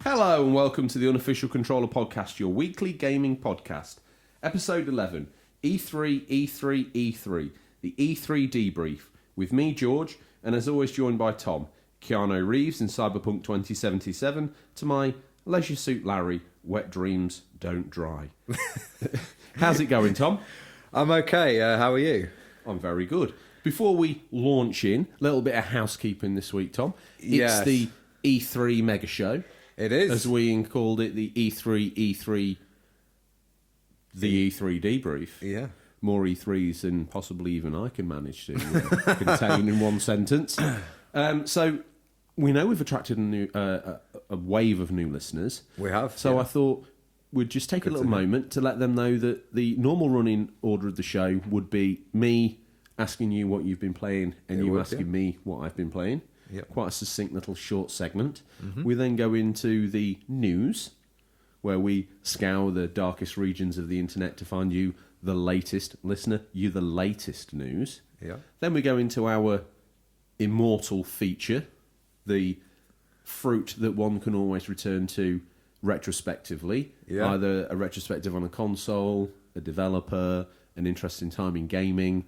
Hello and welcome to the Unofficial Controller Podcast, your weekly gaming podcast. Episode 11, E3, the E3 Debrief, with me, George, and as always joined by Tom, Keanu Reeves in Cyberpunk 2077, to my leisure suit Larry, wet dreams don't dry. How's it going, Tom? I'm okay, how are you? I'm very good. Before we launch in, a little bit of housekeeping this week, Tom. It's the E3 Mega Show. It is. As we called it, the E3, the E3 Debrief. Yeah. More E3s than possibly even I can manage to contain in one sentence. So we know we've attracted a wave of new listeners. We have. So I thought we'd just take a little moment to let them know that the normal running order of the show would be me asking you what you've been playing and you asking me what I've been playing. Yep. Quite a succinct little short segment. Mm-hmm. We then go into the news, where we scour the darkest regions of the internet to find you the latest news. Yeah. Then we go into our immortal feature, the fruit that one can always return to retrospectively. Yeah. Either a retrospective on a console, a developer, an interesting time in gaming,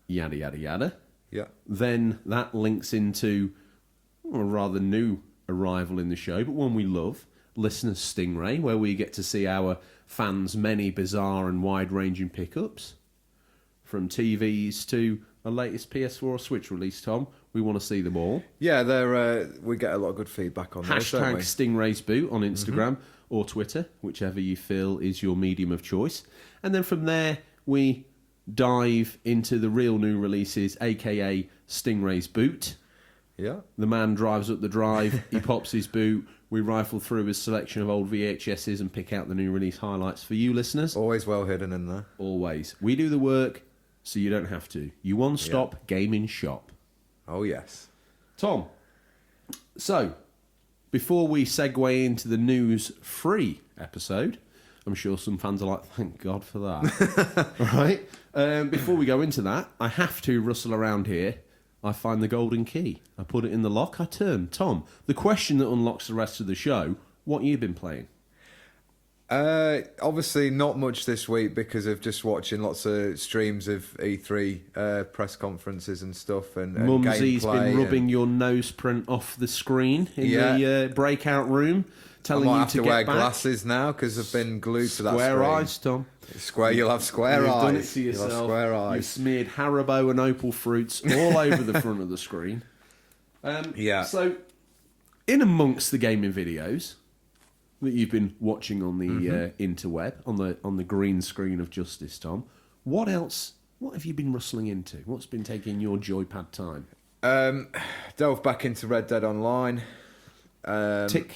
yada, yada, yada. Yeah. Then that links into a rather new arrival in the show, but one we love, Listener's Stingray, where we get to see our fans' many bizarre and wide-ranging pickups. From TVs to a latest PS4 or Switch release, Tom. We want to see them all. Yeah, we get a lot of good feedback on those, don't we? Stingrays Boot on Instagram or Twitter, whichever you feel is your medium of choice. And then from there, we dive into the real new releases, a.k.a. Stingray's Boot. Yeah. The man drives up the drive, he pops his boot, we rifle through his selection of old VHSs and pick out the new release highlights for you listeners. Always well hidden in there. Always. We do the work so you don't have to. You one-stop gaming shop. Oh, yes. Tom, so before we segue into the news-free episode, I'm sure some fans are like, thank God for that. Right? Before we go into that, I have to rustle around here. I find the golden key. I put it in the lock. I turn. Tom, the question that unlocks the rest of the show, what you been playing? Obviously not much this week because of just watching lots of streams of E3 press conferences and stuff and Mumsy's gameplay been rubbing your nose print off the screen in the breakout room, telling you to wear get back. Glasses now because I've been glued to that screen. Square eyes, Tom. You'll have square eyes. You've done it to yourself. You'll have square eyes. You've smeared Haribo and Opal fruits all over the front of the screen. So, in amongst the gaming videos that you've been watching on the interweb, on the green screen of justice, Tom, what else? What have you been rustling into? What's been taking your joypad time? Delve back into Red Dead Online. Tick.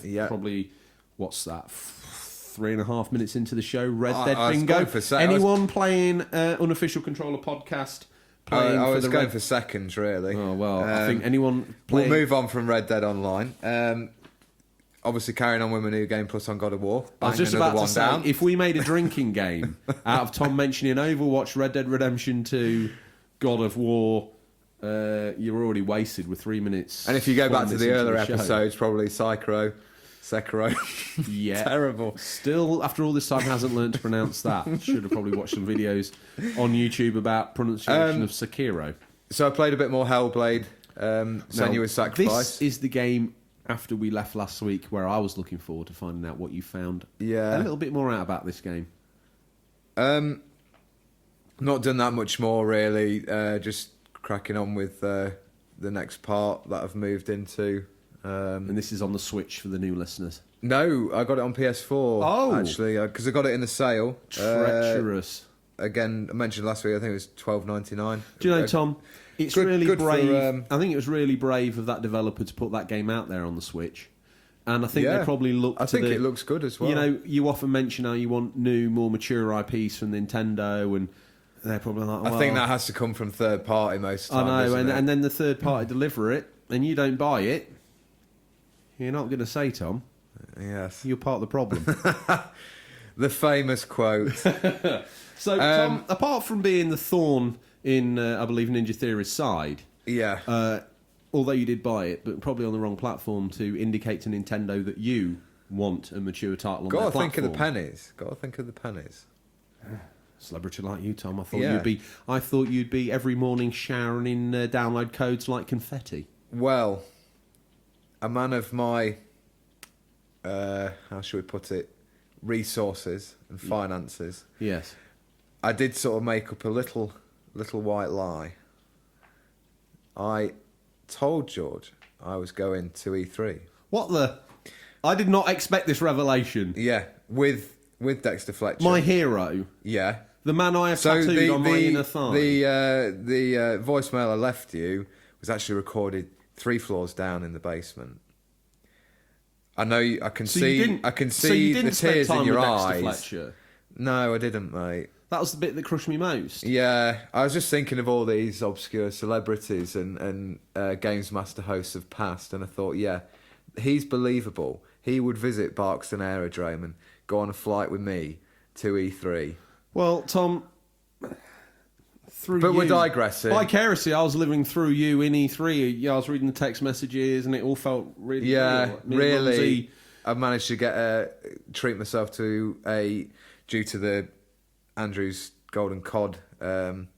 Yeah. Probably, what's that? 3.5 minutes into the show, Red Dead bingo. Anyone playing Unofficial Controller Podcast? I was going for seconds, really. Oh, well, I think anyone playing... We'll move on from Red Dead Online. Obviously carrying on with my new game plus on God of War. I was just about to say, if we made a drinking game out of Tom mentioning Overwatch, Red Dead Redemption 2, God of War, you're already wasted with 3 minutes. And if you go back to the earlier episodes, probably Sekiro. Yeah. Terrible. Still, after all this time, hasn't learned to pronounce that. Should have probably watched some videos on YouTube about pronunciation of Sekiro. So I played a bit more Hellblade, Senua's Sacrifice. This is the game after we left last week where I was looking forward to finding out what you found a little bit more out about this game. Not done that much more, really. Just cracking on with the next part that I've moved into. And this is on the Switch for the new listeners. No, I got it on PS4, actually, because I got it in the sale. Treacherous. Again, I mentioned last week, I think it was $12.99. Do you know, Tom, it's really brave. I think it was really brave of that developer to put that game out there on the Switch. And I think they probably looked I think it looks good as well. You know, you often mention how you want new, more mature IPs from Nintendo, and they're probably like, well, I think that has to come from third party most of the time. I know, and then the third party deliver it, and you don't buy it. You're not going to say, Tom. Yes. You're part of the problem. The famous quote. So, Tom, apart from being the thorn in, I believe, Ninja Theory's side, although you did buy it, but probably on the wrong platform to indicate to Nintendo that you want a mature title on their platform. Got to think of the pennies. Got to think of the pennies. Celebrity like you, Tom. I thought you'd be every morning showering in download codes like confetti. Well, a man of my, how should we put it, resources and finances. Yes. I did sort of make up a little white lie. I told George I was going to E3. What the? I did not expect this revelation. Yeah, with Dexter Fletcher. My hero. Yeah. The man I have tattooed on my inner thigh. The voicemail I left you was actually recorded 3 floors down in the basement. I know. I can see the tears in your eyes. Fletcher? No, I didn't, mate. That was the bit that crushed me most. Yeah, I was just thinking of all these obscure celebrities and Games Master hosts of past, and I thought, yeah, he's believable. He would visit Barkston Aerodrome and go on a flight with me to E3. Well, Tom, we're digressing. Vicariously, I was living through you in E3. Yeah, I was reading the text messages, and it all felt really real. Really. I managed to treat myself to due to the Andrew's Golden Cod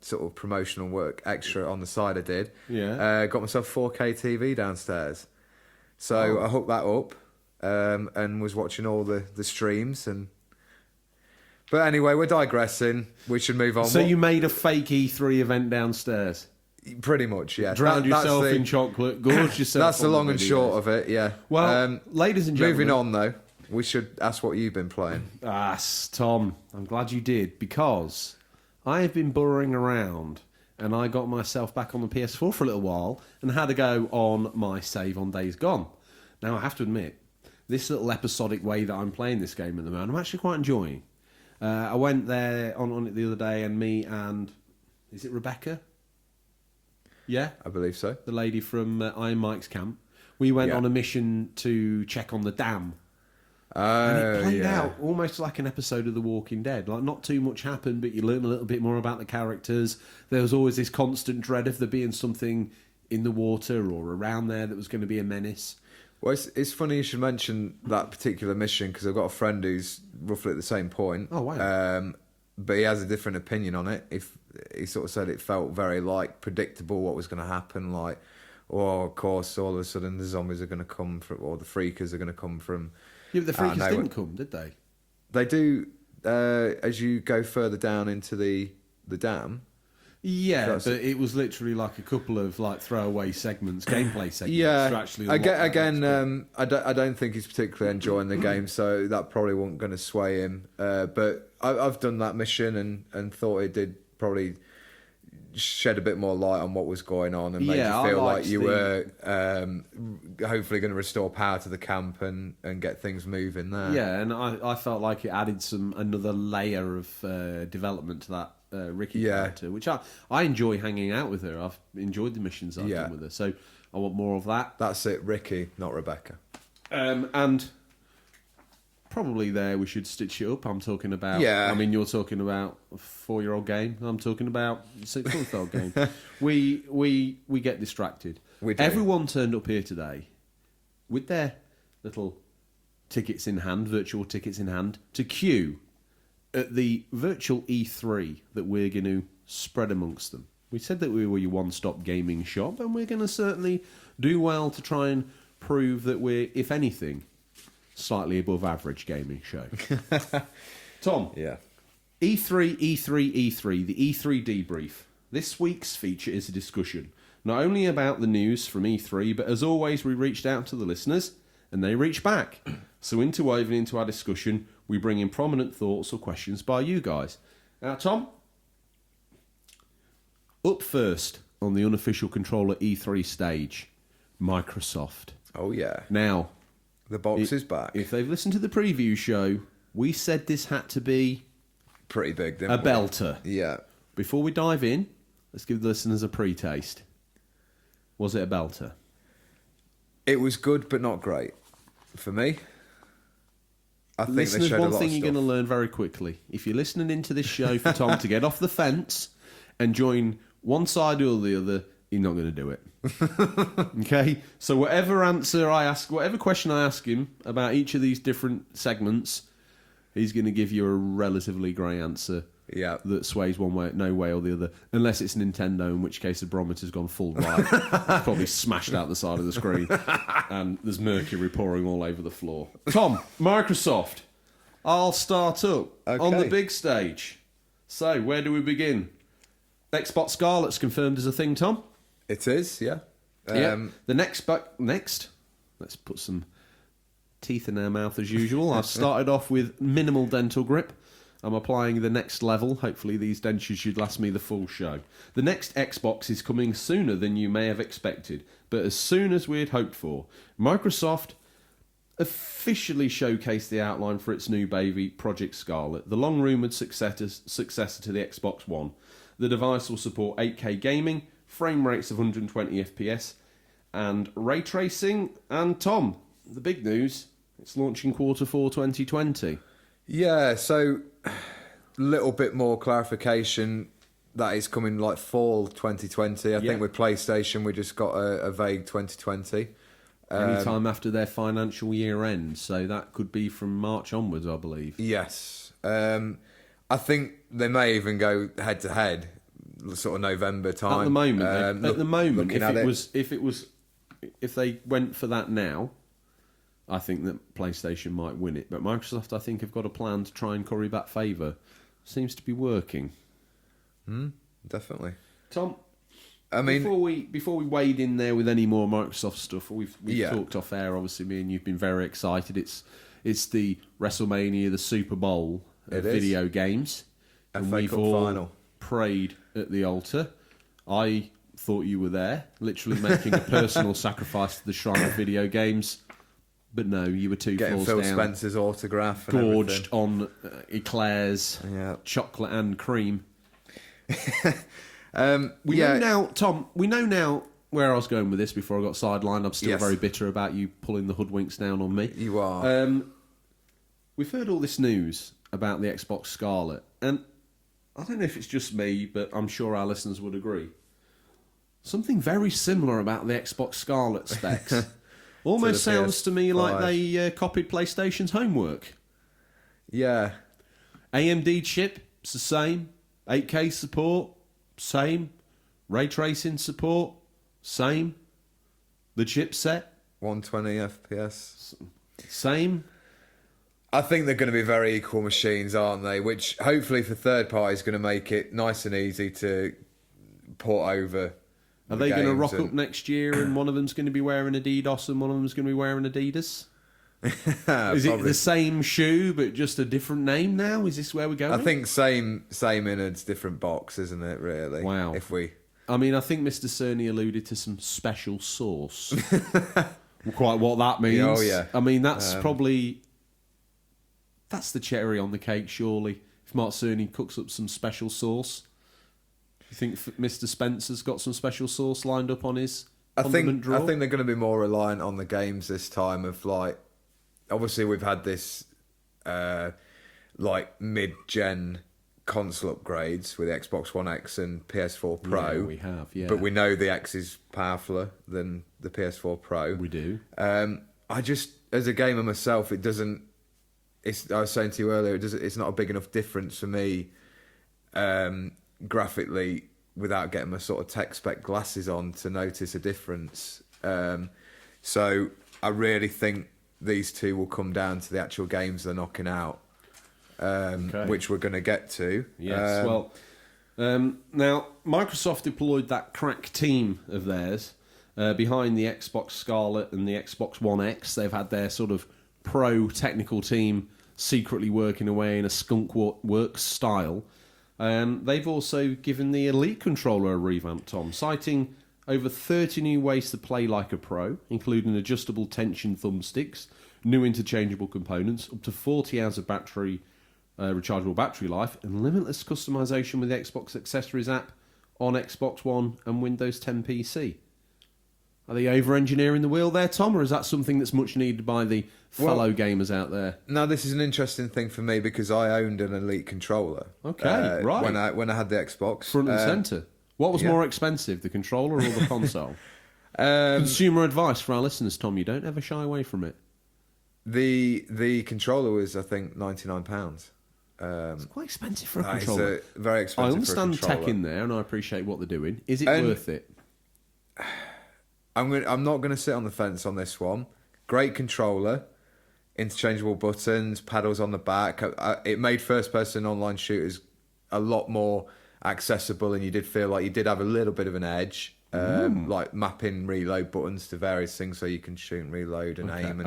sort of promotional work extra on the side I did. Yeah. Got myself 4K TV downstairs. So I hooked that up and was watching all the streams. But anyway, we're digressing. We should move on. So you made a fake E3 event downstairs? Pretty much, yeah. Drowned yourself in chocolate, gorged yourself. That's the long and short of it, yeah. Well, ladies and gentlemen... Moving on, though. We should ask what you've been playing. Tom, I'm glad you did, because I have been burrowing around and I got myself back on the PS4 for a little while and had a go on my save on Days Gone. Now, I have to admit, this little episodic way that I'm playing this game at the moment, I'm actually quite enjoying. I went there on it the other day, and me and... Is it Rebecca? Yeah? I believe so. The lady from Iron Mike's camp. We went on a mission to check on the dam. And it played out almost like an episode of The Walking Dead. Like, not too much happened, but you learn a little bit more about the characters. There was always this constant dread of there being something in the water or around there that was going to be a menace. Well, it's funny you should mention that particular mission, because I've got a friend who's roughly at the same point. Oh, wow. But he has a different opinion on it. He sort of said it felt very, like, predictable what was going to happen. Like, of course, all of a sudden the zombies are going to come from, or the freakers are going to come from... Yeah, but the freakers didn't come, did they? They do, as you go further down into the dam. Yeah, but it was literally like a couple of like throwaway segments, gameplay segments. Yeah, to actually I don't think he's particularly enjoying the game, so that probably wasn't going to sway him. But I've done that mission and thought it did probably shed a bit more light on what was going on and made you feel like you were hopefully going to restore power to the camp and get things moving there. Yeah, and I felt like it added another layer of development to that Ricky character, which I enjoy hanging out with her. I've enjoyed the missions I've done with her, so I want more of that. That's it, Ricky, not Rebecca. And probably there we should stitch it up. I'm talking about... Yeah. I mean, you're talking about a 4-year-old game. I'm talking about a 6-month-old game. We get distracted. We do. Everyone turned up here today with their little tickets in hand, virtual tickets in hand, to queue at the virtual E3 that we're going to spread amongst them. We said that we were your one-stop gaming shop, and we're going to certainly do well to try and prove that we're, if anything, slightly above average gaming show. Tom. Yeah. E3, the E3 Debrief. This week's feature is a discussion, not only about the news from E3, but as always, we reached out to the listeners, and they reached back. So interwoven into our discussion, we bring in prominent thoughts or questions by you guys. Now, Tom, up first on the unofficial controller E3 stage, Microsoft. Oh, yeah. Now, the box is back. If they've listened to the preview show, we said this had to be pretty big, didn't we? Belter. Yeah. Before we dive in, let's give the listeners a pre-taste. Was it a belter? It was good, but not great. For me, I think listeners, they showed a lot one thing of you're stuff. going to learn very quickly. If you're listening into this show for Tom to get off the fence and join one side or the other, you're not going to do it. Okay, so whatever question I ask him about each of these different segments, he's going to give you a relatively grey answer. Yeah. That sways one way, no way or the other, unless it's Nintendo, in which case the barometer's gone full right. It's probably smashed out the side of the screen, and there's mercury pouring all over the floor. Tom, Microsoft. I'll start up on the big stage. So, where do we begin? Xbox Scarlet's confirmed as a thing, Tom. It is, yeah. The next, let's put some teeth in our mouth as usual. I've started off with minimal dental grip. I'm applying the next level. Hopefully these dentures should last me the full show. The next Xbox is coming sooner than you may have expected, but as soon as we had hoped for. Microsoft officially showcased the outline for its new baby, Project Scarlet, the long-rumoured successor to the Xbox One. The device will support 8K gaming, frame rates of 120 FPS, and ray tracing. And Tom, the big news, it's launching Q4 2020. Yeah, so a little bit more clarification that is coming like fall 2020. I think with PlayStation we just got a vague 2020. Anytime after their financial year end, so that could be from March onwards, I believe. Yes. I think they may even go head to head, sort of November time. At the moment, if they went for that now, I think that PlayStation might win it. But Microsoft, I think, have got a plan to try and curry back favour. Seems to be working. Definitely. Tom, I mean, before we wade in there with any more Microsoft stuff, we've talked off air. Obviously, me and you've been very excited. It's the WrestleMania, the Super Bowl of video games, and FA we've Cup all final. prayed at the altar. I thought you were there, literally making a personal sacrifice to the shrine of video games. But no, you were two Getting floors Phil down, Spencer's autograph, and gorged on eclairs, chocolate and cream. We know now, Tom. We know now where I was going with this before I got sidelined. I'm still very bitter about you pulling the hoodwinks down on me. You are. We've heard all this news about the Xbox Scarlet, and I don't know if it's just me, but I'm sure our listeners would agree. Something very similar about the Xbox Scarlet specs. Almost sounds to me like they copied PlayStation's homework. Yeah. AMD chip, it's the same. 8K support, same. Ray tracing support, same. The chipset, 120 FPS. same. I think they're going to be very equal machines, aren't they? Which hopefully for third party is going to make it nice and easy to port over. Are they going to rock up next year and one of them's going to be wearing Adidas and one of them's going to be wearing Adidas? Is it the same shoe but just a different name now? Is this where we're going? I think same innards, different box, isn't it, really? Wow. I think Mr. Cerny alluded to some special sauce. Quite what that means. Oh, yeah. I mean, that's probably... That's the cherry on the cake, surely. If Mark Cerny cooks up some special sauce. You think Mr. Spencer's got some special sauce lined up on his condiment drawer? I think they're going to be more reliant on the games this time of, like... Obviously, we've had this, mid-gen console upgrades with Xbox One X and PS4 Pro. Yeah, we have, yeah. But we know the X is powerfuler than the PS4 Pro. We do. I just, as a gamer myself, it doesn't... I was saying to you earlier, it's not a big enough difference for me graphically without getting my sort of tech spec glasses on to notice a difference. So I really think these two will come down to the actual games they're knocking out, which we're going to get to. Yes, now, Microsoft deployed that crack team of theirs behind the Xbox Scarlet and the Xbox One X. They've had their sort of pro technical team secretly working away in a skunk works style. They've also given the Elite controller a revamp, Tom, citing over 30 new ways to play like a pro, including adjustable tension thumbsticks, new interchangeable components, up to 40 hours of rechargeable battery life, and limitless customization with the Xbox Accessories app on Xbox One and Windows 10 PC. Are they over-engineering the wheel there, Tom, or is that something that's much needed by the fellow gamers out there? No, this is an interesting thing for me because I owned an Elite controller. Okay, right. When I had the Xbox. Front and centre. What was more expensive, the controller or the console? Consumer advice for our listeners, Tom. You don't ever shy away from it. The controller was, I think, £99. It's quite expensive for a That is controller. very I expensive. understand for a tech in there, and I appreciate what they're doing. Is it And- worth it? I'm not going to sit on the fence on this one. Great controller, interchangeable buttons, paddles on the back. It made first-person online shooters a lot more accessible, and you did feel like you did have a little bit of an edge, like mapping reload buttons to various things so you can shoot and reload and aim,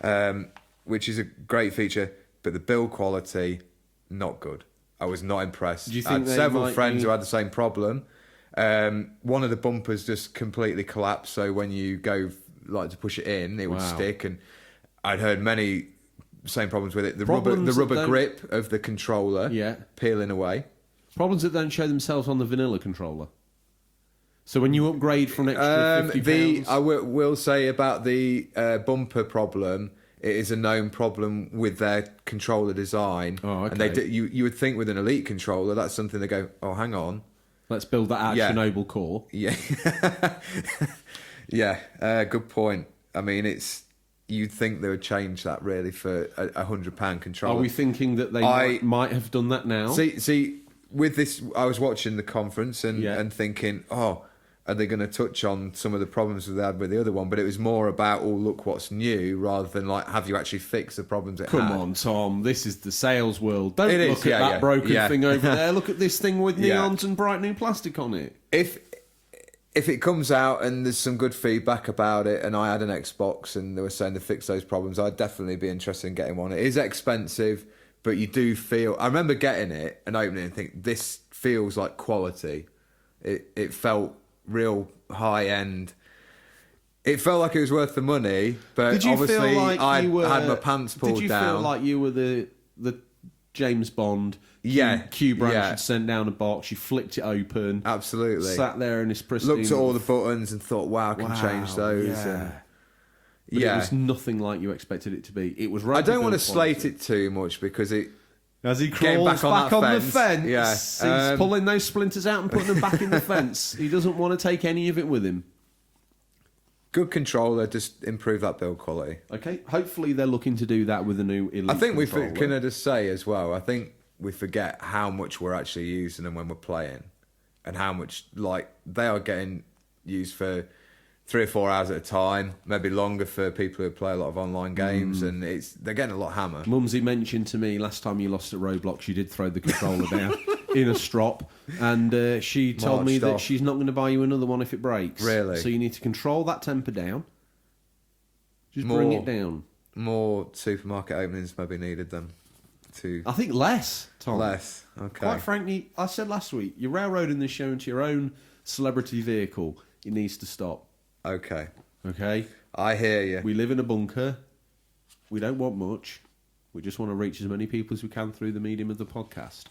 and which is a great feature. But the build quality, not good. I was not impressed. Do you I had think several friends who had the same problem. One of the bumpers just completely collapsed, so when you go like to push it in, it would stick. And I'd heard many same problems with it. The rubber grip of the controller, peeling away. Problems that don't show themselves on the vanilla controller. So when you upgrade for an extra £50... I will say about the bumper problem, it is a known problem with their controller design. Oh, okay. And you would think with an Elite controller, that's something they go, oh, hang on. Let's build that out Chernobyl core. Yeah. Yeah, good point. I mean, you'd think they would change that really for a £100 controller. Are we thinking that they might have done that now? See, with this, I was watching the conference and thinking, oh, are they going to touch on some of the problems they had with the other one? But it was more about, oh, look what's new, rather than like, have you actually fixed the problems it had? Come on, Tom. This is the sales world. Don't look at that broken yeah. thing over there. Look at this thing with neons and bright new plastic on it. If it comes out and there's some good feedback about it, and I had an Xbox and they were saying to fix those problems, I'd definitely be interested in getting one. It is expensive, but you do feel... I remember getting it and opening it and think, this feels like quality. It felt real high end. It felt like it was worth the money, but did you obviously feel like I you were, had my pants pulled down. Did you feel like you were the James Bond? Q branch had sent down a box. You flicked it open. Absolutely. Sat there in this pristine. Looked at all the buttons and thought, "Wow, I can change those." Yeah. But it was nothing like you expected it to be. It was. I don't want to slate it too much because it. As he crawls back on the fence, yeah. He's pulling those splinters out and putting them back in the fence. He doesn't want to take any of it with him. Good controller, just improve that build quality. Okay, hopefully they're looking to do that with a new Elite I think controller. can I just say as well, I think we forget how much we're actually using them when we're playing, and how much like they are getting used for 3 or 4 hours at a time, maybe longer for people who play a lot of online games, and they're getting a lot hammer. Mumsy mentioned to me last time you lost at Roblox, you did throw the controller down in a strop, and she told me that she's not going to buy you another one if it breaks. Really? So you need to control that temper down. Just bring it down. More supermarket openings maybe needed them. I think less, Tom. Less, okay. Quite frankly, I said last week, you're railroading this show into your own celebrity vehicle. It needs to stop. Okay. I hear you. We live in a bunker. We don't want much. We just want to reach as many people as we can through the medium of the podcast.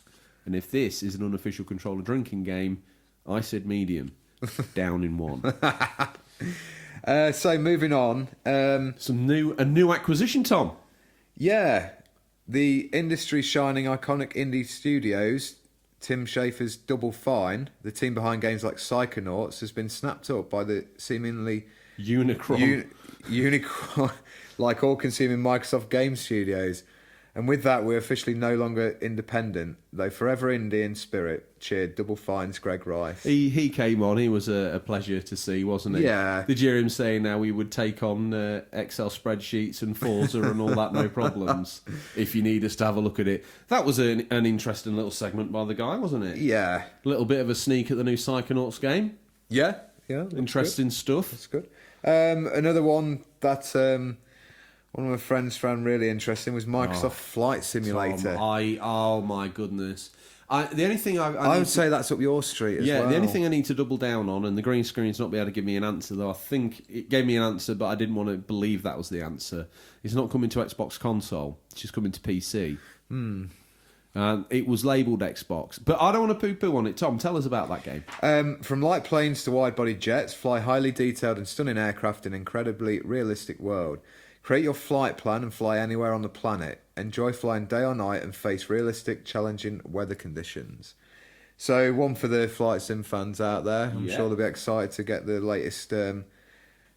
And if this is an unofficial controller drinking game, I said medium. Down in one. So moving on. A new acquisition, Tom. Yeah. The industry shining iconic indie studios, Tim Schafer's Double Fine, the team behind games like Psychonauts, has been snapped up by the seemingly unicorn, like all-consuming Microsoft game studios. And with that, we're officially no longer independent, though forever indie in spirit, cheered Double Fine's Greg Rice. He came on. He was a pleasure to see, wasn't he? Yeah. Did you hear him saying now we would take on Excel spreadsheets and Forza and all that, no problems, if you need us to have a look at it. That was an interesting little segment by the guy, wasn't it? Yeah. A little bit of a sneak at the new Psychonauts game. Yeah. Interesting stuff. That's good. Another one that... one of my friends found really interesting was Microsoft Flight Simulator. Tom, oh my goodness! The only thing I would say that's up your street as well. Yeah, the only thing I need to double down on, and the green screen's not be able to give me an answer, though I think it gave me an answer, but I didn't want to believe that was the answer. It's not coming to Xbox console; it's just coming to PC. It was labelled Xbox, but I don't want to poo-poo on it. Tom, tell us about that game. From light planes to wide-body jets, fly highly detailed and stunning aircraft in an incredibly realistic world. Create your flight plan and fly anywhere on the planet. Enjoy flying day or night and face realistic, challenging weather conditions. So, one for the flight sim fans out there. I'm sure they'll be excited to get the latest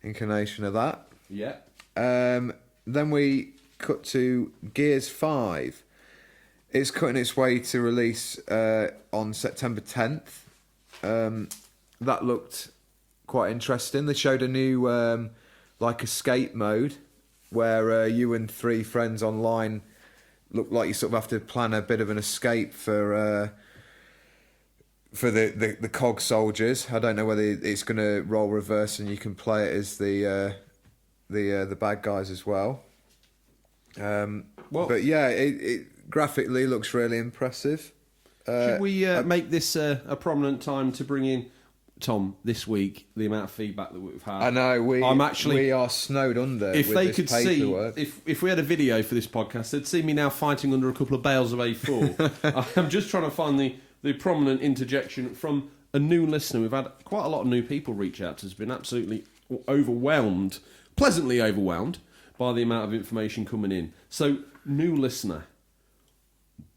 inclination of that. Yeah. Then we cut to Gears 5. It's cutting its way to release on September 10th. That looked quite interesting. They showed a new escape mode where you and 3 friends online look like you sort of have to plan a bit of an escape for the cog soldiers. I don't know whether it's going to roll reverse and you can play it as the bad guys as well. But yeah, it graphically looks really impressive. Should we make this a prominent time to bring in, Tom, this week, the amount of feedback that we've had? I know, we are snowed under. If with they this could paperwork. see, if we had a video for this podcast, they'd see me now fighting under a couple of bales of A4. I'm just trying to find the prominent interjection from a new listener. We've had quite a lot of new people reach out to us. Been absolutely overwhelmed, pleasantly overwhelmed by the amount of information coming in. So, new listener,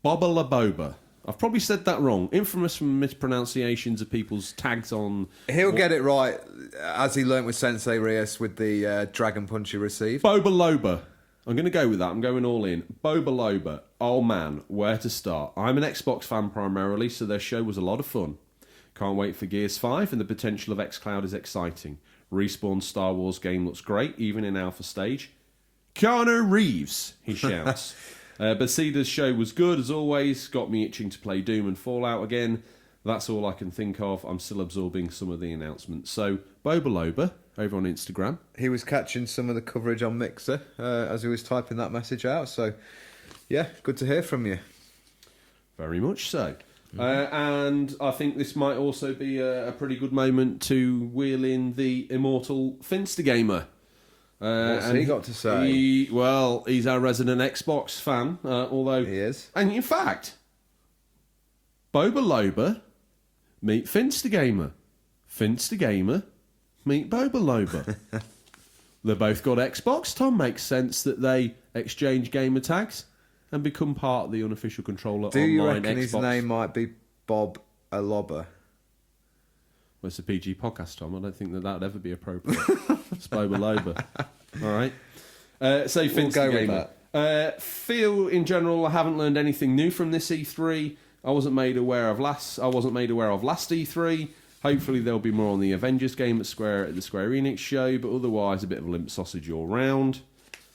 Boba La Boba. I've probably said that wrong. Infamous for mispronunciations of people's tags on... He'll get it right, as he learnt with Sensei Rios with the Dragon Punch he received. Boba Loba. I'm going to go with that. I'm going all in. Boba Loba. Oh man, where to start? I'm an Xbox fan primarily, so their show was a lot of fun. Can't wait for Gears 5, and the potential of xCloud is exciting. Respawn's Star Wars game looks great, even in alpha stage. Keanu Reeves, he shouts. Bethesda's show was good, as always. Got me itching to play Doom and Fallout again. That's all I can think of. I'm still absorbing some of the announcements. So, Boba Loba, over on Instagram. He was catching some of the coverage on Mixer as he was typing that message out. So, yeah, good to hear from you. Very much so. And I think this might also be a pretty good moment to wheel in the immortal Finstergamer. What's he got to say? He's our resident Xbox fan, although... He is. And in fact, Boba Loba meet Finstergamer. Finstergamer meet Boba Loba. They've both got Xbox. Tom, makes sense that they exchange gamer tags and become part of the unofficial controller Do online you reckon Xbox. his name might be Bob Aloba? Well, it's a PG podcast, Tom. I don't think that would ever be appropriate. It's Boba Loba. All right. So, We'll go with Finstergamer. Feel in general, I haven't learned anything new from this E3. I wasn't made aware of last E3. Hopefully there'll be more on the Avengers game at the Square Enix show, but otherwise a bit of a limp sausage all round.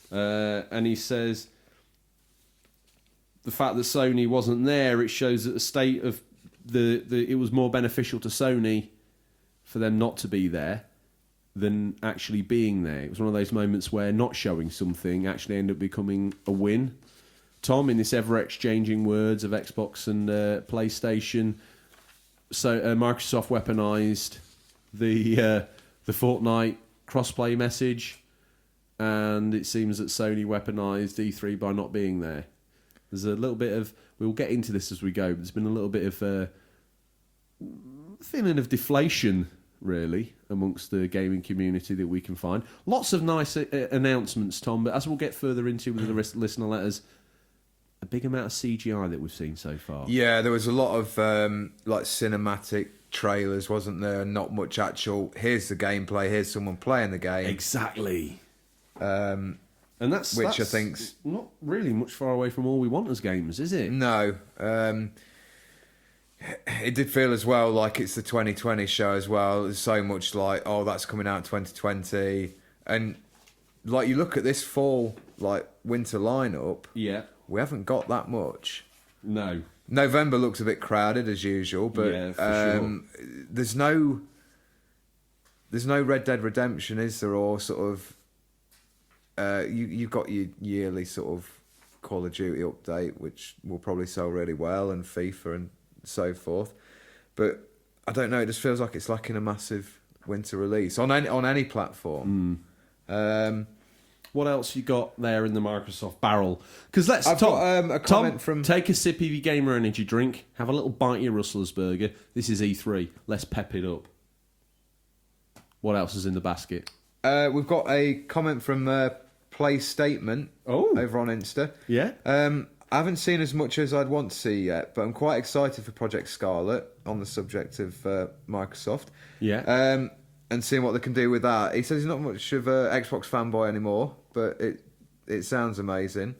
And he says the fact that Sony wasn't there, it shows that the state of it was more beneficial to Sony for them not to be there than actually being there. It was one of those moments where not showing something actually ended up becoming a win. Tom, in this ever-exchanging words of Xbox and PlayStation, so Microsoft weaponised the Fortnite crossplay message, and it seems that Sony weaponised E3 by not being there. There's a little bit of... We'll get into this as we go, but there's been a little bit of feeling of deflation, really, amongst the gaming community that we can find. Lots of nice announcements, Tom, but as we'll get further into with the listener letters, a big amount of CGI that we've seen so far. Yeah, there was a lot of cinematic trailers, wasn't there? Not much actual, here's the gameplay, here's someone playing the game. Exactly. And that's I think's not really much far away from all we want as gamers, is it? No. It did feel as well like it's the 2020 show as well. There's so much like, oh, that's coming out in 2020. And like you look at this fall, like winter lineup, Yeah. we haven't got that much. No. November looks a bit crowded as usual, but Yeah, for sure. there's no Red Dead Redemption, is there? Or sort of you've got your yearly sort of Call of Duty update, which will probably sell really well, and FIFA and so forth. But I don't know. It just feels like it's lacking a massive winter release on any platform. What else you got there in the Microsoft barrel? Because I've got a comment from... Take a sip of your gamer energy drink. Have a little bite of your Rustler's burger. This is E3. Let's pep it up. What else is in the basket? We've got a comment from Play Statement over on Insta. Yeah. I haven't seen as much as I'd want to see yet, but I'm quite excited for Project Scarlet on the subject of Microsoft. Yeah. and seeing what they can do with that. He says he's not much of a Xbox fanboy anymore, but it sounds amazing.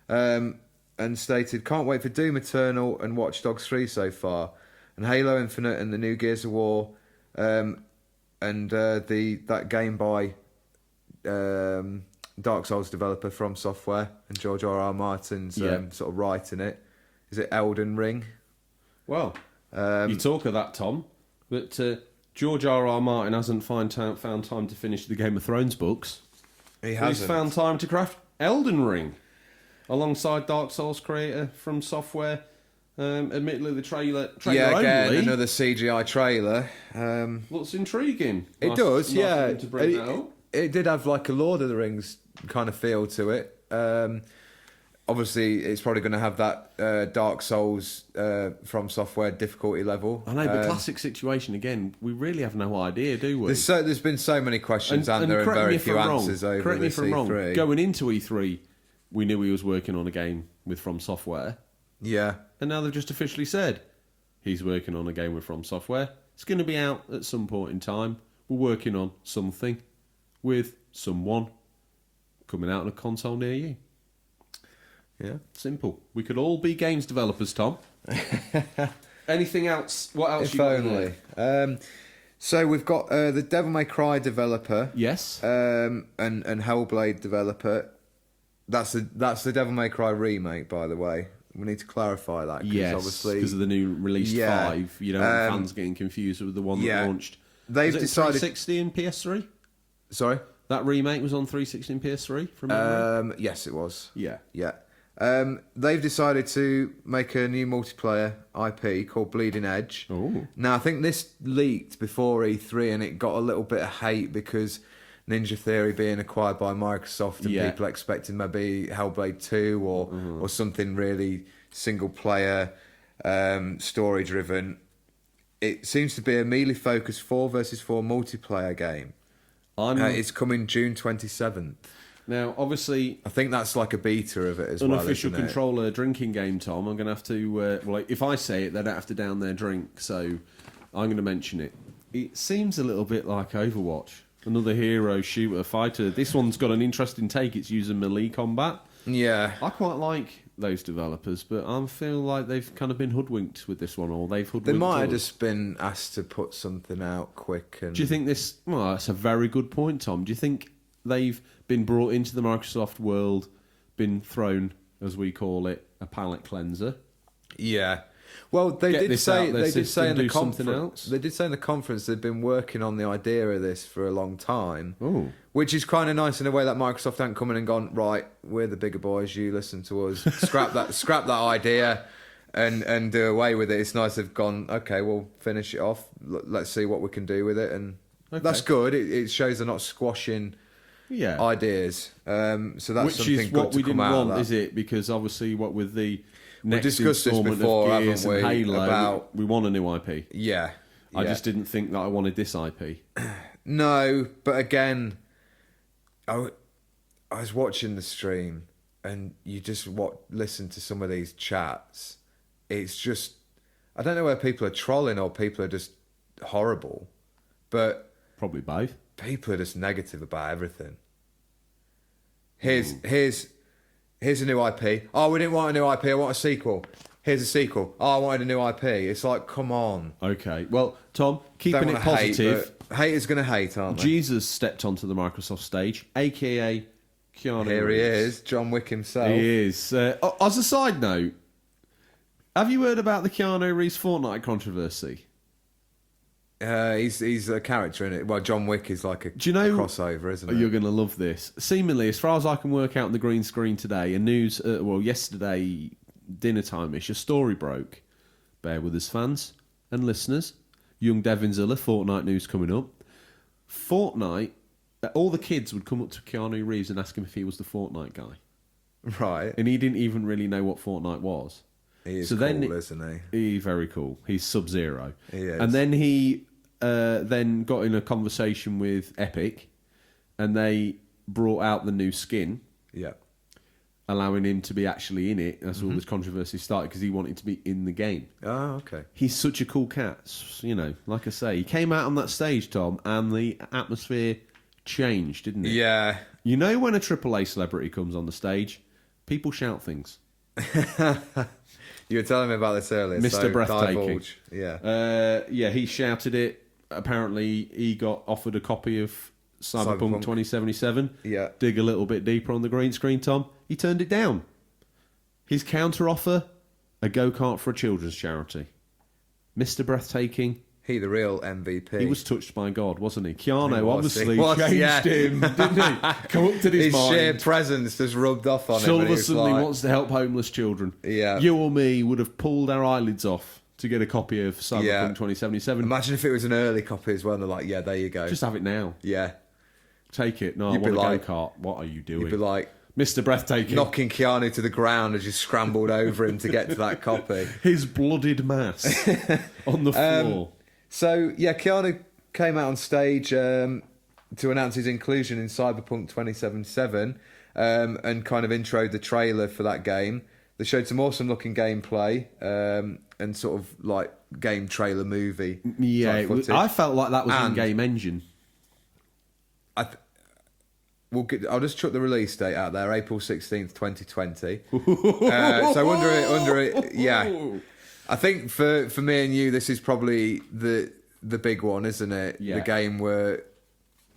And stated, can't wait for Doom Eternal and Watch Dogs 3 so far, and Halo Infinite and the new Gears of War, and that game by Dark Souls developer From Software and George R.R. Martin's sort of writing it. Is it Elden Ring? Well, you talk of that, Tom, but George R.R. Martin hasn't found time to finish the Game of Thrones books. He hasn't. He's found time to craft Elden Ring alongside Dark Souls creator From Software. Admittedly, the trailer again, only another CGI trailer. looks intriguing. It does, yeah. To bring that up. It did have like a Lord of the Rings kind of feel to it. Obviously, it's probably going to have that Dark Souls From Software difficulty level. I know, but classic situation again. We really have no idea, do we? There's been so many questions, and there are very few answers over correct me this if I'm E3. wrong. Going into E3, we knew he was working on a game with From Software. Yeah. And now they've just officially said he's working on a game with From Software. It's going to be out at some point in time. We're working on something with someone coming out on a console near you. Yeah. Simple. We could all be games developers, Tom. Anything else? What else If you got in only. there? So we've got the Devil May Cry developer. Yes. And Hellblade developer. That's the Devil May Cry remake, by the way. We need to clarify that. Yes, obviously, because of the new released 5. You know, fans getting confused with the one that launched. They've was it decided 360 and PS3. Sorry, that remake was on 360 and PS3. From memory? yes, it was. Yeah. They've decided to make a new multiplayer IP called Bleeding Edge. Oh. Now, I think this leaked before E3, and it got a little bit of hate because Ninja Theory being acquired by Microsoft, and people expecting maybe Hellblade 2 or something really single player, story driven. It seems to be a melee focused 4 versus 4 multiplayer game. It's coming June 27th. Now, obviously, I think that's like a beta of it as well. Unofficial isn't it? controller drinking game, Tom. I'm going to have to. Well, if I say it, they don't have to down their drink. So I'm going to mention it. It seems a little bit like Overwatch. Another hero shooter fighter. This one's got an interesting take. It's using melee combat. Yeah. I quite like those developers, but I feel like they've kind of been hoodwinked with this one, or they've hoodwinked. They might have us. just been asked to put something out quick. And Do you think this? Well, that's a very good point, Tom. Do you think they've been brought into the Microsoft world, been thrown, as we call it, a palate cleanser? Yeah. Well, they did say in the something conference. else? They did say in the conference they've been working on the idea of this for a long time. Oh. Which is kind of nice in a way that Microsoft haven't come in and gone, right, we're the bigger boys, you listen to us, scrap that idea and do away with it. It's nice they've gone, okay, we'll finish it off. Let's see what we can do with it, and that's good. It shows they're not squashing ideas. So that's Which something is good what to we come didn't out want, of that. is it? Because obviously, what with the We next discussed this installment before, of Gears haven't and we? Halo, About we want a new IP. Yeah. I just didn't think that I wanted this IP. No, but again, I was watching the stream, and you just listen to some of these chats. It's just, I don't know whether people are trolling or people are just horrible, but Probably both. people are just negative about everything. Here's a new IP. Oh, we didn't want a new IP. I want a sequel. Here's a sequel. Oh, I wanted a new IP. It's like, come on. Okay. Well, Tom, keeping Don't it wanna hate, positive, but haters going to hate, aren't they? Jesus stepped onto the Microsoft stage, a.k.a. Keanu Here he Reeves. is, John Wick himself. He is. As a side note, have you heard about the Keanu Reeves Fortnite controversy? He's a character in it. Well, John Wick is like a crossover, isn't it? You're going to love this. Seemingly, as far as I can work out on the green screen today, yesterday, dinner time-ish, a story broke. Bear with us, fans and listeners. Young Devonzilla, Fortnite news coming up. Fortnite, all the kids would come up to Keanu Reeves and ask him if he was the Fortnite guy. Right. And he didn't even really know what Fortnite was. He is cool, isn't he? He's very cool. He's Sub-Zero. He is. And then he then got in a conversation with Epic, and they brought out the new skin. Yeah. allowing him to be actually in it. That's all this controversy started because he wanted to be in the game. Oh, okay. He's such a cool cat. You know, like I say, he came out on that stage, Tom, and the atmosphere changed, didn't it? Yeah. You know when a AAA celebrity comes on the stage, people shout things. You were telling me about this earlier. Mr. So Breathtaking. divulge. Yeah. Yeah, he shouted it. Apparently, he got offered a copy of Cyberpunk 2077. Yeah. Dig a little bit deeper on the green screen, Tom. He turned it down. His counter offer, a go-kart for a children's charity. Mr. Breathtaking. He the real MVP. He was touched by God, wasn't he? Keanu He was, obviously he was, changed yeah. him, didn't he? Come up to his mind. sheer presence just rubbed off on him. So all and of he a was sudden he like- wants to help homeless children. Yeah. You or me would have pulled our eyelids off to get a copy of Cyberpunk Yeah. 2077. Imagine if it was an early copy as well. And they're like, yeah, there you go. Just have it now. Yeah. Take it. No, I You'd be want a like- go-kart. What are you doing? You'd be like Mr. Breathtaking. knocking Keanu to the ground as you scrambled over him to get to that copy. His blooded mass on the floor. So, yeah, Keanu came out on stage to announce his inclusion in Cyberpunk 2077 and kind of introed the trailer for that game. They showed some awesome looking gameplay and sort of like game trailer movie. Yeah, type footage. I felt like that was And- in-game engine. I'll just chuck the release date out there, April 16th, 2020. So under it, yeah. I think for me and you, this is probably the big one, isn't it? Yeah. The game we're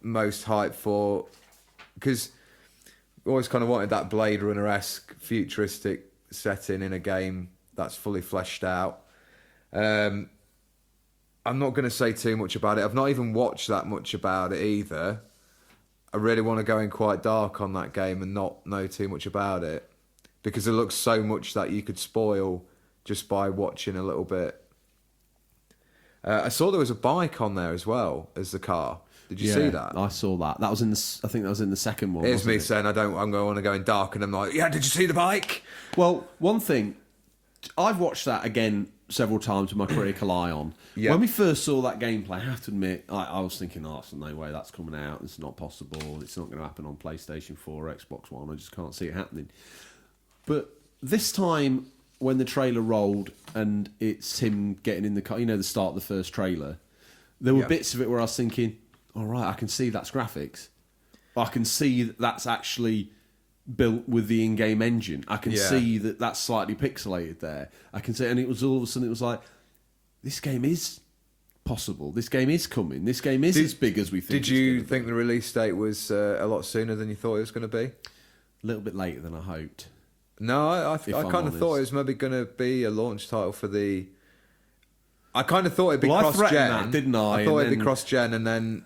most hyped for, because we always kind of wanted that Blade Runner-esque futuristic setting in a game that's fully fleshed out. I'm not going to say too much about it. I've not even watched that much about it either. I really want to go in quite dark on that game and not know too much about it, because it looks so much that you could spoil just by watching a little bit. I saw there was a bike on there as well as the car. Did you see that? I saw that. That was in the. I think that was in the second one. Here's wasn't me it? saying I'm going to want to go in dark, and I'm like, yeah, did you see the bike? Well, one thing, I've watched that again several times with my critical eye on. Yeah. When we first saw that gameplay, I have to admit, I was thinking, oh, there's no way that's coming out. It's not possible. It's not going to happen on PlayStation 4 or Xbox One. I just can't see it happening. But this time, when the trailer rolled and it's him getting in the car, you know, the start of the first trailer, there were bits of it where I was thinking, all right, I can see that's graphics. I can see that that's actually built with the in-game engine. I can see that that's slightly pixelated there. I can see, and it was all of a sudden it was like, this game is possible. This game is coming. This game is as big as we think. Did you think the release date was a lot sooner than you thought it was going to be? A little bit later than I hoped. No, I I'm kind of honest. thought it was maybe going to be a launch title for the. I kind of thought it'd be Well, I cross-gen, threatened that, didn't I? I thought And it'd be then- cross-gen, and then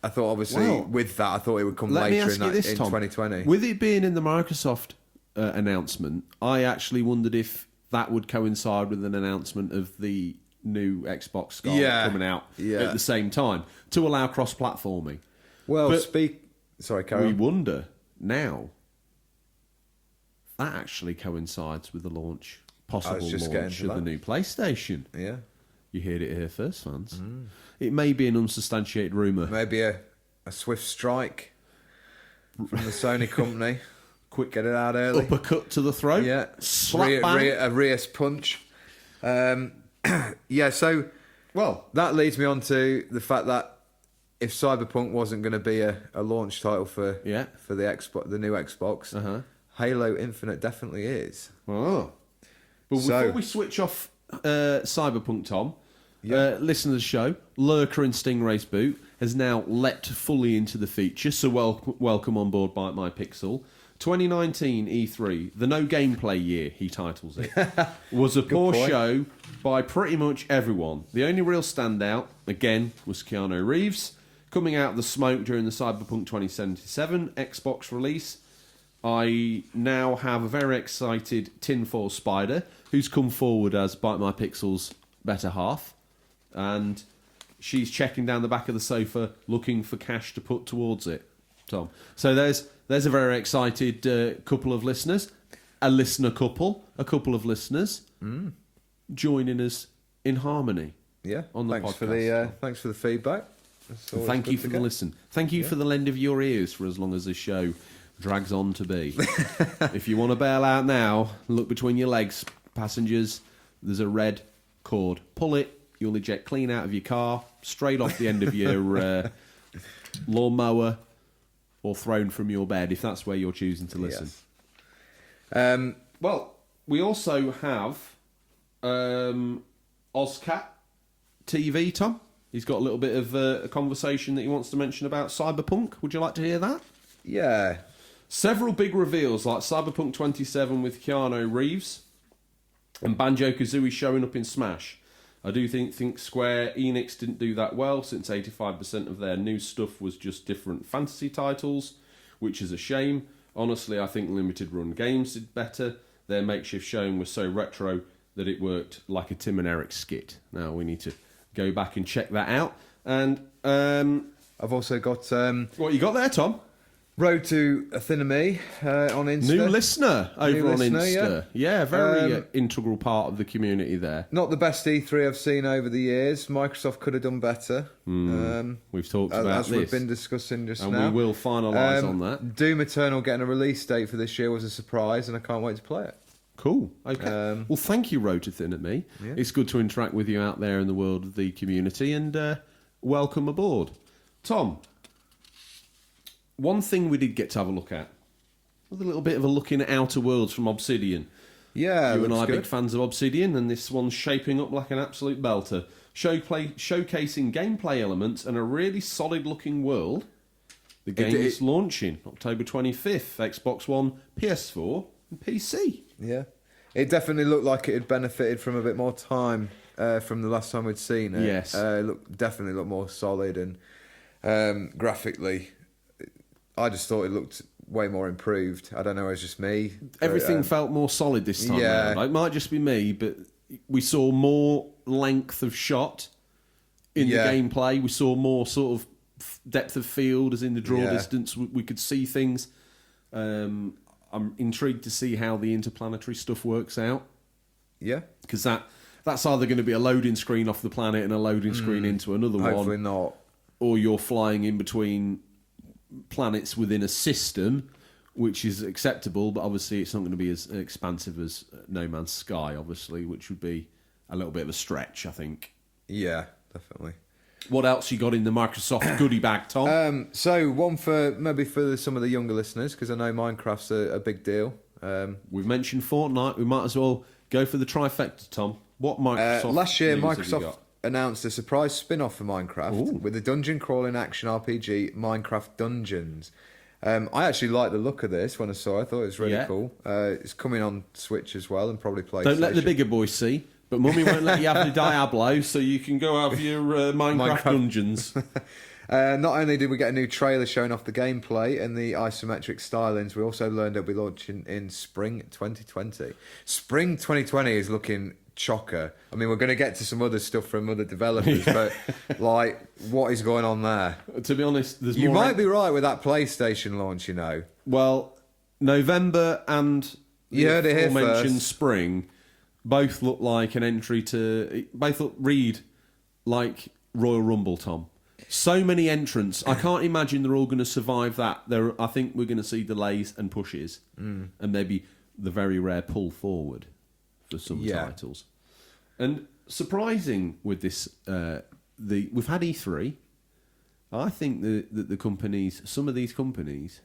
I thought obviously Well, with that, I thought it would come Let me later ask in you this, Tom. 2020. With it being in the Microsoft announcement, I actually wondered if that would coincide with an announcement of the new Xbox Scarlet coming out at the same time to allow cross-platforming. Well, But Sorry, Carol. we wonder now that actually coincides with the possible just getting launch to of the that. new PlayStation. Yeah, You heard it here first, fans. It may be an unsubstantiated rumour. maybe a swift strike from the Sony company. Quick Get it out early. uppercut to the throat. Yeah, Slap bang. a Rias punch. Yeah, so Well, that leads me on to the fact that if Cyberpunk wasn't going to be a launch title for the Xbox, the new Xbox, Halo Infinite definitely is. oh. But So- before we switch off Cyberpunk, Tom, listen to the show. Lurker in Stingray's boot has now leapt fully into the feature, so welcome on board by My Pixel. 2019 E3, the no gameplay year, he titles it, was a poor point. show by pretty much everyone. The only real standout, again, was Keanu Reeves, coming out of the smoke during the Cyberpunk 2077 Xbox release. I now have a very excited tinfoil spider who's come forward as Bite My Pixel's better half, and she's checking down the back of the sofa looking for cash to put towards it, Tom. So there's a very excited couple of listeners, a couple of listeners joining us in harmony. Yeah, On the thanks podcast. thanks for the feedback. That's always Thank good you to for get. the listen. Thank you for the lend of your ears for as long as this show drags on to be. If you want to bail out now, look between your legs, passengers. There's a red cord. Pull it. You'll eject clean out of your car, straight off the end of your lawnmower, or thrown from your bed, if that's where you're choosing to listen. Yes. Well, we also have Ozcat TV, Tom. He's got a little bit of a conversation that he wants to mention about Cyberpunk. Would you like to hear that? Yeah. Several big reveals, like Cyberpunk 27 with Keanu Reeves and Banjo-Kazooie showing up in Smash. I do think Square Enix didn't do that well, since 85% of their new stuff was just different fantasy titles, which is a shame. Honestly, I think Limited Run Games did better. Their makeshift showing was so retro that it worked like a Tim and Eric skit. Now we need to go back and check that out. And I've also got what you got there, Tom? Road to a Thinner Me on Insta. New listener over on Insta. Yeah, very integral part of the community there. Not the best E3 I've seen over the years. Microsoft could have done better. We've talked about as this. we've been discussing just and now. we will finalise on that. Doom Eternal getting a release date for this year was a surprise, and I can't wait to play it. Cool. Okay. Well, thank you, Road to Thin at Me. Yeah. It's good to interact with you out there in the world of the community, and welcome aboard. Tom, one thing we did get to have a look at was a little bit of a look in at Outer Worlds from Obsidian. Yeah, you and I are good. big fans of Obsidian, and this one's shaping up like an absolute belter. Showcasing gameplay elements and a really solid-looking world. The game is launching October 25th, Xbox One, PS4, and PC. Yeah. It definitely looked like it had benefited from a bit more time from the last time we'd seen it. Yes. It definitely looked more solid, and graphically, I just thought it looked way more improved. I don't know, it was just me. Everything felt more solid this time round. It might just be me, but we saw more length of shot in the gameplay. We saw more sort of depth of field, as in the draw distance. We could see things. I'm intrigued to see how the interplanetary stuff works out. Yeah. Because that's either going to be a loading screen off the planet and a loading screen into another one. Hopefully not. Or you're flying in between planets within a system, which is acceptable, but obviously it's not going to be as expansive as No Man's Sky, obviously, which would be a little bit of a stretch, I think. Yeah, definitely. What else you got in the Microsoft goodie bag, Tom? So one for some of the younger listeners, because I know Minecraft's a big deal. We've mentioned Fortnite. We might as well go for the trifecta, Tom. What Microsoft last year, news have you Microsoft got? announced a surprise spin-off for Minecraft with the dungeon crawling action RPG Minecraft Dungeons. I actually liked the look of this when I saw it. I thought it was really cool. It's coming on Switch as well, and probably PlayStation. Don't let the bigger boys see, but Mummy won't let you have the Diablo, so you can go have your Minecraft dungeons. Not only did we get a new trailer showing off the gameplay and the isometric stylings, we also learned it'll be launching in spring 2020. Spring 2020 is looking chocker. I mean, we're going to get to some other stuff from other developers, but like, what is going on there? To be honest, there's you more. might be right with that PlayStation launch, you know. Well, November and you heard it here aforementioned first. spring both look like an entry to. Both read like Royal Rumble, Tom. So many entrants. I can't imagine they're all going to survive that. I think we're going to see delays and pushes, and maybe the very rare pull forward for some titles. And surprising with this, we've had E3. I think that the companies, some of these companies,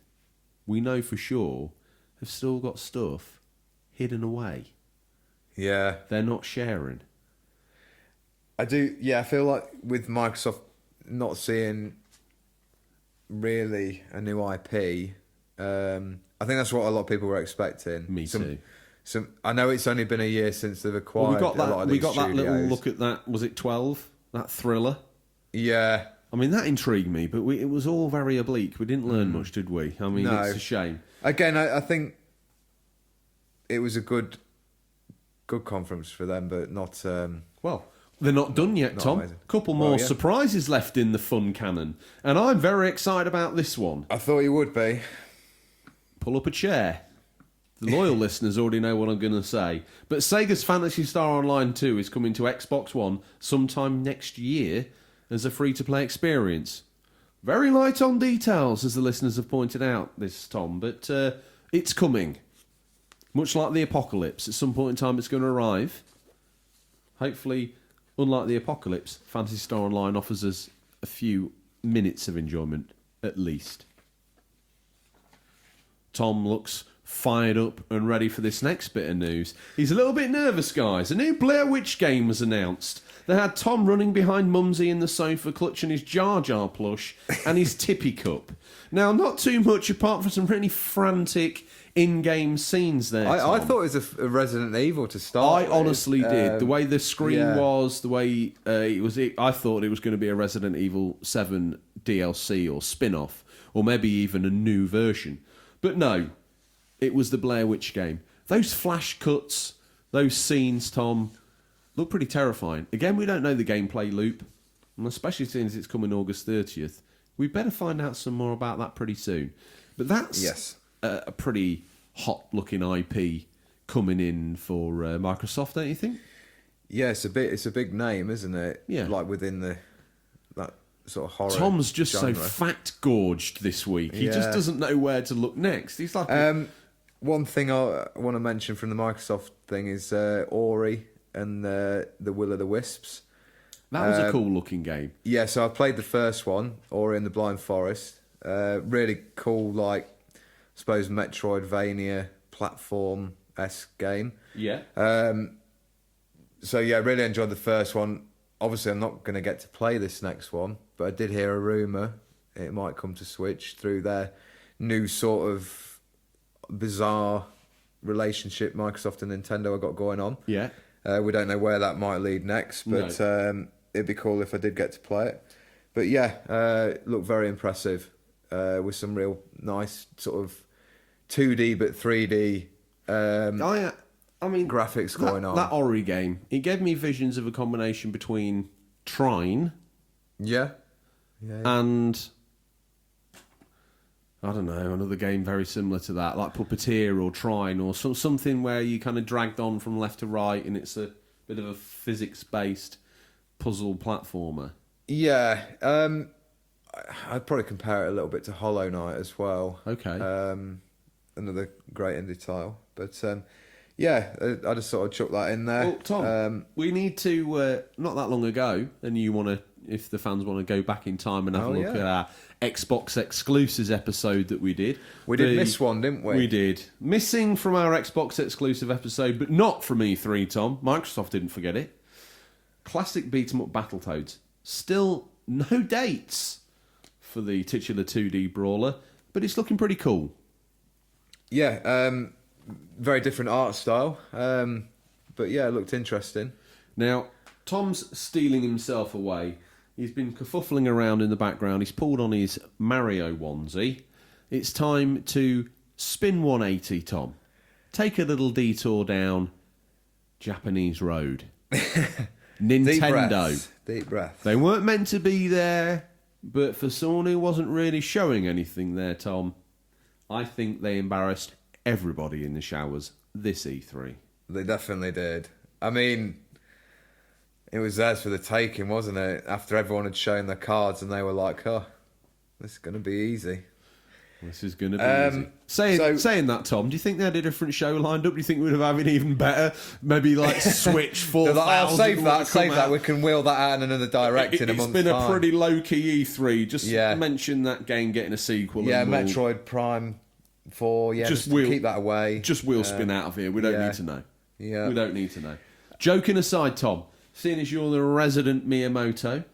we know for sure, have still got stuff hidden away. Yeah. They're not sharing. I do, I feel like with Microsoft not seeing really a new IP, I think that's what a lot of people were expecting. Me too. I know it's only been a year since they've acquired a lot of these We got that little look at that, was it 12? That thriller? Yeah. I mean, that intrigued me, but it was all very oblique. We didn't learn much, did we? I mean, No. It's a shame. Again, I think it was a good conference for them, but not... Well, they're not done yet, Not Tom. amazing. Couple more surprises left in the fun cannon. And I'm very excited about this one. I thought you would be. Pull up a chair. The loyal listeners already know what I'm going to say. But Sega's Phantasy Star Online 2 is coming to Xbox One sometime next year as a free-to-play experience. Very light on details, as the listeners have pointed out, this, Tom, but it's coming. Much like the apocalypse, at some point in time it's going to arrive. Hopefully, unlike the apocalypse, Phantasy Star Online offers us a few minutes of enjoyment, at least. Tom looks fired up and ready for this next bit of news. He's a little bit nervous, guys. A new Blair Witch game was announced. They had Tom running behind Mumsy in the sofa, clutching his Jar Jar plush and his tippy cup. Now, not too much apart from some really frantic in-game scenes there, I Tom. thought it was a Resident Evil to start I with. honestly did. The way the screen was, the way it was, I thought it was going to be a Resident Evil 7 DLC or spin-off, or maybe even a new version. But no, it was the Blair Witch game. Those flash cuts, those scenes, Tom, look pretty terrifying. Again, we don't know the gameplay loop, and especially since it's coming August 30th. We better find out some more about that pretty soon. But that's a pretty hot-looking IP coming in for Microsoft, don't you think? Yeah, it's a big name, isn't it? Yeah. Like within that sort of horror Tom's just genre. so fat-gorged this week. He just doesn't know where to look next. He's like... One thing I want to mention from the Microsoft thing is Ori and the Will o' the Wisps. That was a cool-looking game. Yeah, so I played the first one, Ori and the Blind Forest. Really cool, like, I suppose, Metroidvania platform-esque game. Yeah. So, yeah, really enjoyed the first one. Obviously, I'm not going to get to play this next one, but I did hear a rumour it might come to Switch through their new sort of bizarre relationship Microsoft and Nintendo have got going on. Yeah. We don't know where that might lead next, but it'd be cool if I did get to play it. But yeah, looked very impressive with some real nice sort of 2D but 3D I mean, graphics going on. That Ori game, it gave me visions of a combination between Trine and... I don't know, another game very similar to that, like Puppeteer or Trine, or something where you kind of dragged on from left to right and it's a bit of a physics-based puzzle platformer. Yeah, I'd probably compare it a little bit to Hollow Knight as well. Okay. Another great indie title. But yeah, I just sort of chuck that in there. Well, Tom, we need to, not that long ago, and you want to, if the fans want to go back in time and have a look at our Xbox exclusives episode that we did. We did miss one, didn't we? We did. Missing from our Xbox exclusive episode, but not from E3, Tom. Microsoft didn't forget it. Classic beat-em-up Battletoads. Still no dates for the titular 2D brawler, but it's looking pretty cool. Yeah, very different art style, but yeah, it looked interesting. Now, Tom's stealing himself away. He's been kerfuffling around in the background. He's pulled on his Mario onesie. It's time to spin 180, Tom. Take a little detour down Japanese Road. Nintendo. Deep breath. They weren't meant to be there, but for someone who wasn't really showing anything there, Tom, I think they embarrassed everybody in the showers this E3. They definitely did. I mean, it was theirs for the taking, wasn't it? After everyone had shown their cards and they were like, oh, this is going to be easy. This is going to be easy. Saying that, Tom, do you think they had a different show lined up? Do you think we'd have had an even better, maybe like Switch 4000? I'll save that. We can wheel that out in another direction in a month's time. It's been a pretty low-key E3. Just mention that game getting a sequel. Yeah, Metroid Prime 4. Yeah, just keep that away. Just wheel spin out of here. We don't need to know. Yeah. We don't need to know. Joking aside, Tom, seeing as you're the resident Miyamoto,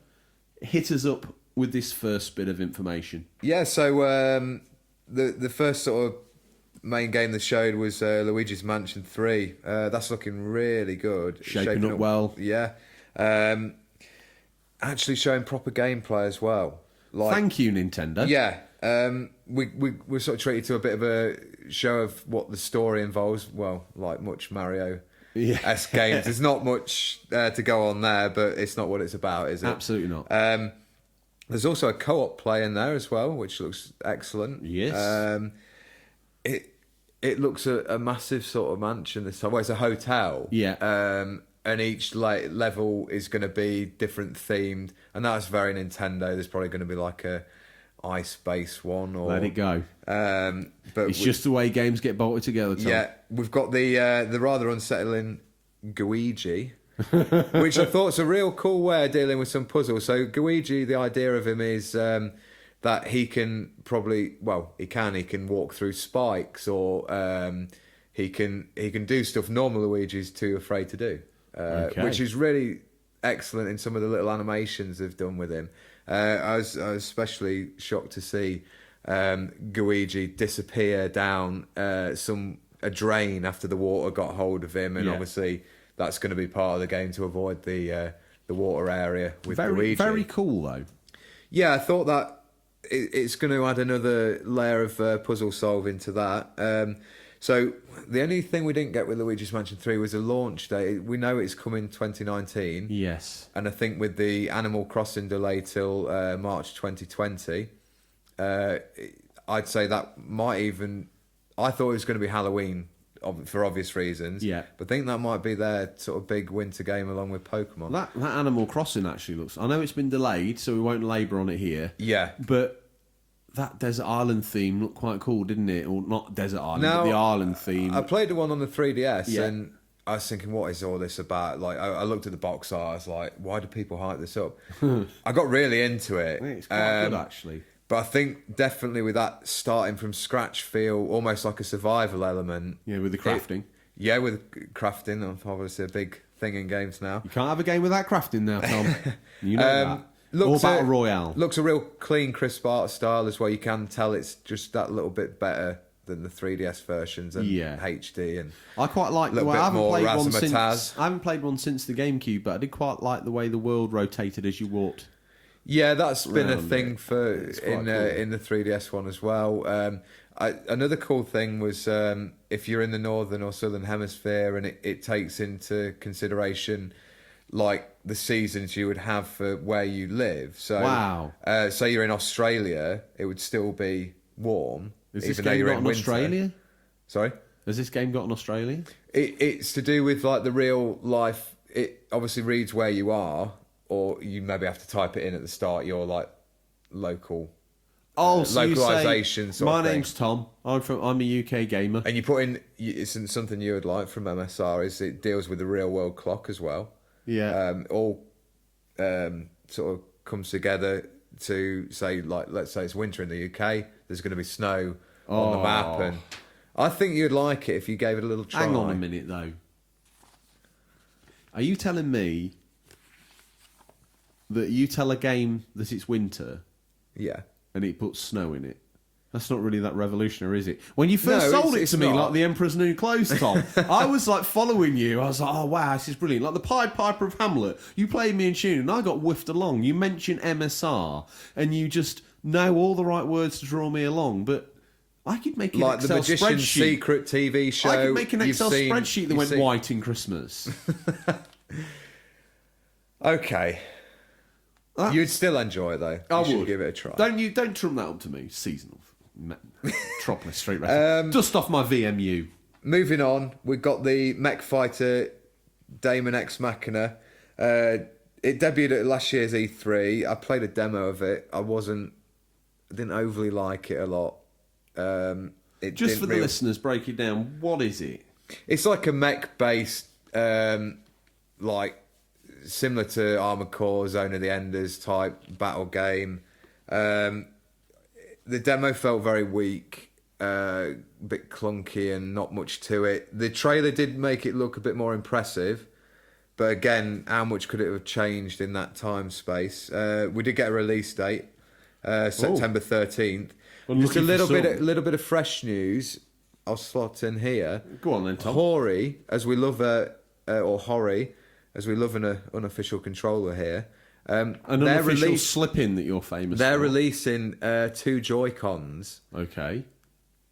hit us up with this first bit of information. Yeah, so the first sort of main game they showed was Luigi's Mansion 3. That's looking really good. Shaping up well. Yeah. Actually showing proper gameplay as well. Like, thank you, Nintendo. Yeah. We're sort of treated to a bit of a show of what the story involves. Well, like much Mario-esque games. There's not much to go on there, but it's not what it's about, is it? Absolutely not. There's also a co-op play in there as well, which looks excellent. Yes. It looks a massive sort of mansion this time. Well, it's a hotel. Yeah. And each level is going to be different themed, and that's very Nintendo. There's probably going to be like a ice-based one. Or Let it go. But It's just the way games get bolted together, Tom. yeah, we've got the rather unsettling Guiji, which I thought's a real cool way of dealing with some puzzles. So Guiji, the idea of him is that he can he can walk through spikes, or he can do stuff normal Luigi's too afraid to do, which is really excellent in some of the little animations they've done with him. I was especially shocked to see Guiji disappear down a drain after the water got hold of him, and obviously that's going to be part of the game to avoid the water area with Luigi. Very cool though. Yeah, I thought that it's going to add another layer of puzzle solving to that. So the only thing we didn't get with Luigi's Mansion 3 was a launch date. We know it's coming 2019. Yes. And I think with the Animal Crossing delay till March 2020, I'd say that might even... I thought it was going to be Halloween for obvious reasons. Yeah. But I think that might be their sort of big winter game along with Pokemon. That Animal Crossing actually looks... I know it's been delayed, so we won't labour on it here. Yeah. But that Desert Island theme looked quite cool, didn't it? Or not Desert Island, but the island theme. I played the one on the 3DS, Yeah. and I was thinking, what is all this about? Like, I looked at the box art, I was like, why do people hype this up? I got really into it. I think it's quite good, actually. But I think definitely with that starting from scratch feel almost like a survival element. Yeah, with the crafting. With crafting, obviously a big thing in games now. You can't have a game without crafting now, Tom. You know that. Or Battle Royale. Looks a real clean, crisp art style as well. You can tell it's just that little bit better than the 3DS versions and HD. And I quite like the way I haven't played one since the GameCube, but I did quite like the way the world rotated as you walked. Yeah, that's been a thing in the 3DS one as well. Another cool thing was if you're in the northern or southern hemisphere, and it takes into consideration like the seasons you would have for where you live. So, wow. Say you're in Australia, it would still be warm. Is this game got in Australia? Sorry? Has this game got in Australia? It's to do with like the real life. It obviously reads where you are, or you maybe have to type it in at the start, your like local so localization you say, sort of thing. My name's Tom. I'm a UK gamer. And you put in, it's something you would like from MSR is it deals with the real world clock as well. Yeah. All sort of comes together to say, like, let's say it's winter in the UK, there's going to be snow on the map, and I think you'd like it if you gave it a little try. Hang on a minute though. Are you telling me that you tell a game that it's winter, and it puts snow in it? That's not really that revolutionary, is it? When you first sold it to me, like the Emperor's New Clothes, Tom, I was like following you. I was like, oh wow, this is brilliant. Like the Pied Piper of Hamlet. You played me in tune, and I got whiffed along. You mentioned MSR, and you just know all the right words to draw me along. But I could make an like Excel the Magician's spreadsheet. Secret TV show. I could make an Excel spreadsheet that went white in Christmas. Okay. You'd still enjoy it though. I would. Should give it a try. Don't trump that up to me. Seasonal. Metropolis Street Racing. Dust off my VMU. Moving on, we've got the mech fighter Daemon Ex Machina. It debuted at last year's E3. I played a demo of it. I didn't overly like it a lot. Just for the listeners, break it down. What is it? It's like a mech-based, like similar to Armored Core, Zone of the Enders type battle game. The demo felt very weak, a bit clunky and not much to it. The trailer did make it look a bit more impressive, but again, how much could it have changed in that time space? We did get a release date, September 13th. Just a little bit of fresh news. I'll slot in here. Go on then, Tom. Hori, as we love or Hori, as we love an unofficial controller here. An unofficial slip-in that you're famous for. They're releasing 2 Joy-Cons. Okay.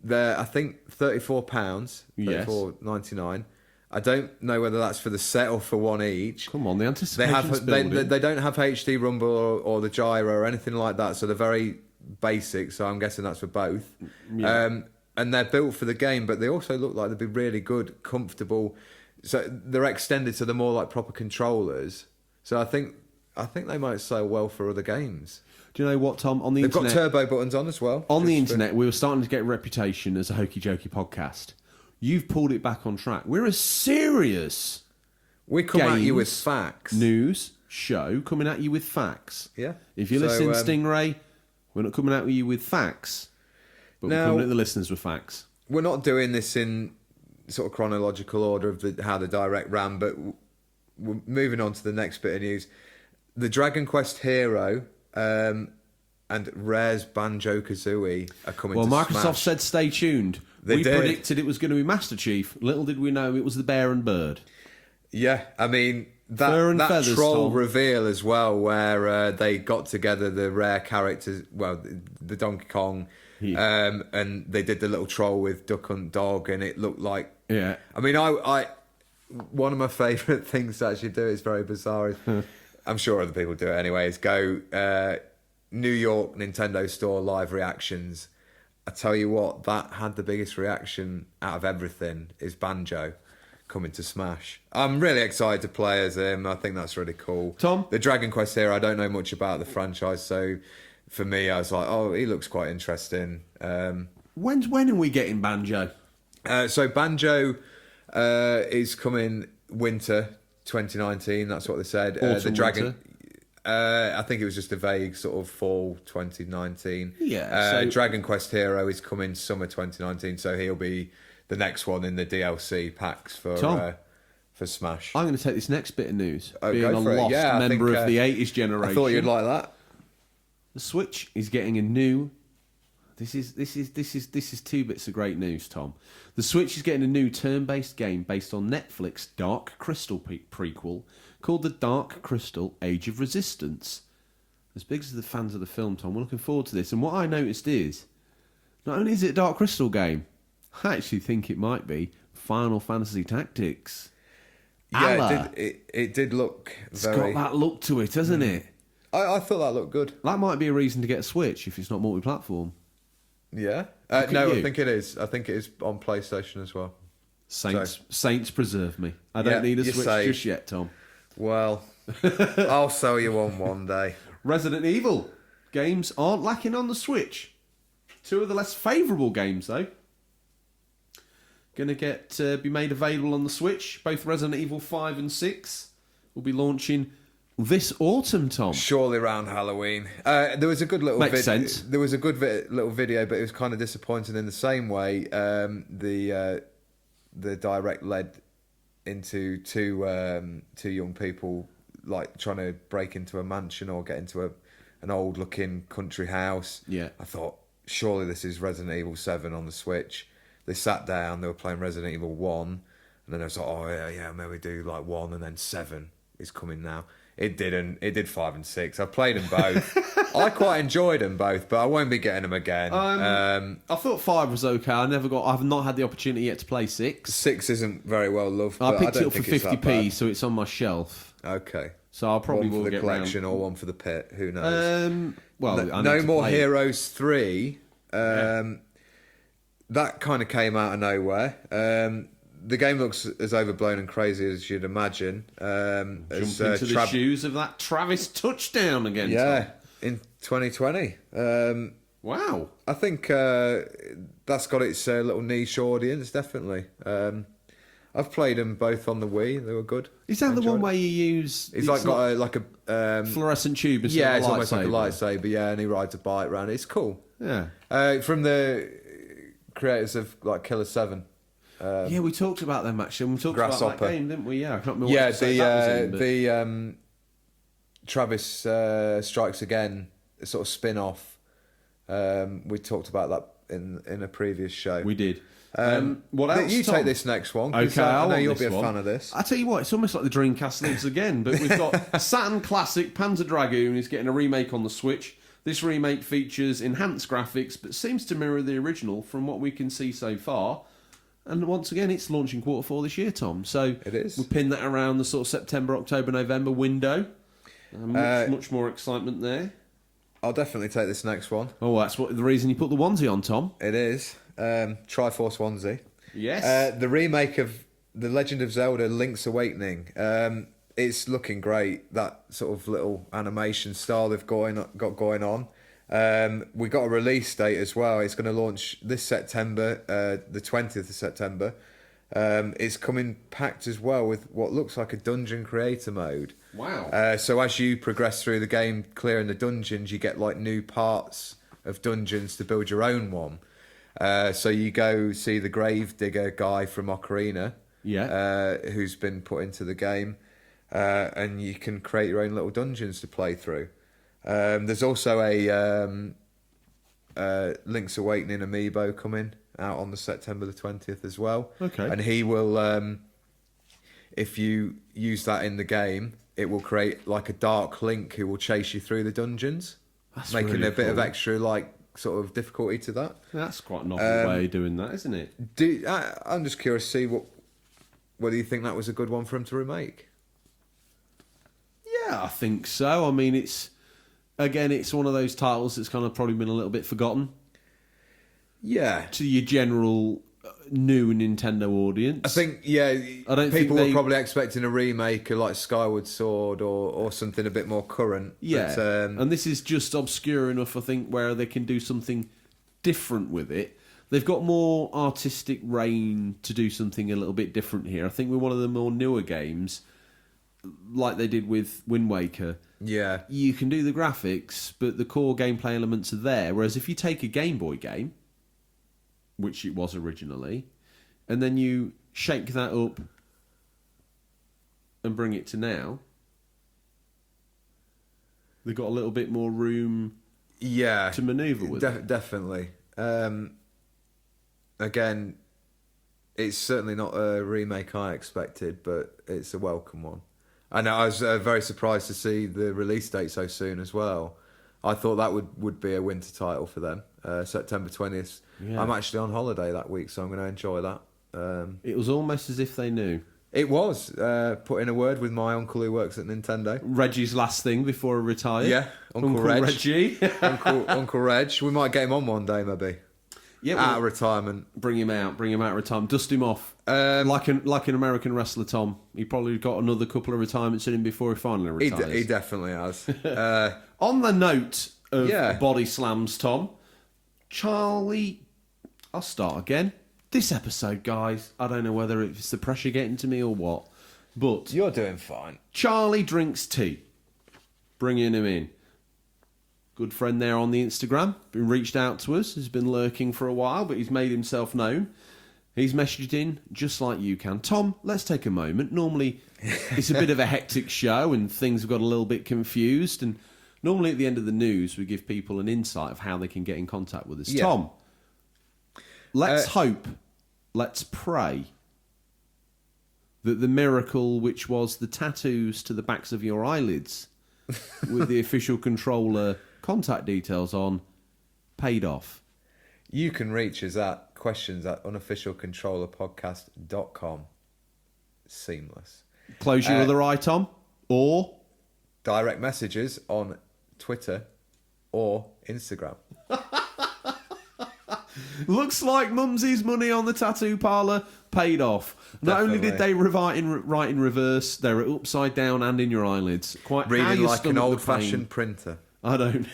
They're, I think, £34, Yes. $34.99. I don't know whether that's for the set or for one each. Come on, the anticipation's building. They don't have HD rumble or the gyro or anything like that, so they're very basic, so I'm guessing that's for both. Yeah. And they're built for the game, but they also look like they'd be really good, comfortable. So they're extended to the more like proper controllers. So I think I think they might sell well for other games. Do you know what, Tom? On the They've internet, got turbo buttons on as well. on the internet, we were starting to get a reputation as a hokey jokey podcast. You've pulled it back on track. We're a serious We come at you with games, facts. news show coming at you with facts. Yeah. If you're So, listening, Stingray, we're not coming at you with facts, but we're Now- coming at the listeners with facts. We're not doing this in sort of chronological order of how the direct ran, but we're moving on to the next bit of news. The Dragon Quest Hero and Rare's Banjo-Kazooie are coming Well, to Microsoft Smash. said stay tuned. They We did. predicted it was going to be Master Chief. Little did we know it was the Bear and Bird. Yeah, I mean, Fur and that feathers, troll Tom. reveal as well, where they got together the Rare characters, well, the Donkey Kong, and they did the little troll with Duck Hunt Dog, and it looked like... Yeah. I mean, I one of my favourite things to actually do, it's very bizarre, is, I'm sure other people do it anyway, is go New York Nintendo Store live reactions. I tell you what, that had the biggest reaction out of everything, is Banjo coming to Smash. I'm really excited to play as him. I think that's really cool. Tom? The Dragon Quest here, I don't know much about the franchise, so for me, I was like, oh, he looks quite interesting. When are we getting Banjo? So Banjo is coming winter 2019. That's what they said. The Autumn, Dragon. winter? I think it was just a vague sort of fall 2019. Yeah, so- Dragon Quest Hero is coming summer 2019, so he'll be the next one in the DLC packs for Smash. I'm going to take this next bit of news. Oh, Being go a for it. lost Yeah, I member think, of the 80s generation. I thought you'd like that. The Switch is getting a new. This is two bits of great news, Tom. The Switch is getting a new turn-based game based on Netflix Dark Crystal prequel called The Dark Crystal: Age of Resistance. As big as the fans of the film, Tom, we're looking forward to this. And what I noticed is, not only is it a Dark Crystal game, I actually think it might be Final Fantasy Tactics. Yeah, it did look It's very... got that look to it, hasn't it? I thought that looked good. That might be a reason to get a Switch if it's not multi-platform. Yeah. at No, you. I think it is. I think it is on PlayStation as well. Saints preserve me. I don't Yeah, need a you're Switch safe. just yet, Tom. Well, I'll sell you one day. Resident Evil games aren't lacking on the Switch. Two of the less favourable games, though, going to be made available on the Switch. Both Resident Evil 5 and 6 will be launching this autumn, Tom. Surely around Halloween. There was a good little Makes sense. There was a good little video, but it was kind of disappointing in the same way. The direct led into two young people like trying to break into a mansion or get into an old looking country house. Yeah. I thought, surely this is Resident Evil 7 on the Switch. They sat down, they were playing Resident Evil 1, and then I was like, oh yeah, maybe do like 1 and then 7 is coming now. It didn't. It did 5 and 6. I played them both. I quite enjoyed them both, but I won't be getting them again. I thought 5 was okay. I've not had the opportunity yet to play 6. 6 isn't very well loved. I but picked I it don't up for think it's that 50p, bad. so it's on my shelf. Okay. So I'll probably One will for the get collection round. or one for the pit. Who knows? Well, I no need to more play it. Heroes 3. That kind of came out of nowhere. The game looks as overblown and crazy as you'd imagine. Jump into the shoes of that Travis touchdown again. Yeah, Tom. in 2020. Wow. I think that's got its little niche audience, definitely. I've played them both on the Wii. They were good. Is that the Enjoyed one it. where you use... It's like got a fluorescent tube instead yeah, of it's a almost like a lightsaber. lightsaber. Yeah, and he rides a bike around. It's cool. Yeah. From the creators of like Killer 7. Yeah, we talked about them actually. We talked about Grasshopper. that game, didn't we? Yeah, I can't remember Yeah, what episode that was in, but- the Travis Strikes Again sort of spin-off. We talked about that in a previous show. We did. What else, You Tom? take this next one. 'cause Okay, I know want you'll this be a one. fan of this. I tell you what, it's almost like the Dreamcast lives again. But we've got Saturn Classic Panzer Dragoon is getting a remake on the Switch. This remake features enhanced graphics, but seems to mirror the original from what we can see so far. And once again, it's launching Q4 this year, Tom. So It is. we pin that around the sort of September, October, November window. Much more excitement there. I'll definitely take this next one. Oh, that's the reason you put the onesie on, Tom. It is Triforce Onesie. Yes. The remake of The Legend of Zelda: Link's Awakening. it's looking great. That sort of little animation style they've got going on. We got a release date as well. It's going to launch this September, the 20th of September. It's coming packed as well with what looks like a dungeon creator mode. Wow. So as you progress through the game, clearing the dungeons, you get like new parts of dungeons to build your own one. So you go see the Gravedigger guy from Ocarina, who's been put into the game, and you can create your own little dungeons to play through. There's also a Link's Awakening amiibo coming out on the September the 20th as well. Okay. And he will, if you use that in the game, it will create like a Dark Link who will chase you through the dungeons. That's making really a bit of cool. extra like sort of difficulty to that. That's quite a novel way of doing that, isn't it? I'm just curious to see whether you think that was a good one for him to remake. Yeah, I think so. I mean, it's one of those titles that's kind of probably been a little bit forgotten Yeah. to your general new Nintendo audience. I think, I don't think people they- were probably expecting a remake of like Skyward Sword or something a bit more current. Yeah, But, and this is just obscure enough, I think, where they can do something different with it. They've got more artistic reign to do something a little bit different here. I think with one of the more newer games, like they did with Wind Waker, yeah. you can do the graphics, but the core gameplay elements are there. Whereas if you take a Game Boy game, which it was originally, and then you shake that up and bring it to now, they've got a little bit more room to manoeuvre with. Definitely. Again, it's certainly not a remake I expected, but it's a welcome one. And I was very surprised to see the release date so soon as well. I thought that would be a winter title for them, September 20th. Yeah. I'm actually on holiday that week, so I'm going to enjoy that. It was almost as if they knew. It was. Put in a word with my uncle who works at Nintendo. Reggie's last thing before he retired. Yeah, Uncle Reg. Reggie. Uncle Reg. We might get him on one day, maybe. Yeah, Out of retirement. Bring him out of retirement, dust him off. Like an American wrestler, Tom. He probably got another couple of retirements in him before he finally retires. He definitely has. On the note of Yeah. body slams, Tom, Charlie, I'll start again. This episode, guys, I don't know whether it's the pressure getting to me or what, but You're doing fine. Charlie drinks tea. Bringing him in. Good friend there on the Instagram. Been reached out to us. Has been lurking for a while, but he's made himself known. He's messaged in just like you can. Tom, let's take a moment. Normally, it's a bit of a hectic show and things have got a little bit confused. And normally at the end of the news, we give people an insight of how they can get in contact with us. Yeah. Tom, let's hope, let's pray that the miracle which was the tattoos to the backs of your eyelids with the official controller contact details on paid off. You can reach us at questions@unofficialcontrollerpodcast.com. Seamless. Close your other eye, Tom. Or Direct messages on Twitter or Instagram. looks like Mumsy's money on the tattoo parlour paid off. Not only did they write in reverse, they were upside down and in your eyelids. Quite how Reading you like an stomach the old-fashioned pain, printer. I don't.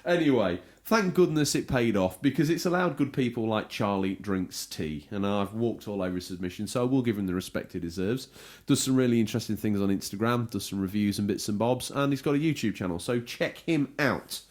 Anyway, thank goodness it paid off because it's allowed good people like Charlie drinks tea, and I've walked all over his submission, so I will give him the respect he deserves. Does some really interesting things on Instagram, does some reviews and bits and bobs, and he's got a YouTube channel, so check him out.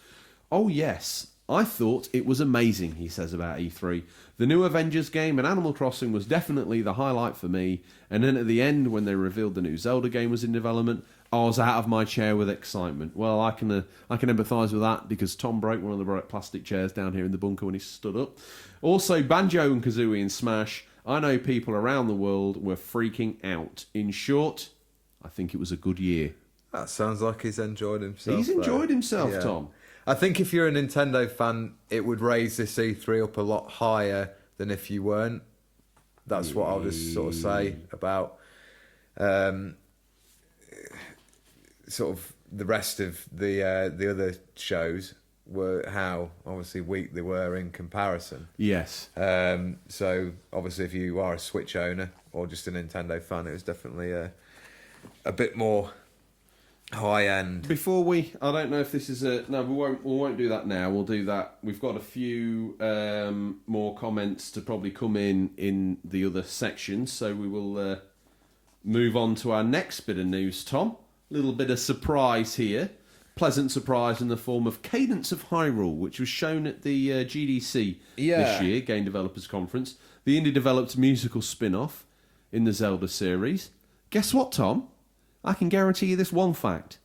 Oh yes, I thought it was amazing, he says about E3. The new Avengers game and Animal Crossing was definitely the highlight for me, and then at the end, when they revealed the new Zelda game was in development, I was out of my chair with excitement. Well, I can empathise with that because Tom broke one of the plastic chairs down here in the bunker when he stood up. Also, Banjo and Kazooie in Smash. I know people around the world were freaking out. In short, I think it was a good year. That sounds like he's enjoyed himself. He's enjoyed himself, Yeah. Tom. I think if you're a Nintendo fan, it would raise this E3 up a lot higher than if you weren't. That's what I'll just sort of say about sort of the rest of the other shows, were how obviously weak they were in comparison. Yes. So obviously if you are a Switch owner, or just a Nintendo fan. It was definitely a bit more high end. Before I don't know if this is no, we won't do that now. We'll do that. We've got a few more comments to probably come in the other sections, so we will move on to our next bit of news, Tom. A little bit of surprise here. Pleasant surprise in the form of Cadence of Hyrule, which was shown at the GDC this year, Game Developers Conference. The indie-developed musical spin-off in the Zelda series. Guess what, Tom? I can guarantee you this one fact.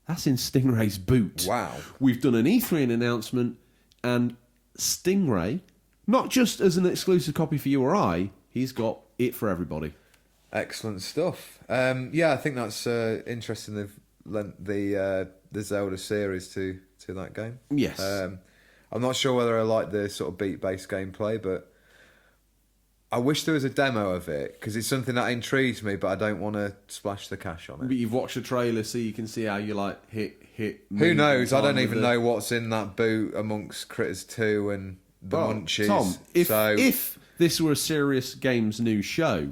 That's in Stingray's boot. Wow. We've done an E3 announcement, and Stingray, not just as an exclusive copy for you or I, he's got it for everybody. Excellent stuff. I think that's interesting. They've lent the Zelda series to that game. Yes. I'm not sure whether I like the sort of beat-based gameplay, but I wish there was a demo of it, because it's something that intrigues me, but I don't want to splash the cash on it. But you've watched the trailer, so you can see how you like hit. Who knows? I don't even know what's in that boot amongst Critters 2 and the Munchies. Tom, if this were a serious games news show,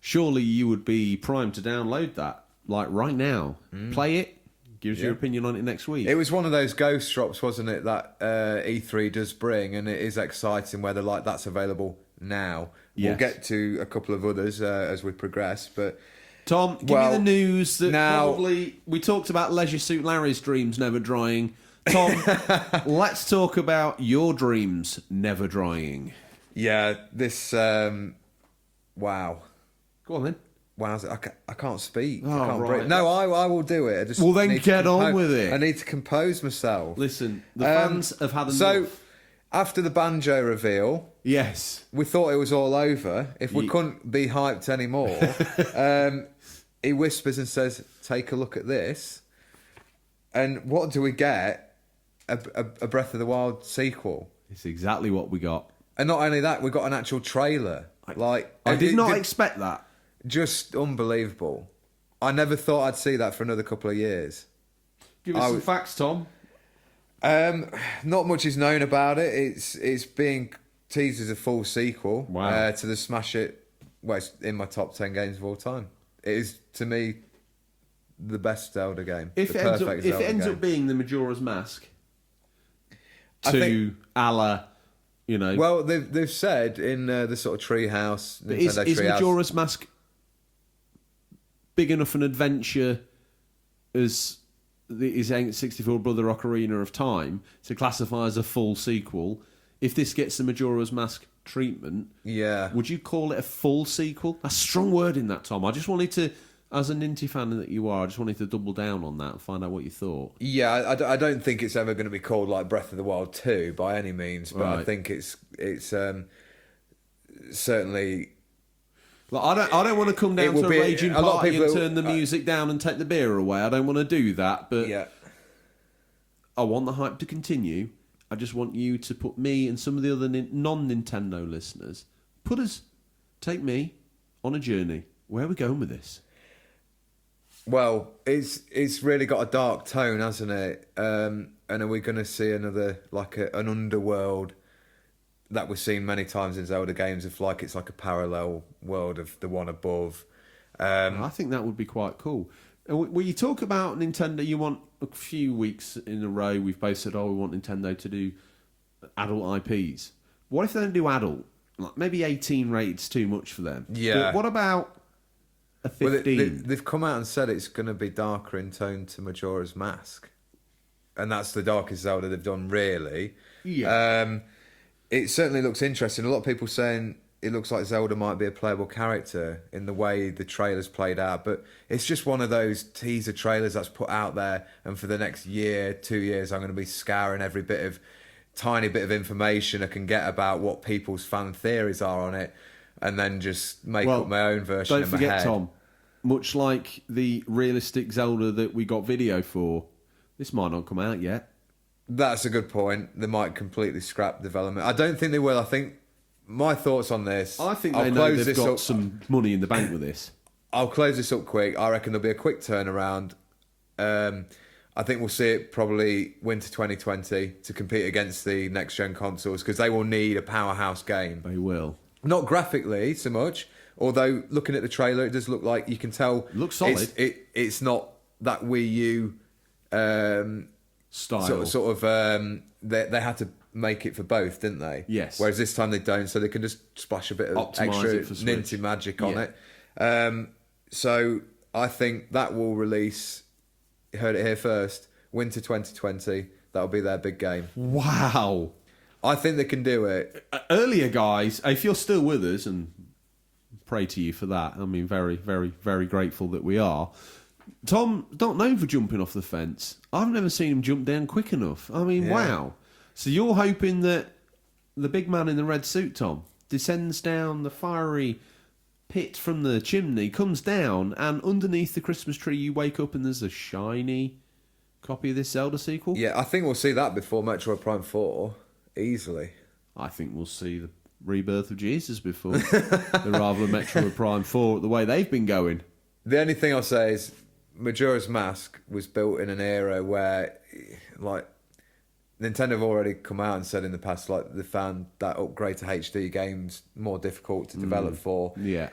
surely you would be primed to download that, like right now. Play it, give us your opinion on it next week. It was one of those ghost drops, wasn't it, that E3 does bring, and it is exciting whether that's available now. Yes. We'll get to a couple of others as we progress, but Tom, give me the news that probably... We talked about Leisure Suit Larry's dreams never drying. Tom, let's talk about your dreams never drying. Yeah, this... wow. Go on then. Wow, I can't speak. Oh, I can't right. breathe. No, I will do it. Well, then get on with it. I need to compose myself. Listen, the fans have had enough. So, after the banjo reveal... Yes. We thought it was all over. If we couldn't be hyped anymore, he whispers and says, "Take a look at this." And what do we get? A Breath of the Wild sequel. It's exactly what we got. And not only that, we got an actual trailer. I did not expect that. Just unbelievable. I never thought I'd see that for another couple of years. Give us some facts, Tom. Not much is known about it. It's being teased as a full sequel to the smash it. Well, it's in my top 10 games of all time. It is, to me, the best Zelda game. If it ends up being the Majora's Mask, a la, Well, they've said in the sort of treehouse, Nintendo is treehouse. Majora's Mask big enough an adventure as his 64 brother Ocarina of Time to classify as a full sequel? If this gets the Majora's Mask treatment, would you call it a full sequel? A strong word in that, Tom. I just wanted to, as a Ninty fan that you are, I just wanted to double down on that and find out what you thought. Yeah, I don't think it's ever going to be called like Breath of the Wild 2 by any means, but I think it's certainly... Like, I don't want to come down to a raging party and turn the music down and take the beer away. I don't want to do that, but I want the hype to continue. I just want you to put me and some of the other non-Nintendo listeners, take me on a journey. Where are we going with this? Well, it's really got a dark tone, hasn't it? And are we going to see another, an underworld that we've seen many times in Zelda games, it's like a parallel world of the one above? I think that would be quite cool. When you talk about Nintendo, you want a few weeks in a row, we've both said, we want Nintendo to do adult IPs. What if they don't do adult? Like maybe 18 rated's too much for them. Yeah. But what about a 15? Well, they've come out and said it's going to be darker in tone to Majora's Mask. And that's the darkest Zelda they've done, really. Yeah. It certainly looks interesting. A lot of people saying it looks like Zelda might be a playable character in the way the trailer's played out, but it's just one of those teaser trailers that's put out there, and for the next year, 2 years, I'm going to be scouring every tiny bit of information I can get about what people's fan theories are on it, and then just make up my own version in my head. Don't forget, Tom, much like the realistic Zelda that we got video for, this might not come out yet. That's a good point. They might completely scrap development. I don't think they will. I think my thoughts on this... I think they know they've got some money in the bank with this. I'll close this up quick. I reckon there'll be a quick turnaround. I think we'll see it probably winter 2020 to compete against the next-gen consoles, because they will need a powerhouse game. They will. Not graphically so much, Although looking at the trailer, it does look like you can tell Looks solid. It's not that Wii U Style. They had to make it for both, didn't they? Yes. Whereas this time they don't, so they can just splash a bit of Optimise extra it for Switch. Ninty magic on Yeah. it. So I think that will release. You heard it here first. Winter 2020. That'll be their big game. Wow. I think they can do it. Earlier, guys, if you're still with us, and pray to you for that, I mean, very, very, very grateful that we are. Tom, not known for jumping off the fence. I've never seen him jump down quick enough. I mean, Yeah. wow. So you're hoping that the big man in the red suit, Tom, descends down the fiery pit from the chimney, comes down, and underneath the Christmas tree you wake up and there's a shiny copy of this Zelda sequel? Yeah, I think we'll see that before Metroid Prime 4. Easily. I think we'll see the rebirth of Jesus before the arrival of Metroid Prime 4, the way they've been going. The only thing I'll say is Majora's Mask was built in an era where, like, Nintendo have already come out and said in the past, like, they found that upgrade to HD games more difficult to develop for. Yeah.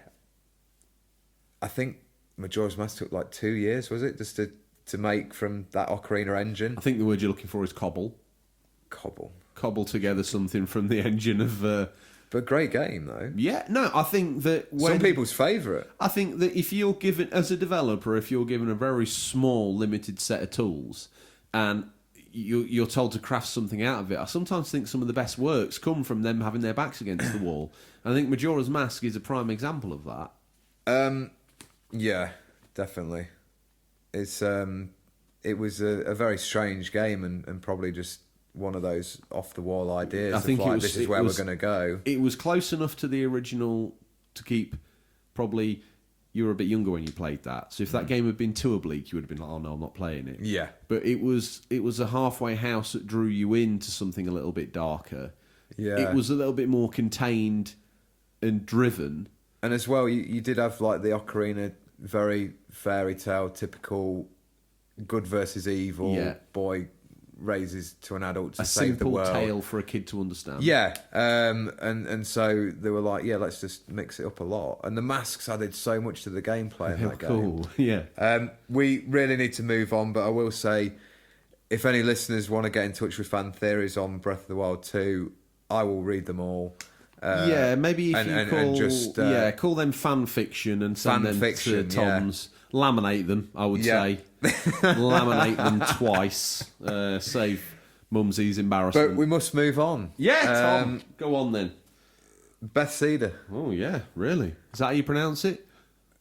I think Majora's Mask took like 2 years, was it, just to make from that Ocarina engine? I think the word you're looking for is cobble. Cobble together something from the engine of... But great game, though. Yeah, no, I think that Some people's favourite. I think that if you're given, as a developer, if you're given a very small, limited set of tools and you're told to craft something out of it, I sometimes think some of the best works come from them having their backs against the wall. And I think Majora's Mask is a prime example of that. Yeah, definitely. It's it was a very strange game and probably just one of those off-the-wall ideas. I think this is where we're going to go. It was close enough to the original to keep probably... You were a bit younger when you played that. So if that game had been too oblique, you would have been like, oh no, I'm not playing it. Yeah. But it was a halfway house that drew you into something a little bit darker. Yeah. It was a little bit more contained and driven. And as well, you did have like the Ocarina, very fairy tale, typical good versus evil. Yeah. Boy raises to an adult to A save the simple world. tale for a kid to understand. Yeah, and so they were like, yeah, let's just mix it up a lot. And the masks added so much to the gameplay in that Cool, game. yeah. We really need to move on, but I will say, if any listeners want to get in touch with fan theories on Breath of the Wild 2, I will read them all. Yeah, maybe if you call, just, call them fan fiction and send them fiction, to Tom's. Laminate them, I would say. Laminate them twice. Save Mumsy's embarrassment. But we must move on. Yeah, Tom. Go on then. Bethesda. Oh, yeah, really? Is that how you pronounce it?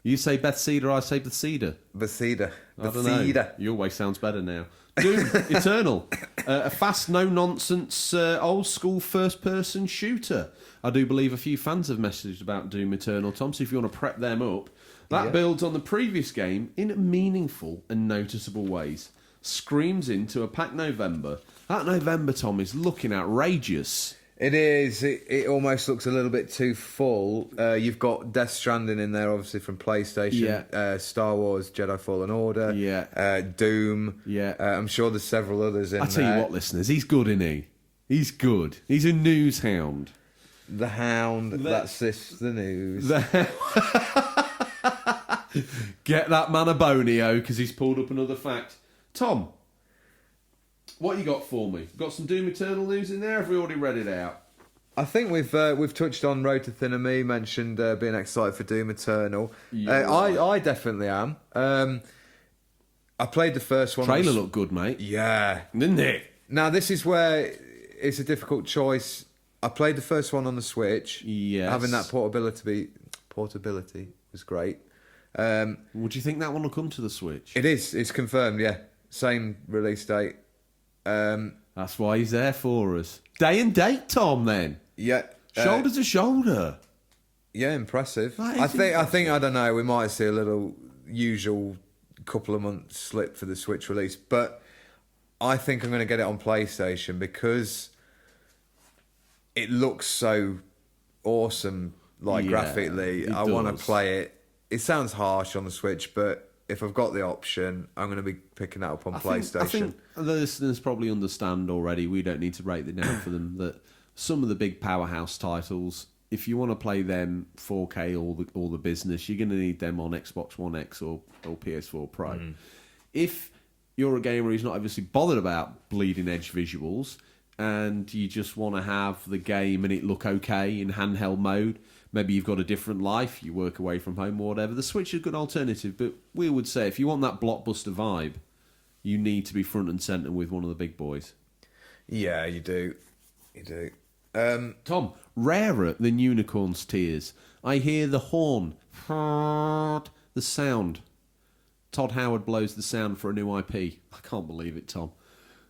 You say Bethesda, I say Bethesda. Bethesda. I don't know. Your way sounds better now. Doom Eternal. A fast, no-nonsense, old-school first-person shooter. I do believe a few fans have messaged about Doom Eternal, Tom, so if you want to prep them up. That builds on the previous game in meaningful and noticeable ways. Screams into a packed November. That November, Tom, is looking outrageous. It is. It almost looks a little bit too full. You've got Death Stranding in there, obviously, from PlayStation. Yeah. Star Wars Jedi Fallen Order. Yeah. Doom. Yeah. I'm sure there's several others in there. I tell you what, listeners, he's good, isn't he? He's good. He's a news hound. The Hound that sifts the news. Get that man a bonio, because he's pulled up another fact. Tom, what you got for me? Got some Doom Eternal news in there? Have we already read it out? I think we've touched on Road to Thinner Me, mentioned being excited for Doom Eternal. I definitely am. I played the first one. Trailer looked good, mate. Yeah. Didn't it? Now, this is where it's a difficult choice. I played the first one on the Switch. Yes. Having that portability was great. Would you think that one will come to the Switch? It is. It's confirmed, yeah. Same release date. That's why he's there for us. Day and date, Tom, then. Yeah. Shoulder to shoulder. Yeah, impressive. That is I think, I don't know, we might see a little usual couple of months slip for the Switch release, but I think I'm going to get it on PlayStation because it looks so awesome, graphically. I want to play it. It sounds harsh on the Switch, but if I've got the option, I'm going to be picking that up on PlayStation. I think the listeners probably understand already, we don't need to break it down for them, that some of the big powerhouse titles if you want to play them 4K all the business, you're going to need them on Xbox One X or PS4 Pro. If you're a gamer who's not obviously bothered about bleeding edge visuals and you just want to have the game and it look okay in handheld mode, maybe you've got a different life, you work away from home or whatever, the Switch is a good alternative. But we would say if you want that blockbuster vibe, you need to be front and centre with one of the big boys. Yeah, you do. You do. Tom, rarer than unicorn's tears, I hear the horn, the sound. Todd Howard blows the sound for a new IP. I can't believe it, Tom.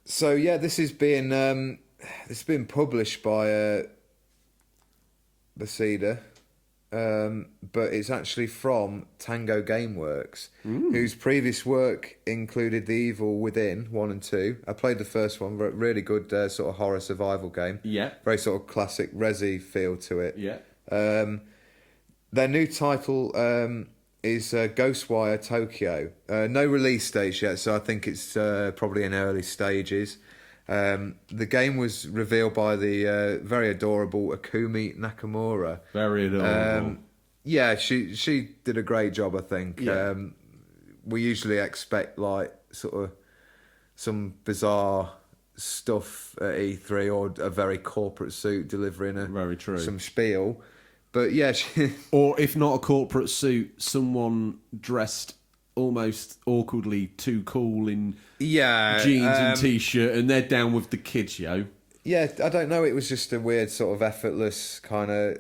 So yeah, this has been published by Bethesda, but it's actually from Tango Gameworks, whose previous work included The Evil Within 1 and 2. I played the first one, really good sort of horror survival game. Yeah. Very sort of classic Resi feel to it. Yeah. Their new title is Ghostwire Tokyo. No release stage yet, so I think it's probably in early stages. The game was revealed by the very adorable Akumi Nakamura. Very adorable. Yeah, she did a great job, I think. Yeah. We usually expect like sort of some bizarre stuff at E3 or a very corporate suit delivering Very true. some spiel. But yeah, or if not a corporate suit, someone dressed almost awkwardly too cool in jeans and t-shirt, and they're down with the kids, yo. Yeah, I don't know. It was just a weird sort of effortless kind of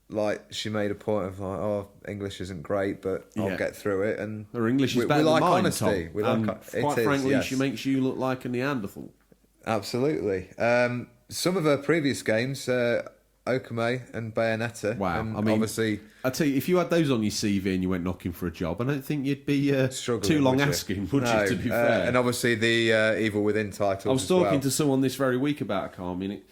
like she made a point of like, oh, English isn't great, but I'll get through it. And her English is we better like than mine, honesty. Tom. We and like quite it frankly, yes. she makes you look like a Neanderthal. Absolutely. Some of her previous games, Okame and Bayonetta. Wow. And I mean, obviously, I tell you, if you had those on your CV and you went knocking for a job, I don't think you'd be struggling, too long would you? asking, would No, you, to be fair? and obviously the Evil Within title. I was talking to someone this very week about it, I mean,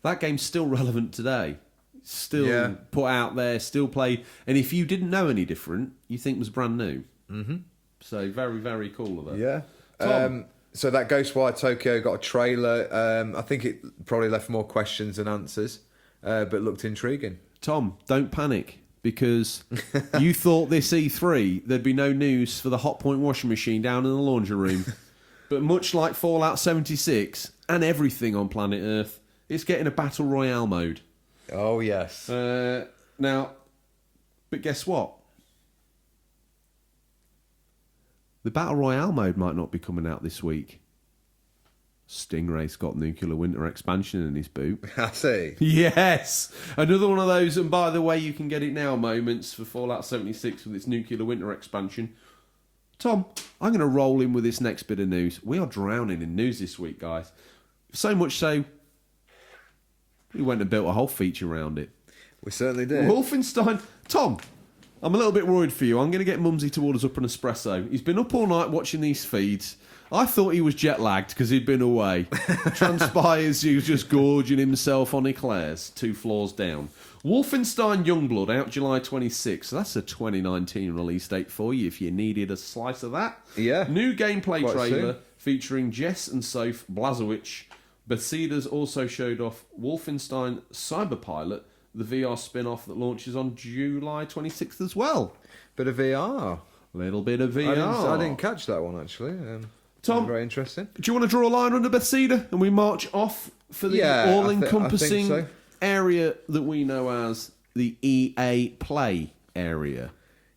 that game's still relevant today. Still put out there, still played. And if you didn't know any different, you think it was brand new. Mm-hmm. So very, very cool of it. Yeah. Tom. So that Ghostwire Tokyo got a trailer. I think it probably left more questions than answers, but looked intriguing. Tom, don't panic, because you thought this E3 there'd be no news for the Hot Point washing machine down in the laundry room. But much like Fallout 76 and everything on planet Earth, it's getting a Battle Royale mode. Oh, yes. Now, but guess what? The Battle Royale mode might not be coming out this week. Stingray's got Nuclear Winter expansion in his boot. I see. Yes! Another one of those, and by the way, you can get it now, moments for Fallout 76 with its Nuclear Winter expansion. Tom, I'm going to roll in with this next bit of news. We are drowning in news this week, guys. So much so, we went and built a whole feature around it. We certainly did. Wolfenstein. Tom, I'm a little bit worried for you. I'm going to get Mumsy to order us up an espresso. He's been up all night watching these feeds. I thought he was jet lagged because he'd been away. Transpires he was just gorging himself on eclairs 2 floors down. Wolfenstein Youngblood out July 26th. So that's a 2019 release date for you if you needed a slice of that. Yeah. New gameplay Quite trailer soon. featuring Jess and Soph Blazowicz. Bethesda's also showed off Wolfenstein Cyberpilot, the VR spin-off that launches on July 26th as well. Bit of VR. Little bit of VR. I didn't catch that one, actually. Tom, very interesting. Do you want to draw a line under Bethesda and we march off for the Yeah, all-encompassing I think so. area that we know as the EA Play area?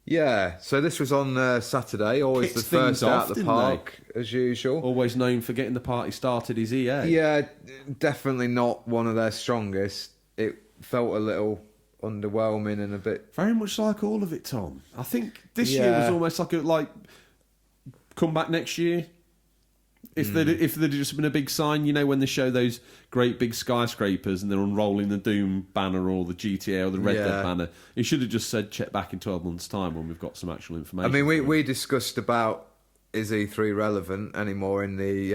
Yeah, so this was on Saturday, always Kicks the first things out off, of the didn't park, as usual. Always known for getting the party started is EA. Yeah, definitely not one of their strongest. It felt a little underwhelming and a bit... Very much like all of it, Tom. I think this year was almost like come back next year. If there'd just been a big sign, you know, when they show those great big skyscrapers and they're unrolling the Doom banner or the GTA or the Red Dead banner, it should have just said check back in 12 months' time when we've got some actual information. I mean, we discussed about is E3 relevant anymore in the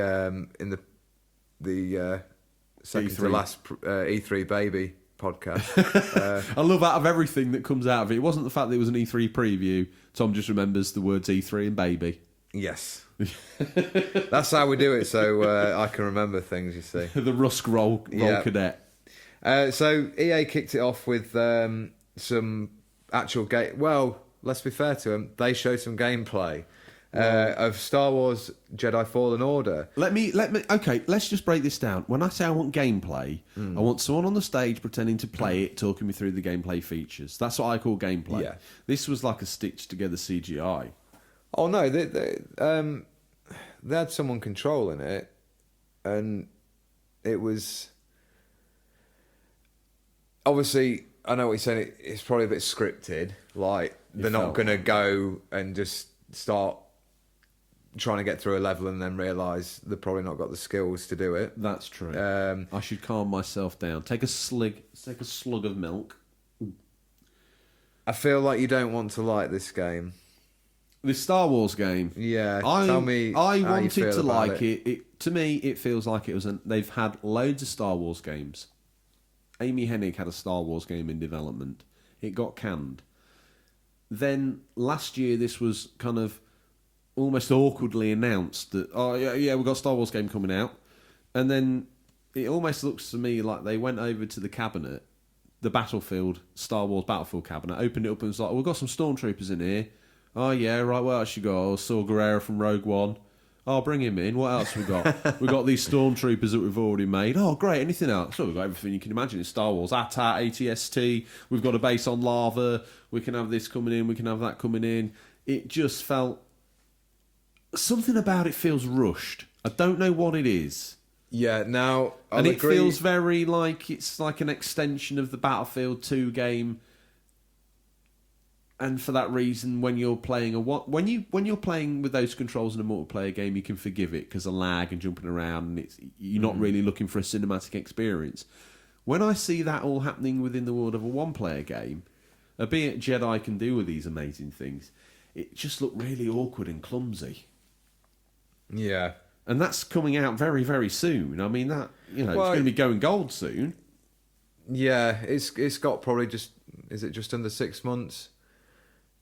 second E3. to last E3 baby podcast. I love out of everything that comes out of it. It wasn't the fact that it was an E3 preview. Tom just remembers the words E3 and baby. Yes. That's how we do it, so I can remember things, you see. The Rusk roll cadet. So EA kicked it off with some actual game. Well, let's be fair to them. They showed some gameplay of Star Wars Jedi Fallen Order. Okay, let's just break this down. When I say I want gameplay, I want someone on the stage pretending to play it, talking me through the gameplay features. That's what I call gameplay. Yeah. This was like a stitched together CGI. Oh no, they had someone controlling it, and it was obviously. I know what you're saying. It's probably a bit scripted. Like they're not going to go and just start trying to get through a level and then realise they've probably not got the skills to do it. That's true. I should calm myself down. Take a slug of milk. I feel like you don't want to like this game. This Star Wars game. Yeah. Tell me. I wanted to like it. To me, it feels like it was. They've had loads of Star Wars games. Amy Hennig had a Star Wars game in development. It got canned. Then last year, this was kind of almost awkwardly announced that, oh, yeah, we've got a Star Wars game coming out. And then it almost looks to me like they went over to the cabinet, the Star Wars Battlefield cabinet, opened it up and was like, oh, we've got some Stormtroopers in here. Oh, yeah, right, what else you got? Oh, Saw Gerrera from Rogue One. Oh, bring him in. What else we got? We've got these Stormtroopers that we've already made. Oh, great. Anything else? So we've got everything you can imagine in Star Wars. AT-AT, ATST. We've got a base on lava. We can have this coming in. We can have that coming in. It just felt... Something about it feels rushed. I don't know what it is. Yeah, now... I'll agree. It feels very like it's like an extension of the Battlefield 2 game. And for that reason, when you're playing when you're playing with those controls in a multiplayer game, you can forgive it because of lag and jumping around, and you're not really looking for a cinematic experience. When I see that all happening within the world of a one-player game, albeit Jedi can do with these amazing things, it just looked really awkward and clumsy. Yeah, and that's coming out very, very soon. I mean, that it's going to be going gold soon. Yeah, it's got probably is it just under 6 months?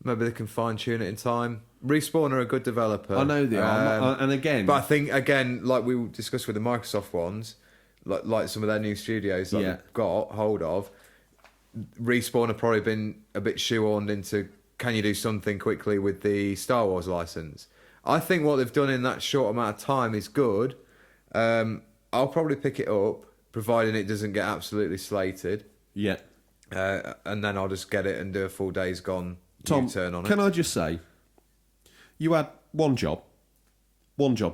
Maybe they can fine-tune it in time. Respawn are a good developer. I know they are. And again... But I think, again, like we discussed with the Microsoft ones, like some of their new studios that we've got hold of, Respawn have probably been a bit shoehorned into, can you do something quickly with the Star Wars license? I think what they've done in that short amount of time is good. I'll probably pick it up, providing it doesn't get absolutely slated. Yeah. And then I'll just get it and do a full Days Gone... Tom, can I just say, you had one job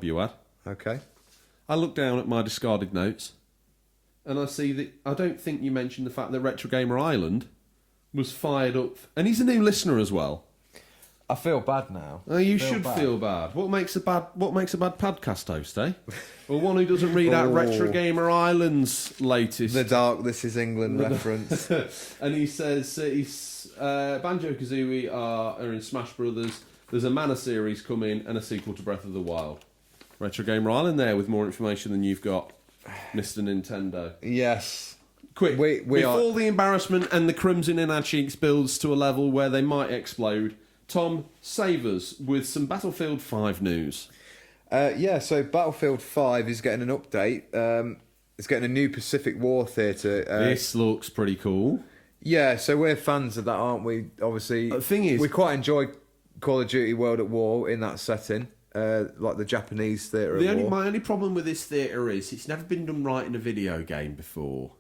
you had. Okay. I look down at my discarded notes, and I see that I don't think you mentioned the fact that Retro Gamer Island was fired up, and he's a new listener as well. I feel bad now. You should feel bad. What makes a bad podcast host, eh? Or one who doesn't read out Retro Gamer Island's latest... The Dark This Is England reference. And he says Banjo-Kazooie are in Smash Brothers. There's a Mana series coming and a sequel to Breath of the Wild. Retro Gamer Island there with more information than you've got, Mr. Nintendo. Yes. Quick, before the embarrassment and the crimson in our cheeks builds to a level where they might explode... Tom, save us with some Battlefield 5 news. So Battlefield 5 is getting an update. It's getting a new Pacific War theatre. This looks pretty cool. Yeah, so we're fans of that, aren't we? Obviously, the thing is, we quite enjoy Call of Duty World at War in that setting, like the Japanese theatre at war. My only problem with this theatre is it's never been done right in a video game before.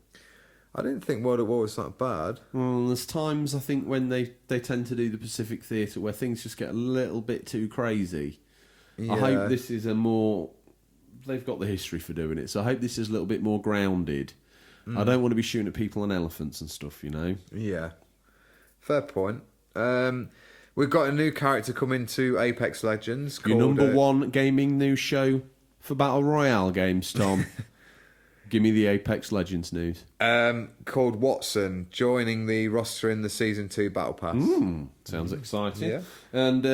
I didn't think World at War was that bad. Well, there's times, I think, when they tend to do the Pacific Theatre where things just get a little bit too crazy. Yeah. I hope this is a more... They've got the history for doing it, so I hope this is a little bit more grounded. I don't want to be shooting at people and elephants and stuff, you know? Yeah. Fair point. We've got a new character coming to Apex Legends. Your number one gaming news show for Battle Royale games, Tom. Give me the Apex Legends news. Called Watson, joining the roster in the Season 2 Battle Pass. Sounds exciting. Yeah. And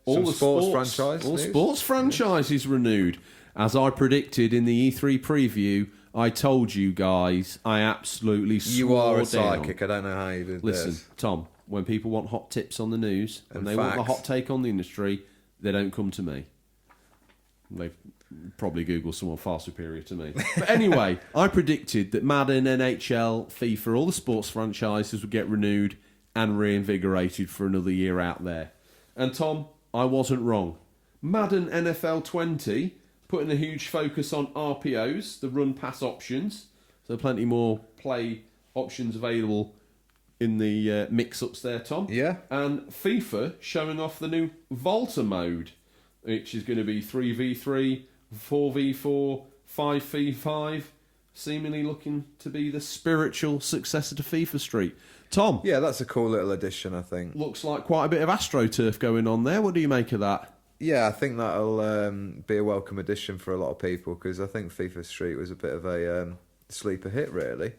all the sports franchises renewed. As I predicted in the E3 preview, I told you guys, I absolutely swore You are a down. psychic, I don't know how you did Listen, this. Tom, when people want hot tips on the news, and they want a hot take on the industry, they don't come to me. They've probably Googled someone far superior to me. But anyway, I predicted that Madden, NHL, FIFA, all the sports franchises would get renewed and reinvigorated for another year out there. And Tom, I wasn't wrong. Madden NFL 20, putting a huge focus on RPOs, the run-pass options, so plenty more play options available in the mix-ups there, Tom. Yeah. And FIFA showing off the new Volta mode, which is going to be 3v3, 4v4, 5v5, seemingly looking to be the spiritual successor to FIFA Street. Tom. Yeah, that's a cool little addition, I think. Looks like quite a bit of AstroTurf going on there. What do you make of that? Yeah, I think that'll be a welcome addition for a lot of people, because I think FIFA Street was a bit of a sleeper hit, really.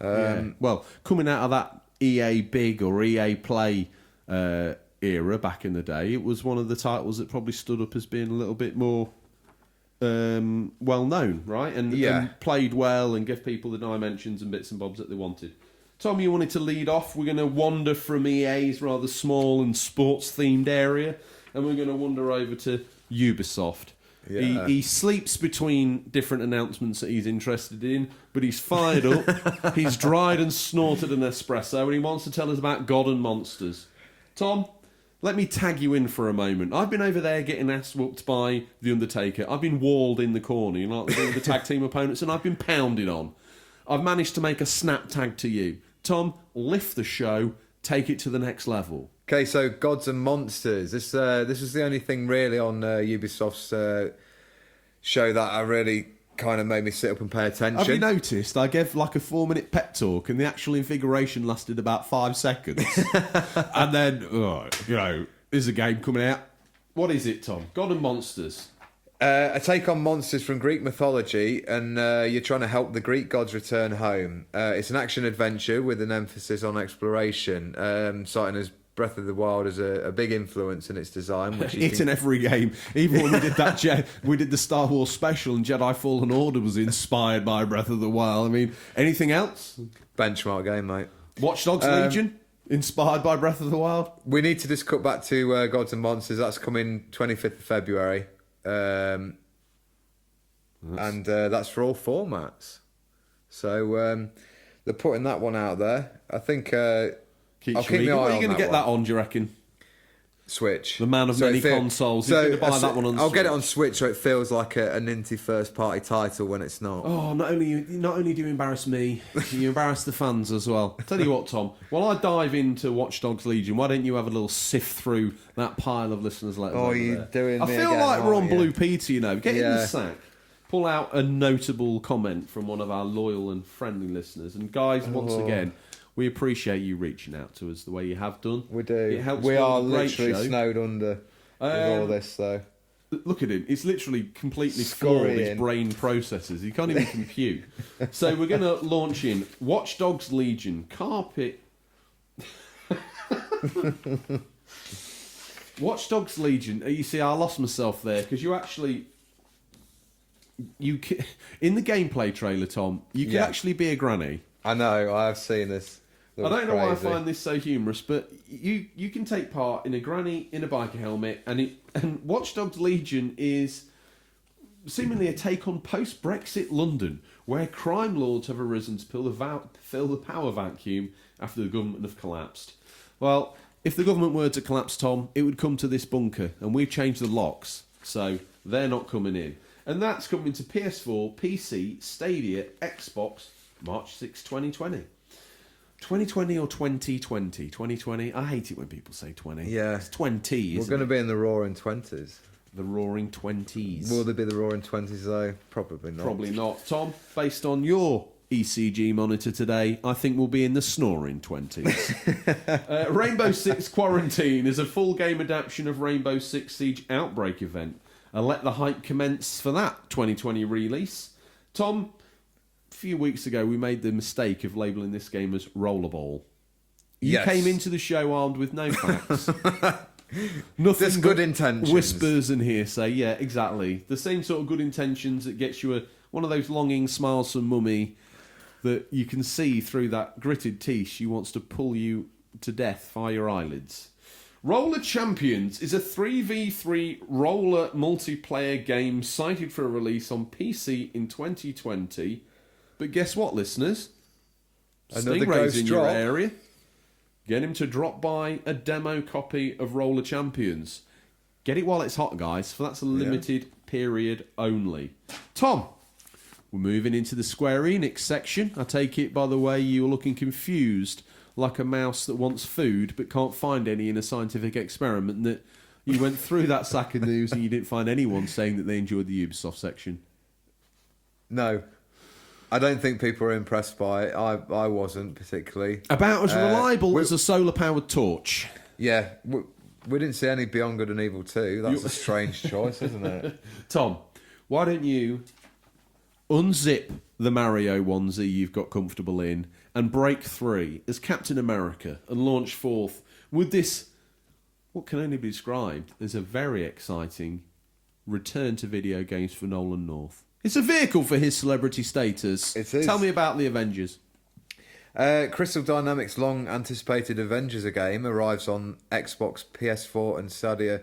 Yeah. Well, coming out of that EA Big or EA Play era back in the day, it was one of the titles that probably stood up as being a little bit more well known, right? And played well and gave people the dimensions and bits and bobs that they wanted. Tom, you wanted to lead off. We're going to wander from EA's rather small and sports-themed area, and we're going to wander over to Ubisoft. Yeah. He sleeps between different announcements that he's interested in, but he's fired up. He's dried and snorted an espresso, and he wants to tell us about God and Monsters. Tom, let me tag you in for a moment. I've been over there getting ass-whooped by The Undertaker. I've been walled in the corner, you know, like the tag team opponents, and I've been pounded on. I've managed to make a snap tag to you. Tom, lift the show, take it to the next level. Okay, so Gods and Monsters. This was the only thing really on Ubisoft's show that I really kind of made me sit up and pay attention. Have you noticed? I gave like a 4-minute pep talk, and the actual invigoration lasted about 5 seconds. And then, there's a game coming out. What is it, Tom? God and Monsters. A take on monsters from Greek mythology, and you're trying to help the Greek gods return home. It's an action-adventure with an emphasis on exploration, citing as Breath of the Wild as a big influence in its design. Which in every game. Even when we did that, we did the Star Wars special, and Jedi Fallen Order was inspired by Breath of the Wild. I mean, anything else? Benchmark game, mate. Watch Dogs Legion, inspired by Breath of the Wild. We need to just cut back to Gods and Monsters. That's coming 25th of February. And that's for all formats. So they're putting that one out there. I think I'll keep my eye on that. What are you going to get that on, do you reckon? Switch. The man of many consoles. So He's going to buy that one on Switch. I'll get it on Switch so it feels like a Ninty first party title when it's not. Oh, not only do you embarrass me, you embarrass the fans as well. Tell you what, Tom, while I dive into Watch Dogs Legion, why don't you have a little sift through that pile of listeners' letters? Oh, you're doing I me feel again, like we're on you? Blue Peter, you know. Get in the sack. Pull out a notable comment from one of our loyal and friendly listeners. And guys, once again, we appreciate you reaching out to us the way you have done. We do. It helps. We are literally snowed under with all this, though. Look at him. It's literally completely flawed his brain processes. He can't even compute. So we're going to launch in Watch Dogs Legion. Carpet. Watch Dogs Legion. You see, I lost myself there because you actually... in the gameplay trailer, Tom, you can actually be a granny. I know, I've seen this. I don't know why I find this so humorous, but you can take part in a granny in a biker helmet, and Watch Dogs Legion is seemingly a take on post-Brexit London, where crime lords have arisen to fill the power vacuum after the government have collapsed. Well, if the government were to collapse, Tom, it would come to this bunker, and we've changed the locks, so they're not coming in. And that's coming to PS4, PC, Stadia, Xbox, March 6, 2020. 2020 or 2020? 2020? I hate it when people say 20. Yeah. It's 20, We're going to be in the roaring 20s. The roaring 20s. Will there be the roaring 20s, though? Probably not. Probably not. Tom, based on your ECG monitor today, I think we'll be in the snoring 20s. Rainbow Six Quarantine is a full game adaptation of Rainbow Six Siege Outbreak event. Let the hype commence for that 2020 release. Tom, a few weeks ago we made the mistake of labelling this game as Rollerball. You came into the show armed with no facts. Nothing. Just good intentions. Whispers and hearsay, yeah, exactly. The same sort of good intentions that gets you one of those longing smiles from Mummy that you can see through that gritted teeth. She wants to pull you to death via your eyelids. Roller Champions is a 3v3 roller multiplayer game cited for a release on PC in 2020. But guess what, listeners? Another Stingrays ghost in drop. your area. Get him to drop by a demo copy of Roller Champions. Get it while it's hot, guys, for that's a limited period only. Tom, we're moving into the Square Enix section. I take it, by the way, you're looking confused, like a mouse that wants food but can't find any in a scientific experiment, that you went through that sack of news and you didn't find anyone saying that they enjoyed the Ubisoft section. No. I don't think people are impressed by it. I wasn't particularly. About as reliable as a solar-powered torch. Yeah. We didn't see any Beyond Good and Evil 2. That's a strange choice, isn't it? Tom, why don't you unzip the Mario onesie you've got comfortable in and break free as Captain America and launch forth with this, what can only be described as a very exciting return to video games for Nolan North. It's a vehicle for his celebrity status. It is. Tell me about the Avengers. Crystal Dynamics' long-anticipated Avengers game arrives on Xbox, PS4 and Stadia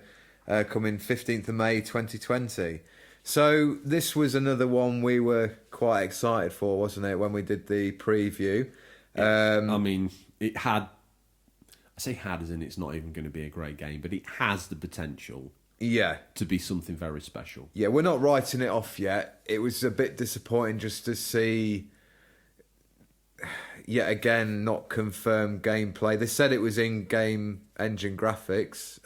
coming 15th of May 2020. So this was another one we were quite excited for, wasn't it, when we did the preview? I mean, it had... I say had as in it's not even going to be a great game, but it has the potential to be something very special. Yeah, we're not writing it off yet. It was a bit disappointing just to see... yet again, not confirmed gameplay. They said it was in-game engine graphics.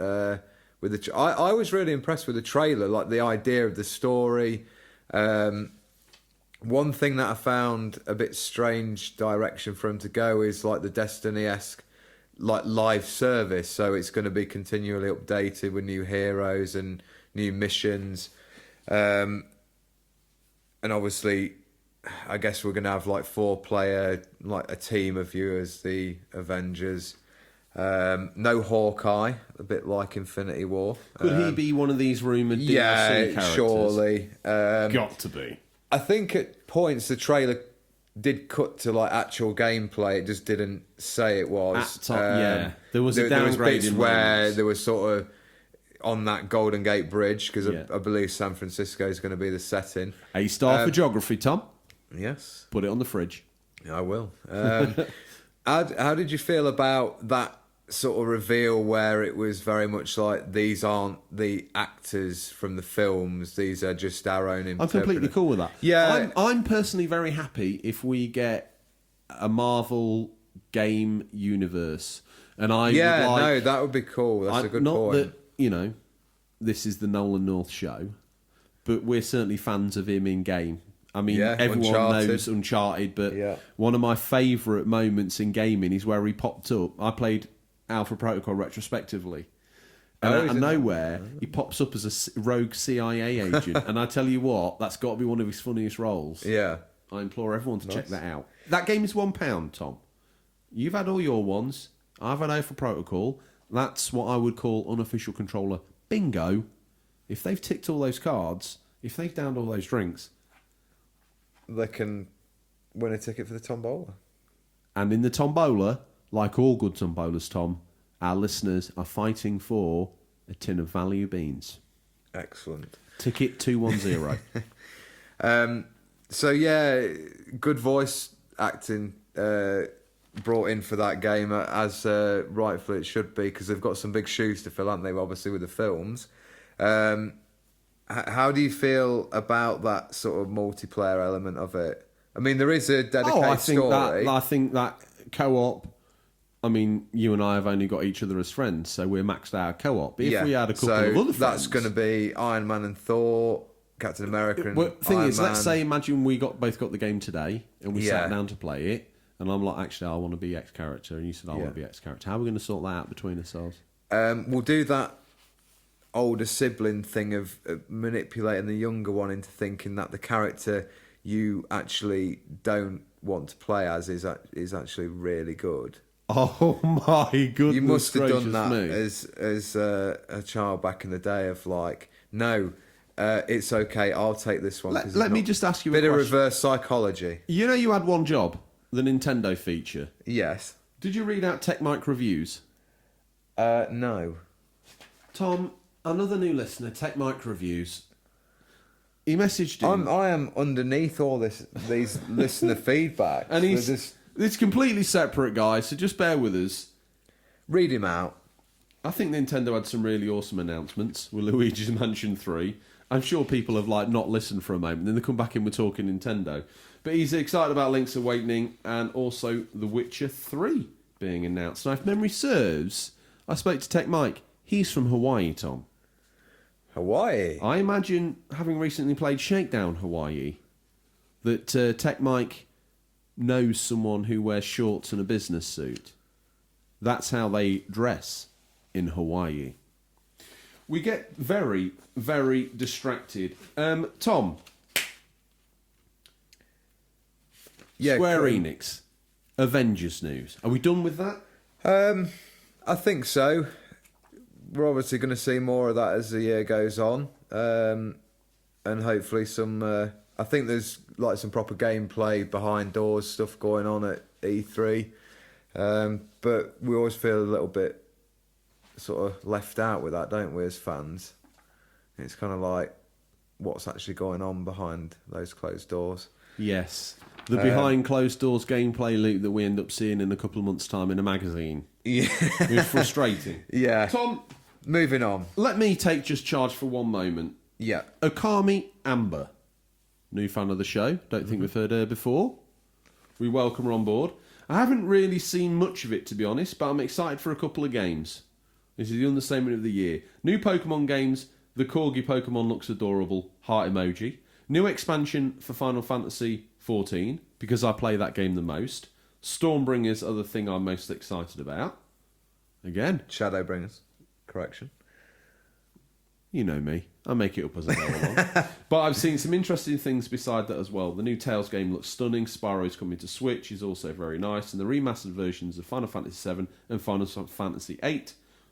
With the, I was really impressed with the trailer, like the idea of the story. One thing that I found a bit strange direction for him to go is like the Destiny-esque like live service. So it's going to be continually updated with new heroes and new missions. And obviously... I guess we're going to have like 4-player, like a team of you as the Avengers. No Hawkeye, a bit like Infinity War. Could he be one of these rumoured DLC characters? Surely. Got to be. I think at points the trailer did cut to like actual gameplay. It just didn't say it was. Yeah, there was a downgrade. There was bits in where moments. there was sort of on that Golden Gate Bridge, because I believe San Francisco is going to be the setting. A star for geography, Tom. Yes. Put it on the fridge. I will. How did you feel about that sort of reveal where it was very much like these aren't the actors from the films, these are just our own I'm completely cool with that. Yeah. I'm personally very happy if we get a Marvel game universe. And that would be cool. That's a good not point. That, you know, this is the Nolan North show, but we're certainly fans of him in game. I mean, everyone knows Uncharted, but one of my favourite moments in gaming is where he popped up. I played Alpha Protocol retrospectively. And out of nowhere, he pops up as a rogue CIA agent. And I tell you what, that's got to be one of his funniest roles. Yeah. I implore everyone to check that out. That game is £1, Tom. You've had all your ones. I've had Alpha Protocol. That's what I would call unofficial controller bingo. If they've ticked all those cards, if they've downed all those drinks... they can win a ticket for the tombola. And in the tombola, like all good tombolas, Tom, our listeners are fighting for a tin of value beans. Excellent. Ticket 210. So yeah, good voice acting brought in for that game, as rightfully it should be, because they've got some big shoes to fill, haven't they, obviously, with the films. How do you feel about that sort of multiplayer element of it? I mean, there is a dedicated story. I think that co-op... I mean, you and I have only got each other as friends, so we're maxed out co-op. But if we had a couple of other friends... that's going to be Iron Man and Thor, Captain America and Well, the thing Iron is, Man. let's say, imagine we both got the game today, and we sat down to play it, and I'm like, actually, I want to be X character, and you said, I want to be X character. How are we going to sort that out between ourselves? We'll do that older sibling thing of manipulating the younger one into thinking that the character you actually don't want to play as is actually really good. Oh my goodness! You must have done that me. as a child back in the day of like, no, it's okay, I'll take this one. Let me just ask you a bit question. of reverse psychology. You know, you had one job, the Nintendo feature. Yes. Did you read out Tech Mike reviews? No. Tom, another new listener, Tech Mike Reviews. He messaged in. I am underneath all these listener feedback. And it's completely separate, guys, so just bear with us. Read him out. I think Nintendo had some really awesome announcements with Luigi's Mansion 3. I'm sure people have not listened for a moment, then they come back in with talking Nintendo. But he's excited about Link's Awakening and also The Witcher 3 being announced. Now, if memory serves, I spoke to Tech Mike. He's from Hawaii, Tom. Hawaii? I imagine, having recently played Shakedown Hawaii, that Tech Mike knows someone who wears shorts and a business suit. That's how they dress in Hawaii. We get very, very distracted. Tom. Yeah, Square Enix. Avengers news. Are we done with that? I think so. We're obviously going to see more of that as the year goes on. And hopefully some... I think there's some proper gameplay behind doors stuff going on at E3. But we always feel a little bit sort of left out with that, don't we, as fans? It's kind of like what's actually going on behind those closed doors. Yes. The behind closed doors gameplay loop that we end up seeing in a couple of months' time in a magazine. Yeah. It's frustrating. Yeah. Tom, moving on. Let me take just charge for one moment. Yeah. Okami Amber. New fan of the show. Don't think we've heard her before. We welcome her on board. I haven't really seen much of it, to be honest, but I'm excited for a couple of games. This is the understatement of the year. New Pokemon games. The Corgi Pokemon looks adorable. Heart emoji. New expansion for Final Fantasy 14, because I play that game the most. Stormbringers are the thing I'm most excited about. Again. Shadowbringers. Correction. You know me. I make it up as I go along. But I've seen some interesting things beside that as well. The new Tales game looks stunning. Spyro's coming to Switch is also very nice. And the remastered versions of Final Fantasy VII and Final Fantasy VIII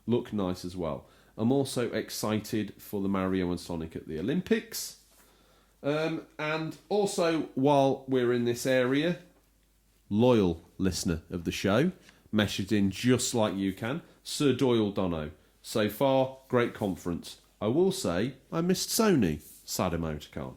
look nice as well. I'm also excited for the Mario and Sonic at the Olympics. And also, while we're in this area, loyal listener of the show, messaged in just like you can, Sir Doyle Dono. So far, great conference. I will say, I missed Sony, sad emoticon.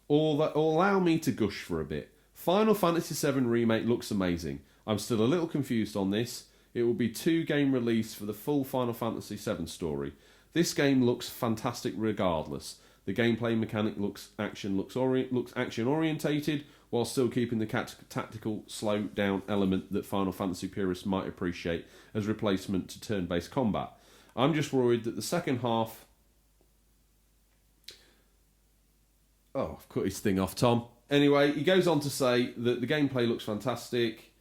Allow me to gush for a bit. Final Fantasy VII Remake looks amazing. I'm still a little confused on this. It will be 2-game release for the full Final Fantasy VII story. This game looks fantastic regardless. The gameplay mechanic looks action orientated, while still keeping the tactical slow down element that Final Fantasy purists might appreciate as replacement to turn-based combat. I'm just worried that the second half... Oh, I've cut his thing off, Tom. Anyway, he goes on to say that the gameplay looks fantastic.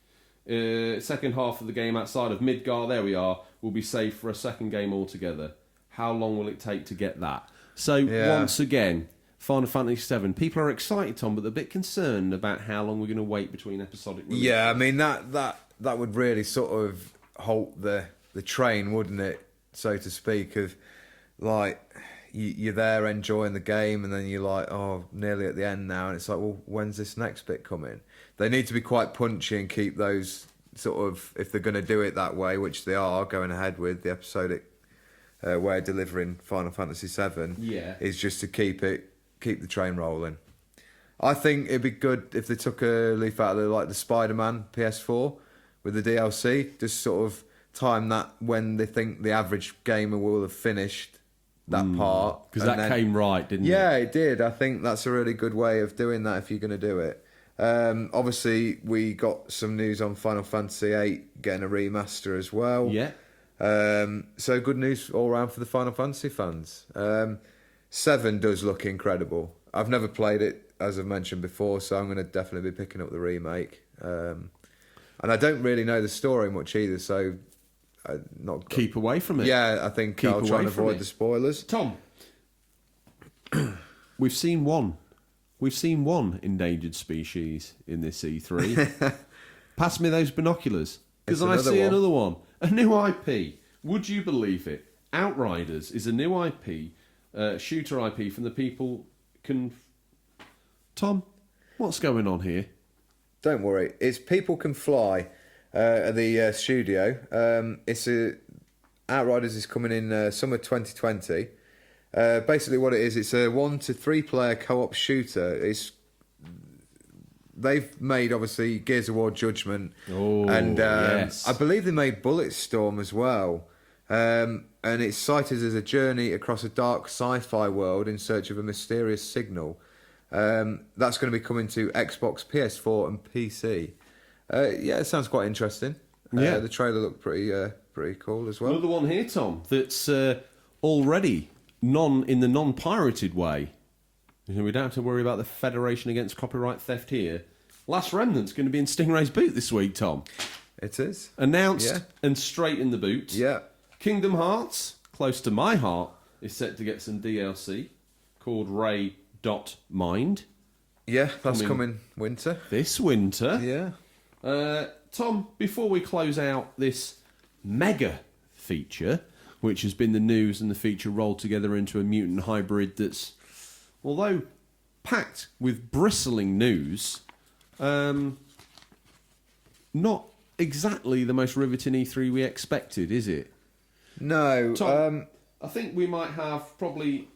Second half of the game outside of Midgar, there we are, will be saved for a second game altogether. How long will it take to get that? So, once again, Final Fantasy VII, people are excited, Tom, but they're a bit concerned about how long we're going to wait between episodic releases. Yeah, I mean, that would really sort of halt the train, wouldn't it, so to speak, of, like, you're there enjoying the game, and then you're like, oh, nearly at the end now, and it's like, well, when's this next bit coming? They need to be quite punchy and keep those sort of, if they're going to do it that way, which they are going ahead with, the episodic way of delivering Final Fantasy VII, is just to keep the train rolling. I think it'd be good if they took a leaf out of the Spider-Man PS4 with the DLC, just sort of time that when they think the average gamer will have finished that part. Because that came right, didn't it? Yeah, it did. I think that's a really good way of doing that if you're going to do it. Obviously, we got some news on Final Fantasy VIII getting a remaster as well. Yeah. So good news all around for the Final Fantasy fans. 7 does look incredible. I've never played it, as I've mentioned before, so I'm going to definitely be picking up the remake. And I don't really know the story much either, so keep away from it. Yeah, I think I'll try and avoid the spoilers. Tom, we've seen one endangered species in this E3. Pass me those binoculars, because I see another one. A new IP. Would you believe it? Outriders is a new IP, shooter IP from the people Tom, what's going on here? Don't worry. It's People Can Fly at the studio. It's Outriders is coming in summer 2020. Basically, what it is, it's a 1 to 3 player co-op shooter. They've made, obviously, Gears of War Judgment. Oh, and yes. I believe they made Bulletstorm as well. And it's cited as a journey across a dark sci-fi world in search of a mysterious signal. That's going to be coming to Xbox, PS4 and PC. Yeah, it sounds quite interesting. Yeah. The trailer looked pretty cool as well. Another one here, Tom, that's already in the non-pirated way. We don't have to worry about the Federation Against Copyright Theft here. Last Remnant's going to be in Stingray's boot this week, Tom. It is. Announced and straight in the boot. Yeah. Kingdom Hearts, close to my heart, is set to get some DLC called Ray.Mind. Yeah, that's coming winter. This winter. Yeah. Tom, before we close out this mega feature, which has been the news and the feature rolled together into a mutant hybrid that's, although packed with bristling news, not exactly the most riveting E3 we expected, is it? No. Tom, I think we might have probably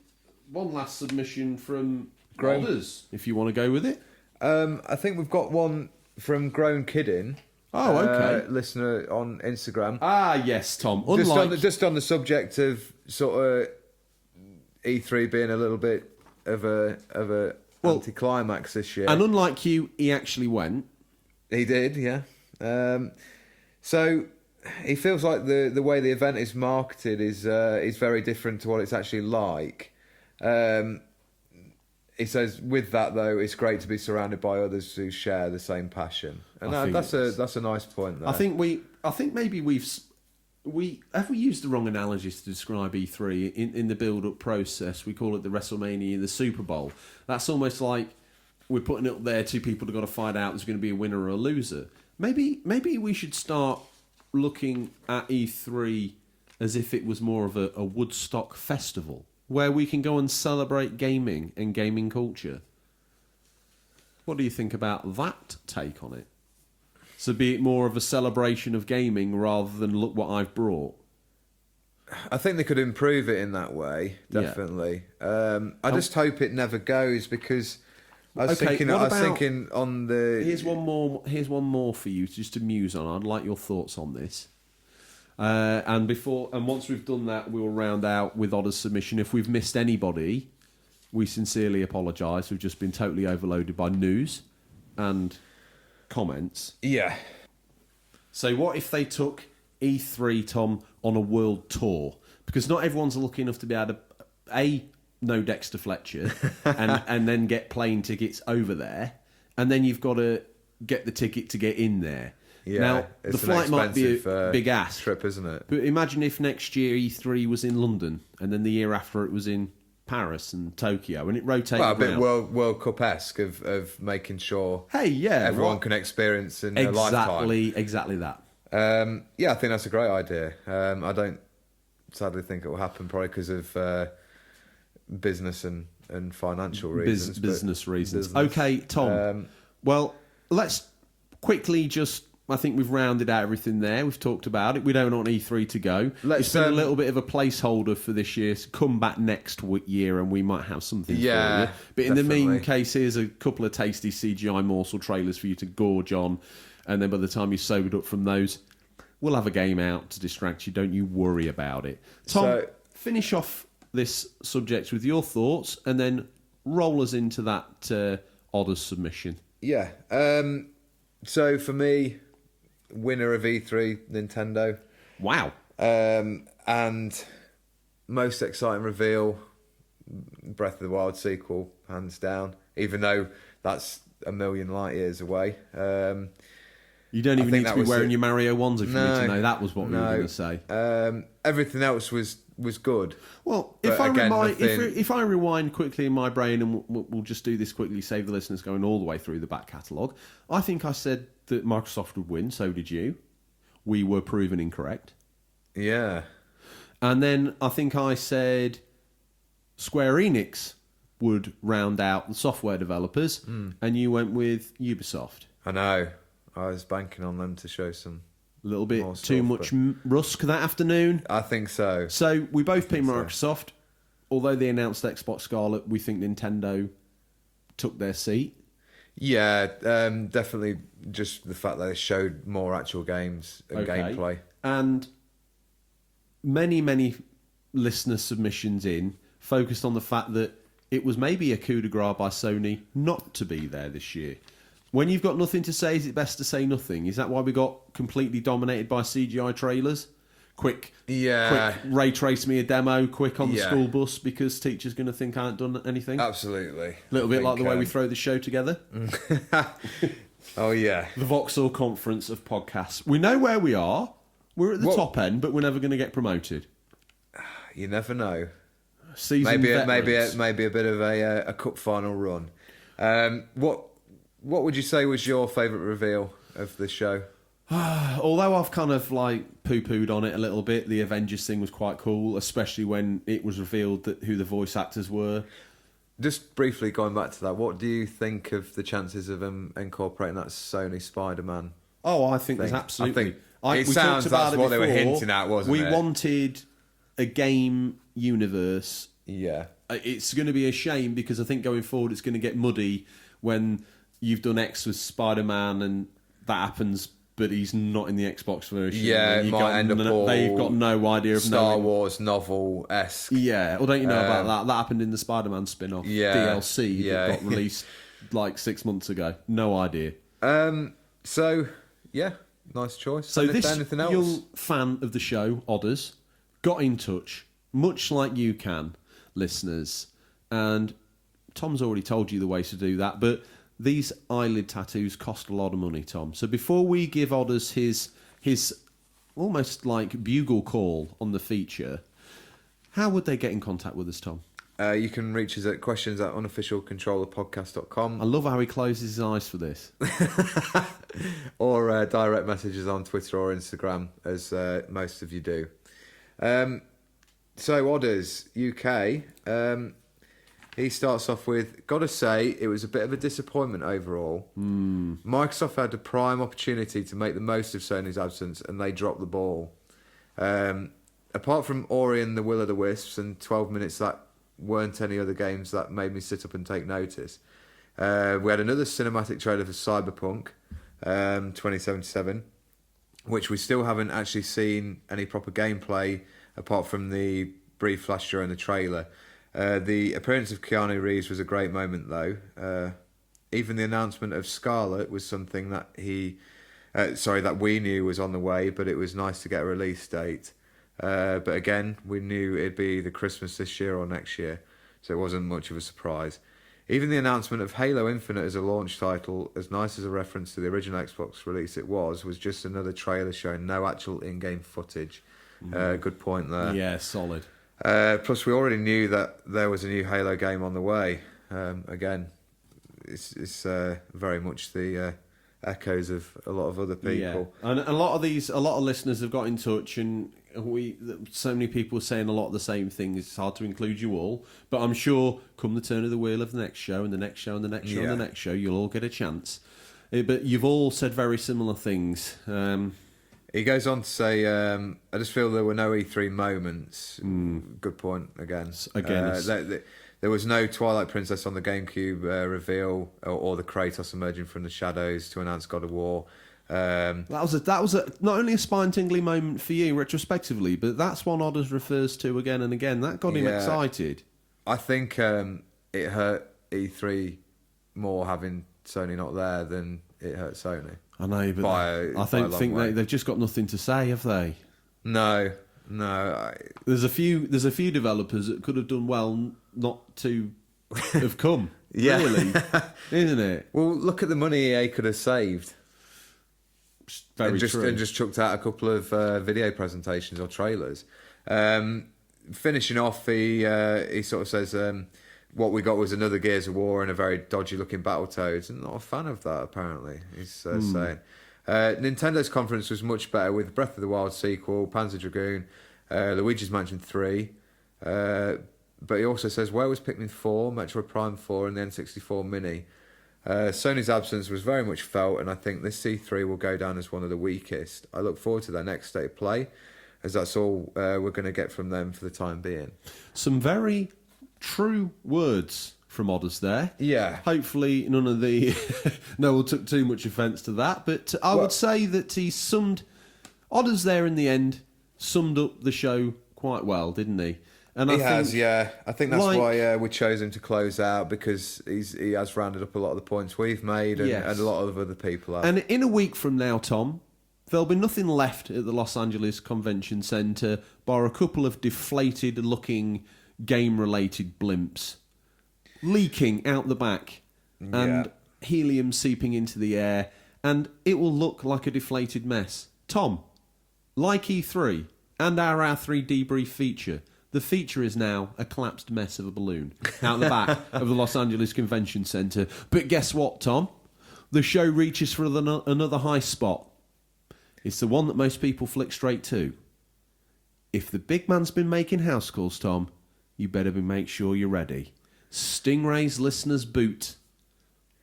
one last submission from Grodders, if you want to go with it. I think we've got one from Grown Kidding. Oh, okay. Listener on Instagram. Ah, yes, Tom. Just on the subject of sort of E3 being a little bit of a anticlimax this year. And unlike you, he actually went. He did, yeah. So he feels like the way the event is marketed is very different to what it's actually like. He says, with that though, it's great to be surrounded by others who share the same passion, and that's a nice point. There. I think maybe we used the wrong analogies to describe E3 in the build-up process. We call it the WrestleMania, the Super Bowl. That's almost like we're putting it up there. Two people have got to find out there's going to be a winner or a loser. Maybe we should start looking at E3 as if it was more of a Woodstock festival, where we can go and celebrate gaming and gaming culture. What do you think about that take on it? So be it more of a celebration of gaming rather than look what I've brought? I think they could improve it in that way, definitely. Yeah. I just hope it never goes, because I was thinking on the... Here's one more for you just to muse on. I'd like your thoughts on this. And once we've done that, we'll round out with Otter's submission. If we've missed anybody, we sincerely apologise. We've just been totally overloaded by news and comments. Yeah. So what if they took E3, Tom, on a world tour? Because not everyone's lucky enough to be able to know Dexter Fletcher and then get plane tickets over there, and then you've got to get the ticket to get in there. Yeah, now, the flight might be a big ask trip, isn't it? But imagine if next year E3 was in London, and then the year after it was in Paris and Tokyo, and it rotated a bit around. World Cup-esque of making sure everyone can experience in a lifetime. Exactly that. I think that's a great idea. I don't sadly think it will happen, probably because of business and financial reasons. Business reasons. Okay, Tom. Well, let's quickly just... I think we've rounded out everything there. We've talked about it. We don't want E3 to go. It's been a little bit of a placeholder for this year. So come back next year and we might have something for you. But in the mean case, here's a couple of tasty CGI morsel trailers for you to gorge on. And then by the time you're sobered up from those, we'll have a game out to distract you. Don't you worry about it. Tom, finish off this subject with your thoughts and then roll us into that Otter's submission. Yeah. So for me... winner of E3, Nintendo. Wow. And most exciting reveal, Breath of the Wild sequel, hands down. Even though that's a million light years away. You don't even need to be wearing your Mario ones if you need to know that was what we were going to say. Everything else was good. Well, if I rewind quickly in my brain, and we'll just do this quickly, save the listeners going all the way through the back catalogue. I think I said that Microsoft would win, so did you. We were proven incorrect. Yeah. And then I think I said Square Enix would round out the software developers, and you went with Ubisoft. I know. I was banking on them to show some A little bit More too stuff, much rusk that afternoon. I think so. So we both picked so. Microsoft. Although they announced Xbox Scarlet, we think Nintendo took their seat. Yeah, definitely just the fact that they showed more actual games and gameplay. And many listener submissions in focused on the fact that it was maybe a coup de grace by Sony not to be there this year. When you've got nothing to say, is it best to say nothing? Is that why we got completely dominated by CGI trailers? Quick ray trace me a demo, quick on the school bus because teacher's going to think I haven't done anything. Absolutely. A little bit like the way we throw the show together. Oh, yeah. The Vauxhall Conference of podcasts. We know where we are. We're at the top end, but we're never going to get promoted. You never know. Seasoned veterans. Maybe a bit of a cup final run. What would you say was your favourite reveal of the show? Although I've kind of like poo-pooed on it a little bit, the Avengers thing was quite cool, especially when it was revealed that who the voice actors were. Just briefly going back to that, what do you think of the chances of incorporating that Sony Spider-Man? Oh, I think there's absolutely. It sounds that's what they were hinting at, wasn't it? We wanted a game universe. Yeah. It's going to be a shame because I think going forward it's going to get muddy when you've done X with Spider-Man and that happens, but he's not in the Xbox version. Yeah, it might end up all they've got no idea of Star Wars novel-esque. Yeah, well, don't you know about that? That happened in the Spider-Man spin-off DLC that got released like 6 months ago. No idea. So, yeah, nice choice. So anything else? Young fan of the show, Odders, got in touch, much like you can, listeners. And Tom's already told you the ways to do that, but these eyelid tattoos cost a lot of money, Tom. So before we give Odders his almost like bugle call on the feature, how would they get in contact with us, Tom? You can reach us at questions@unofficialcontrollerpodcast.com. I love how he closes his eyes for this. Or direct messages on Twitter or Instagram, as most of you do. So, Odders, UK... he starts off with, gotta say, it was a bit of a disappointment overall. Microsoft had a prime opportunity to make the most of Sony's absence, and they dropped the ball. Apart from Ori and the Will of the Wisps and 12 minutes that weren't any other games that made me sit up and take notice. We had another cinematic trailer for Cyberpunk 2077, which we still haven't actually seen any proper gameplay apart from the brief flash during the trailer. The appearance of Keanu Reeves was a great moment, though. Even the announcement of Scarlet was something that that we knew was on the way, but it was nice to get a release date. But again, we knew it'd be either Christmas this year or next year, so it wasn't much of a surprise. Even the announcement of Halo Infinite as a launch title, as nice as a reference to the original Xbox release it was just another trailer showing no actual in-game footage. Good point there. Yeah, solid. Plus, we already knew that there was a new Halo game on the way. Again, it's very much the echoes of a lot of other people. Yeah. And a lot of listeners have got in touch, and so many people saying a lot of the same things. It's hard to include you all, but I'm sure come the turn of the wheel of the next show and the next show and the next show and the next show, you'll all get a chance. But you've all said very similar things. He goes on to say, I just feel there were no E3 moments. Good point again. There was no Twilight Princess on the GameCube reveal or the Kratos emerging from the shadows to announce God of War. That was not only a spine-tingling moment for you retrospectively, but that's one Odders refers to again and again. That got him excited. I think it hurt E3 more having Sony not there than it hurt Sony. I know, but I think they've just got nothing to say, have they? No. There's a few developers that could have done well not to have come. Really, isn't it? Well, look at the money EA could have saved. Very true. And just chucked out a couple of video presentations or trailers. Finishing off, he sort of says, what we got was another Gears of War and a very dodgy-looking Battletoads. And not a fan of that, apparently, he's saying. Nintendo's conference was much better with Breath of the Wild sequel, Panzer Dragoon, Luigi's Mansion 3. But he also says, where was Pikmin 4, Metroid Prime 4 and the N64 Mini? Sony's absence was very much felt, and I think this E3 will go down as one of the weakest. I look forward to their next state of play, as that's all we're going to get from them for the time being. Some very true words from Odders there. Yeah. Hopefully none of the... no one took too much offence to that, but I would say that he summed... Odders there in the end summed up the show quite well, didn't he? And He has, yeah. I think that's why we chose him to close out, because he has rounded up a lot of the points we've made, and, and a lot of other people have. And in a week from now, Tom, there'll be nothing left at the Los Angeles Convention Centre bar a couple of deflated-looking game-related blimps leaking out the back and helium seeping into the air, and it will look like a deflated mess. Tom, like E3 and our R3 Debrief feature, the feature is now a collapsed mess of a balloon out the back of the Los Angeles Convention Centre. But guess what, Tom? The show reaches for another high spot. It's the one that most people flick straight to. If the big man's been making house calls, Tom, you better make sure you're ready. Stingray's Listener's Boot.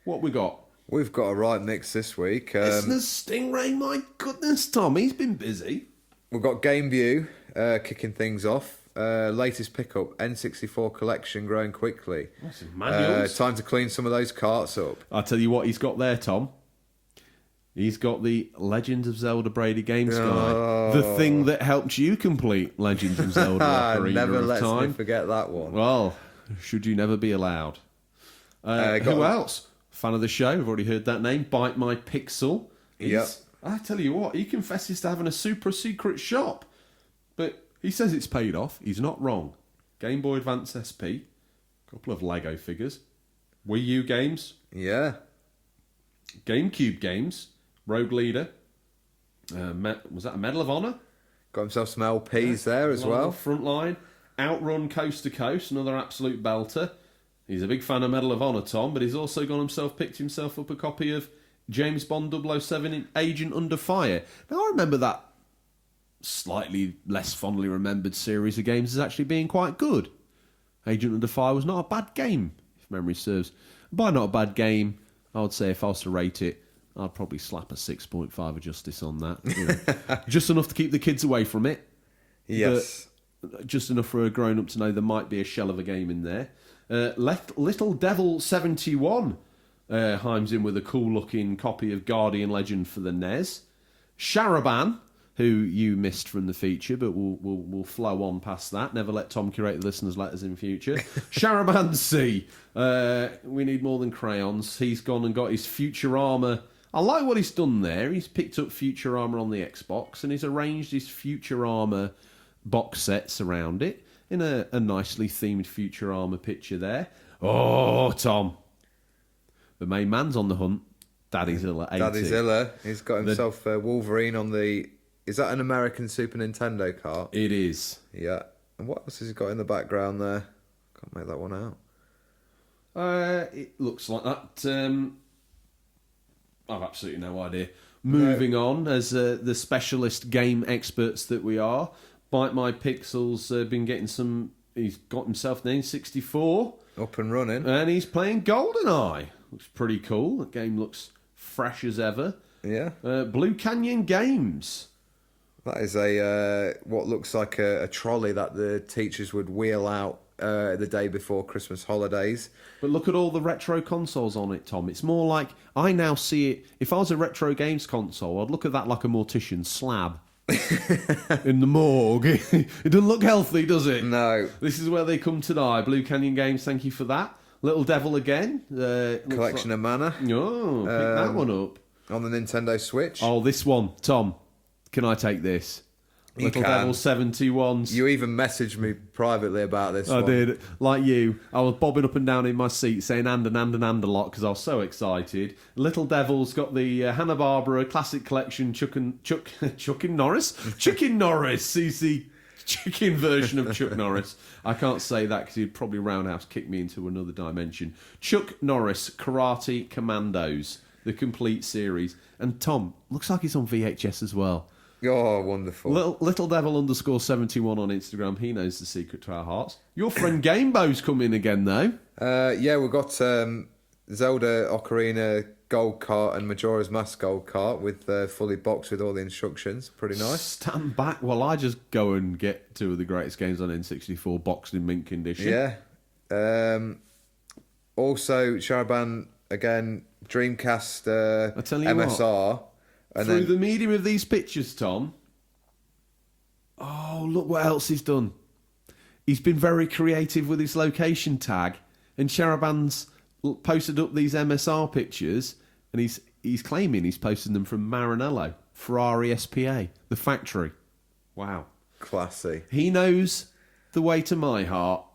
What we got? We've got a right mix this week. Listener's Stingray, my goodness, Tom, he's been busy. We've got Game View kicking things off. Latest pickup, N64 collection growing quickly. Time to clean some of those carts up. I'll tell you what he's got there, Tom. He's got the Legend of Zelda Brady Games Guide. The thing that helped you complete Legend of Zelda Ocarina Never of lets Time. me forget that one. Well, should you never be allowed. Who else? Fan of the show, we've already heard that name. Bite My Pixel. Yep. I tell you what, he confesses to having a super secret shop. But he says it's paid off. He's not wrong. Game Boy Advance SP, a couple of Lego figures, Wii U games, Yeah. GameCube games, Rogue Leader, was that a Medal of Honor? Got himself some LPs there as well. Frontline, Outrun Coast to Coast, another absolute belter. He's a big fan of Medal of Honor, Tom, but he's also picked himself up a copy of James Bond 007 Agent Under Fire. Now, I remember that slightly less fondly remembered series of games as actually being quite good. Agent Under Fire was not a bad game, if memory serves. By not a bad game, I would say if I was to rate it, I'd probably slap a 6.5 of justice on that. You know. Just enough to keep the kids away from it. Yes. Just enough for a grown-up to know there might be a shell of a game in there. Little Devil 71 chimes in with a cool-looking copy of Guardian Legend for the NES. Sharaban, who you missed from the feature, but we'll flow on past that. Never let Tom curate the listeners' letters in future. Sharaban C. We need more than crayons. He's gone and got his Futurama. I like what he's done there. He's picked up Futurama on the Xbox and he's arranged his Futurama box sets around it in a nicely themed Futurama picture there. Oh, Tom. The main man's on the hunt. Daddy Zilla 80. Daddy Zilla. He's got himself Wolverine on the... Is that an American Super Nintendo cart? It is. Yeah. And what else has he got in the background there? Can't make that one out. It looks like that. I've absolutely no idea. Moving on, as the specialist game experts that we are, Bite My Pixel's been getting some... He's got himself an N64. Up and running. And he's playing GoldenEye. Looks pretty cool. The game looks fresh as ever. Yeah. Blue Canyon Games. That is what looks like a trolley that the teachers would wheel out the day before Christmas holidays. But look at all the retro consoles on it, Tom. It's more like, I now see it, if I was a retro games console, I'd look at that like a mortician's slab in the morgue. It doesn't look healthy, does it? No. This is where they come to die. Blue Canyon Games, thank you for that. Little Devil again. Collection of Mana. Oh, pick that one up. On the Nintendo Switch. Oh, this one. Tom, can I take this? Little Devil 71s. You even messaged me privately about this one. I did. Like you, I was bobbing up and down in my seat saying and a lot because I was so excited. Little Devil's got the Hanna-Barbera Classic Collection Chuckin Norris. He's the chicken version of Chuck Norris. I can't say that because he'd probably roundhouse kick me into another dimension. Chuck Norris Karate Commandos, the complete series. And Tom, looks like it's on VHS as well. Oh, wonderful. Little Devil _71 on Instagram. He knows the secret to our hearts. Your friend Gamebo's come in again, though. Yeah, we've got Zelda Ocarina Gold Cart and Majora's Mask Gold Cart with fully boxed with all the instructions. Pretty nice. Stand back while I just go and get two of the greatest games on N64 boxed in mint condition. Yeah. Also, Sharaban, again, Dreamcast I tell you MSR. And Through then, the medium of these pictures, Tom. Oh, look what else he's done. He's been very creative with his location tag, and Sharaban's posted up these MSR pictures, and he's claiming he's posted them from Maranello, Ferrari SPA, the factory. Wow. classy. He knows the way to my heart,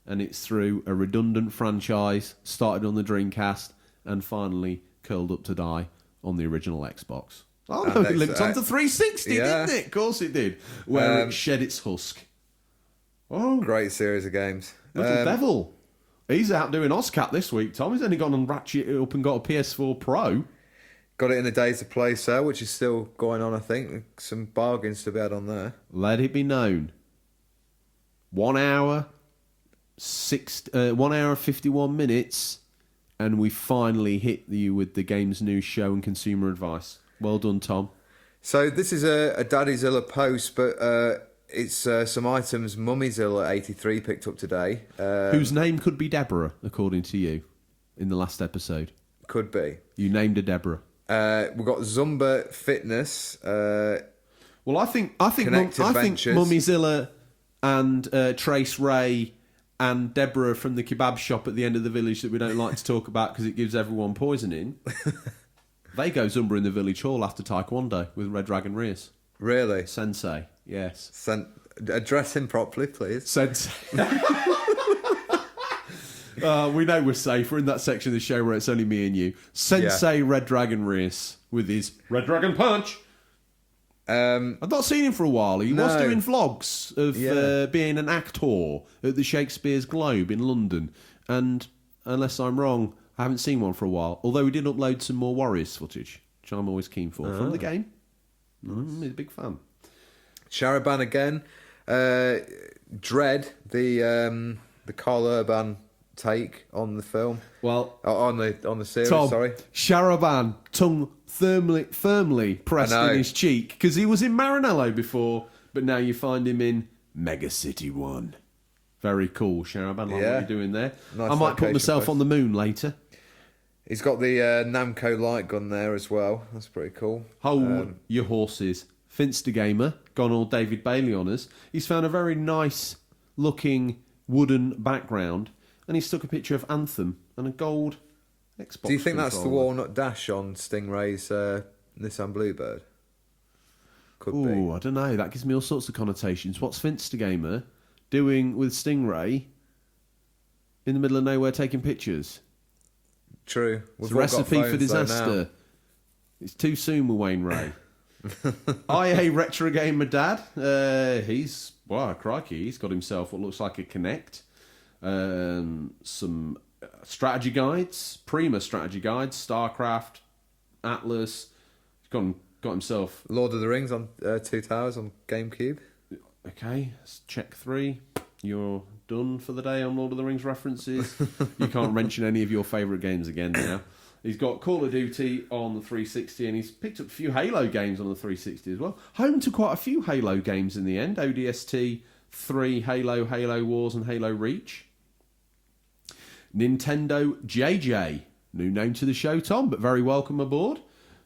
and it's through a redundant franchise, started on the Dreamcast, and finally curled up to die on the original Xbox. Oh no, it linked onto 360, didn't it? Of course it did. Where it shed its husk. Oh, Great series of games. little devil. He's out doing Oscat this week, Tom. He's only gone and ratcheted it up and got a PS4 Pro. Got it in the Days of Play sale, which is still going on, I think. Some bargains to be had on there. Let it be known. 1 hour, 1 hour 51 minutes, and we finally hit you with the Games News Show and consumer advice. Well done, Tom. So this is a Daddyzilla post, but it's some items Mummyzilla 83 picked up today. Whose name could be Deborah, according to you, in the last episode. Could be. You named her Deborah. We've got Zumba Fitness. Well, I think Connect Adventures. Mummyzilla and Trace Ray and Deborah from the kebab shop at the end of the village that we don't like to talk about because it gives everyone poisoning. They go Zumba in the village hall after Taekwondo with Red Dragon Rears. Really? Sensei, yes. Address him properly, please. Sensei. We know we're safe. We're in that section of the show where it's only me and you. Sensei Red Dragon Rears with his Red Dragon Punch. I've not seen him for a while. He was doing vlogs of being an actor at the Shakespeare's Globe in London. And unless I'm wrong, I haven't seen one for a while. Although he did upload some more Warriors footage, which I'm always keen for. From the game. He's a big fan. Sharaban again. Dread, the Carl Urban take on the film. Well, on the series. Tom, sorry. Sharaban, tongue firmly pressed in his cheek because he was in Maranello before, but now you find him in Mega City 1. Very cool, Sharaban. Like what you're doing there. Nice I might put myself on the moon later. He's got the Namco light gun there as well. That's pretty cool. Hold your horses. Finster Gamer, gone all David Bailey on us. He's found a very nice looking wooden background and he's took a picture of Anthem and a gold Xbox. Do you think that's the controller. walnut dash on Stingray's Nissan Bluebird? Could be. Ooh, I don't know. That gives me all sorts of connotations. What's Finster Gamer doing with Stingray in the middle of nowhere taking pictures? True. It's a recipe for disaster. It's too soon with Wayne Ray. IA Retro Gamer Dad. Crikey, he's got himself what looks like a Kinect. Some strategy guides, Prima strategy guides, StarCraft, Atlas. He's got himself Lord of the Rings on Two Towers on GameCube. Okay, let's check 3. You're done for the day on Lord of the Rings references. You can't mention any of your favourite games again now. He's got Call of Duty on the 360 and he's picked up a few Halo games on the 360 as well. Home to quite a few Halo games in the end. ODST 3, Halo Wars and Halo Reach. Nintendo JJ. New name to the show, Tom, but very welcome aboard.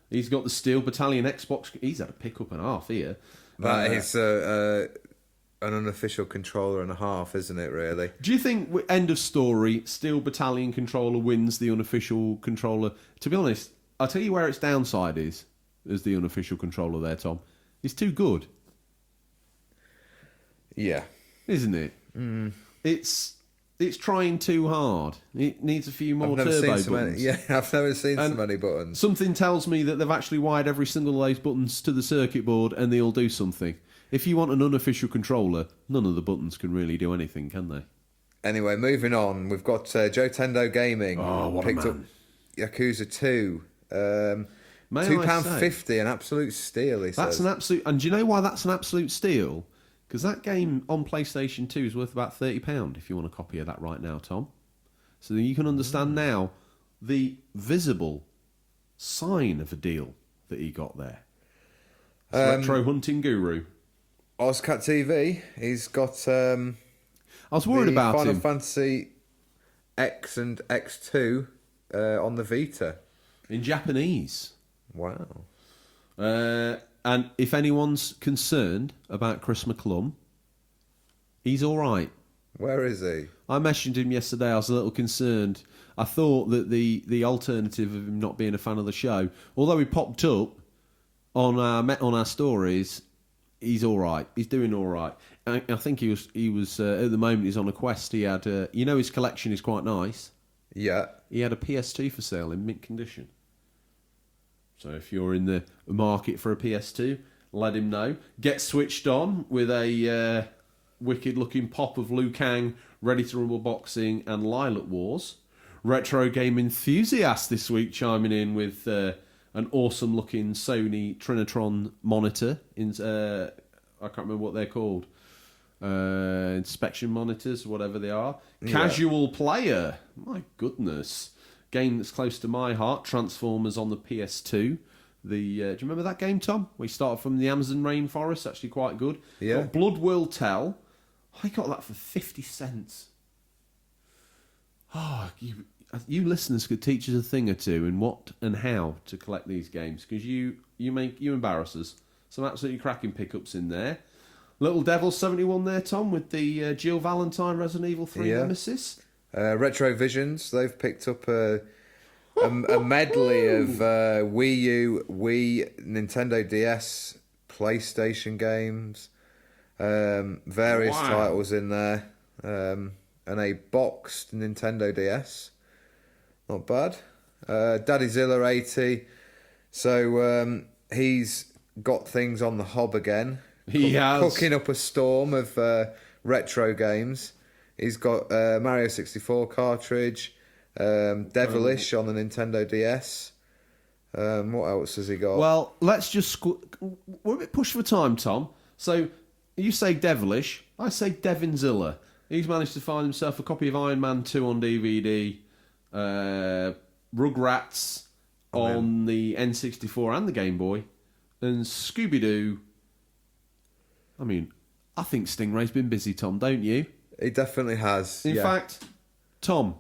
He's got the Steel Battalion Xbox. He's had a pick-up and a half here. That is an unofficial controller and a half, isn't it, really? Do you think, end of story, Steel Battalion controller wins the unofficial controller? To be honest, I'll tell you where its downside is, as the unofficial controller there, Tom. It's too good. Yeah. Isn't it? Mm. It's trying too hard. It needs a few more turbo buttons. I've never seen so many buttons. Something tells me that they've actually wired every single of those buttons to the circuit board and they all do something. If you want an unofficial controller, none of the buttons can really do anything, can they? Anyway, moving on. We've got Joe Tendo Gaming. Oh, what picked a man. up Yakuza 2. £2.50, an absolute steal, he says. And do you know why that's an absolute steal? Because that game on PlayStation 2 is worth about £30 if you want a copy of that right now, Tom. So you can understand now the visible sign of a deal that he got there? Retro hunting guru. Ozcat TV. He's got I was worried about Final him. Fantasy X and X2 on the Vita. In Japanese. Wow. And if anyone's concerned about Chris McClum, he's all right. Where is he? I mentioned him yesterday. I was a little concerned. I thought that the alternative of him not being a fan of the show, although he popped up on our stories, he's all right. He's doing all right. I think he was at the moment he's on a quest. He had his collection is quite nice. Yeah. He had a PS2 for sale in mint condition. So if you're in the market for a PS2, let him know. Get switched on with a wicked-looking pop of Liu Kang, Ready to Rumble Boxing, and Lilac Wars. Retro game enthusiast this week chiming in with an awesome-looking Sony Trinitron monitor. I can't remember what they're called. Inspection monitors, whatever they are. Yeah. Casual player. My goodness. Game that's close to my heart. Transformers on the PS2. Do you remember that game, Tom? We started from the Amazon rainforest. Actually quite good. Yeah. Got Blood Will Tell. I got that for 50 cents. Oh, you listeners could teach us a thing or two in what and how to collect these games, because you embarrass us. Some absolutely cracking pickups in there. Little Devil 71 there, Tom, with the Jill Valentine Resident Evil 3 Nemesis. Retro Visions, they've picked up a medley of Wii U, Wii, Nintendo DS, PlayStation games, various titles in there, and a boxed Nintendo DS. Not bad. Daddyzilla 80. So he's got things on the hob again. He has. Cooking up a storm of retro games. He's got Mario 64 cartridge, Devilish on the Nintendo DS. What else has he got? Well, let's just... we're a bit pushed for time, Tom. So, you say Devilish, I say Devinzilla. He's managed to find himself a copy of Iron Man 2 on DVD, Rugrats on the N64 and the Game Boy, and Scooby-Doo. I mean, I think Stingray's been busy, Tom, don't you? He definitely has. In fact, Tom...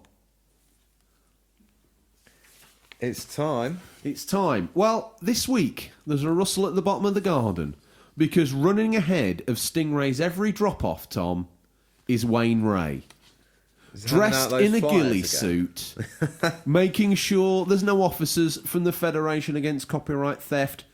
It's time. It's time. Well, this week, there's a rustle at the bottom of the garden, because running ahead of Stingray's every drop-off, Tom, is Wayne Ray. Dressed in a ghillie suit, making sure there's no officers from the Federation Against Copyright Theft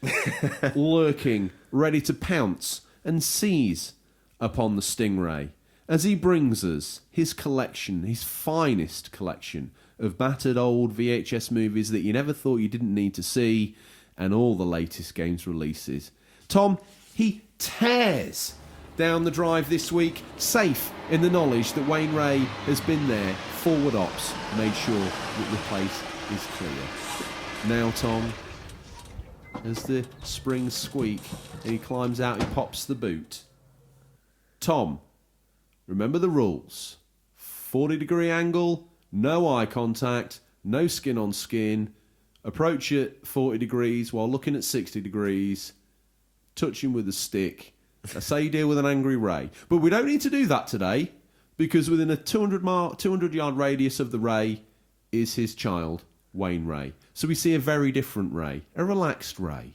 lurking, ready to pounce and seize upon the Stingray, as he brings us his collection, his finest collection of battered old VHS movies that you never thought you didn't need to see, and all the latest games releases. Tom, he tears down the drive this week, safe in the knowledge that Wayne Ray has been there, forward ops, made sure that the place is clear. Now, Tom, as the springs squeak and he climbs out, he pops the boot. Tom, remember the rules. 40-degree angle, no eye contact, no skin on skin, approach at 40 degrees while looking at 60 degrees, touch him with a stick. That's how you deal with an angry Ray. But we don't need to do that today, because within a 200-yard radius of the Ray is his child, Wayne Ray. So we see a very different Ray, a relaxed Ray.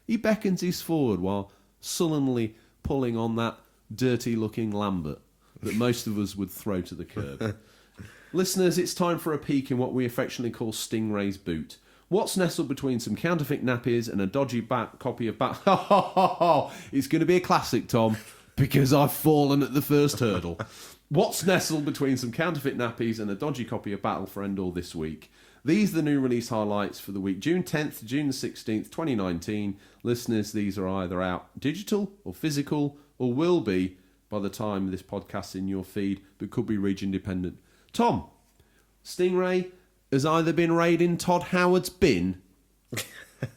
He beckons his forward while sullenly pulling on that dirty-looking Lambert that most of us would throw to the curb. Listeners, it's time for a peek in what we affectionately call Stingray's boot. What's nestled between some counterfeit nappies and a dodgy copy of It's going to be a classic, Tom, because I've fallen at the first hurdle. What's nestled between some counterfeit nappies and a dodgy copy of Battlefriend all this week? These are the new release highlights for the week, June 10th to June the 16th, 2019. Listeners, these are either out digital or physical, or will be by the time this podcast's in your feed, but could be region dependent. Tom, Stingray has either been raiding Todd Howard's bin,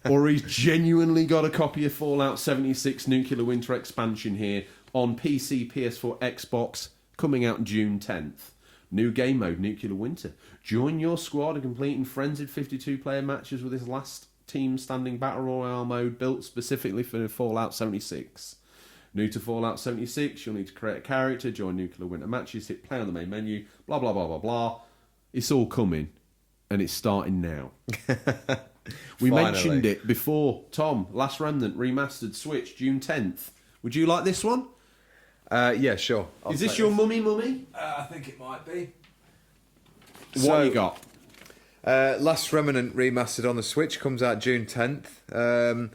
or he's genuinely got a copy of Fallout 76 Nuclear Winter Expansion here on PC, PS4, Xbox, coming out June 10th. New game mode, Nuclear Winter. Join your squad in completing frenzied 52-player matches with this last team standing battle royale mode built specifically for Fallout 76. New to Fallout 76, you'll need to create a character, join Nuclear Winter matches, hit play on the main menu, blah, blah, blah, blah, blah. It's all coming, and it's starting now. We mentioned it before. Tom, Last Remnant, remastered, Switch, June 10th. Would you like this one? Yeah, sure. Is this your mummy? I think it might be. What you got? Last Remnant remastered on the Switch comes out June 10th.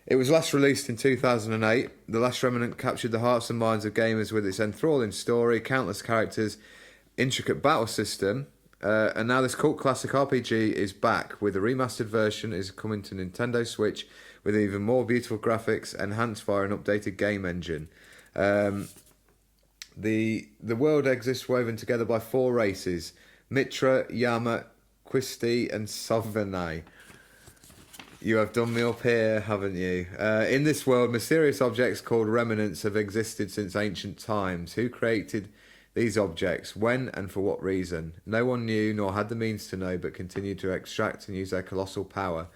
It was last released in 2008. The Last Remnant captured the hearts and minds of gamers with its enthralling story, countless characters, intricate battle system, and now this cult classic RPG is back with a remastered version is coming to Nintendo Switch with even more beautiful graphics enhanced via an updated game engine. The world exists woven together by 4 races: Mitra, Yama, Quisti, and Savanai. You have done me up here, haven't you? In this world, mysterious objects called remnants have existed since ancient times. Who created these objects? When and for what reason? No one knew, nor had the means to know, but continued to extract and use their colossal power.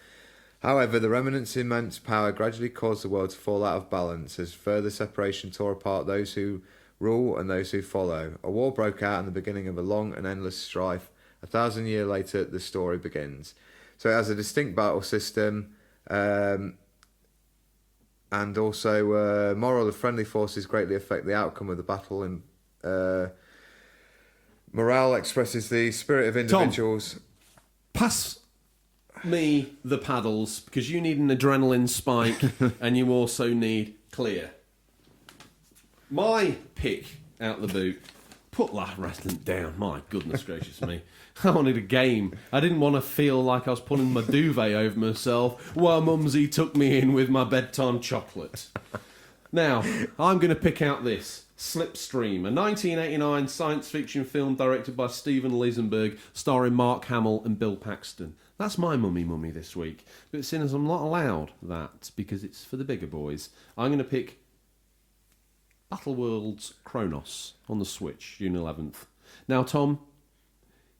However, the remnants' immense power gradually caused the world to fall out of balance as further separation tore apart those who rule and those who follow. A war broke out in the beginning of a long and endless strife. 1,000 years later, the story begins. So it has a distinct battle system, and also moral of friendly forces greatly affect the outcome of the battle, and morale expresses the spirit of individuals. Tom, pass me the paddles, because you need an adrenaline spike and you also need clear. My pick out the boot. Put that wrestling down. My goodness gracious me. I wanted a game. I didn't want to feel like I was pulling my duvet over myself while Mumsy took me in with my bedtime chocolate. Now, I'm going to pick out this. Slipstream, a 1989 science fiction film directed by Steven Lisenberg, starring Mark Hamill and Bill Paxton. That's my mummy this week. But seeing as I'm not allowed that, because it's for the bigger boys, I'm going to pick Battleworlds Chronos on the Switch, June 11th. Now, Tom,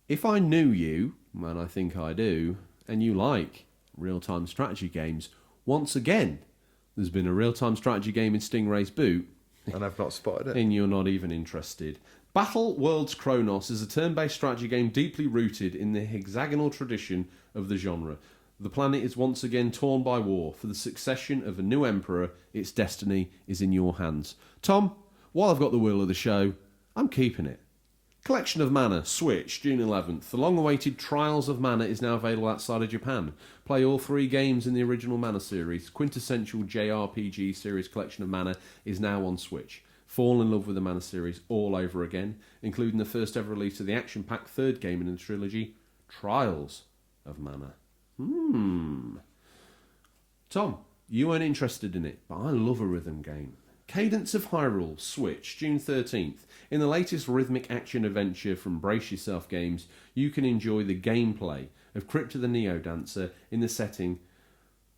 if I knew you, and I think I do, and you like real-time strategy games, once again, there's been a real-time strategy game in Stingray's boot, and I've not spotted it. And you're not even interested. Battle Worlds Chronos is a turn-based strategy game deeply rooted in the hexagonal tradition of the genre. The planet is once again torn by war. For the succession of a new emperor, its destiny is in your hands. Tom, while I've got the wheel of the show, I'm keeping it. Collection of Mana, Switch, June 11th. The long-awaited Trials of Mana is now available outside of Japan. Play all 3 games in the original Mana series. Quintessential JRPG series Collection of Mana is now on Switch. Fall in love with the Mana series all over again, including the first ever release of the action-packed 3rd game in the trilogy, Trials of Mana. Tom, you weren't interested in it, but I love a rhythm game. Cadence of Hyrule, Switch, June 13th. In the latest rhythmic action adventure from Brace Yourself Games, you can enjoy the gameplay of Crypta the Neo Dancer in the setting...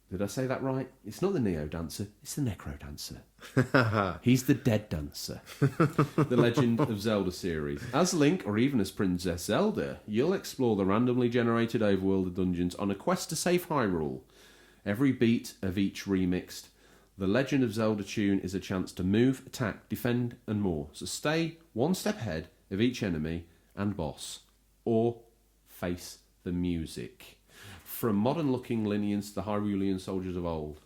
Did I say that right? It's not the Neo Dancer, it's the Necro Dancer. He's the Dead Dancer. The Legend of Zelda series. As Link, or even as Princess Zelda, you'll explore the randomly generated overworld of dungeons on a quest to save Hyrule. Every beat of each remixed The Legend of Zelda tune is a chance to move, attack, defend, and more. So stay one step ahead of each enemy and boss, or face the music. From modern-looking Lineans to the Hyrulean soldiers of old.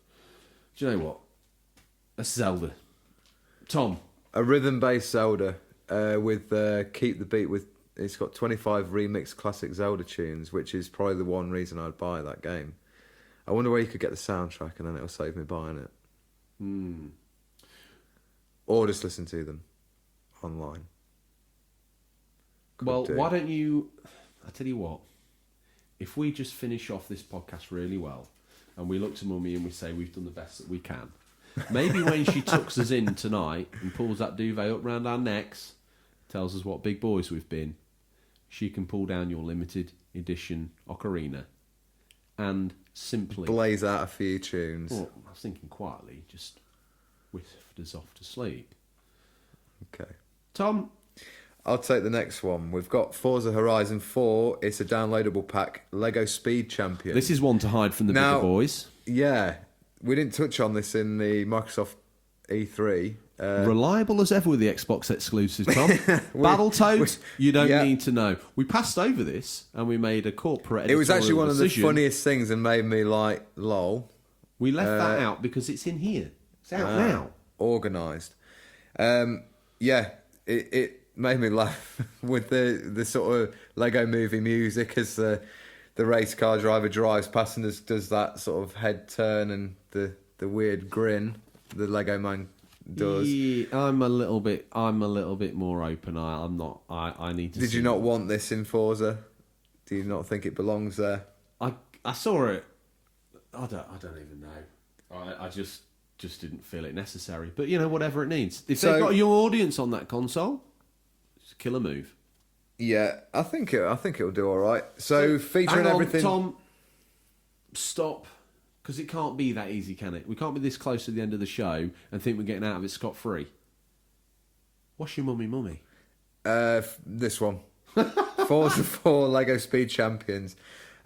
Do you know what? A Zelda. Tom. A rhythm-based Zelda with Keep the Beat with... It's got 25 remixed classic Zelda tunes, which is probably the one reason I'd buy that game. I wonder where you could get the soundtrack and then it'll save me buying it. Or just listen to them online. Why don't you... I tell you what. If we just finish off this podcast really well and we look to Mummy and we say we've done the best that we can, maybe when she tucks us in tonight and pulls that duvet up round our necks, tells us what big boys we've been, she can pull down your limited edition ocarina and simply... blaze out a few tunes. Well, I was thinking quietly, just whiffed us off to sleep. Okay. Tom? I'll take the next one. We've got Forza Horizon 4. It's a downloadable pack. Lego Speed Champion. This is one to hide from the bigger boys. Yeah, we didn't touch on this in the Microsoft E3. Reliable as ever with the Xbox exclusives, Tom. Battletoads, you don't need to know. We passed over this and we made a corporate editorial It was actually one decision. of the funniest things and made me like, lol. We left that out because it's in here. It's out now. Organised. It made me laugh with the sort of Lego movie music as the race car driver drives past and does that sort of head turn and the weird grin the Lego man does. Yeah, I'm a little bit more open. I need to. Did you not want this in Forza? Do you not think it belongs there? I saw it. I don't even know. I just didn't feel it necessary. But whatever it needs. If they've got a young audience on that console, it's a killer move. Yeah, I think it'll do all right. So featuring everything. Tom, stop. Because it can't be that easy, can it? We can't be this close to the end of the show and think we're getting out of it scot-free. What's your mummy? This one. Forza 4 Lego Speed Champions.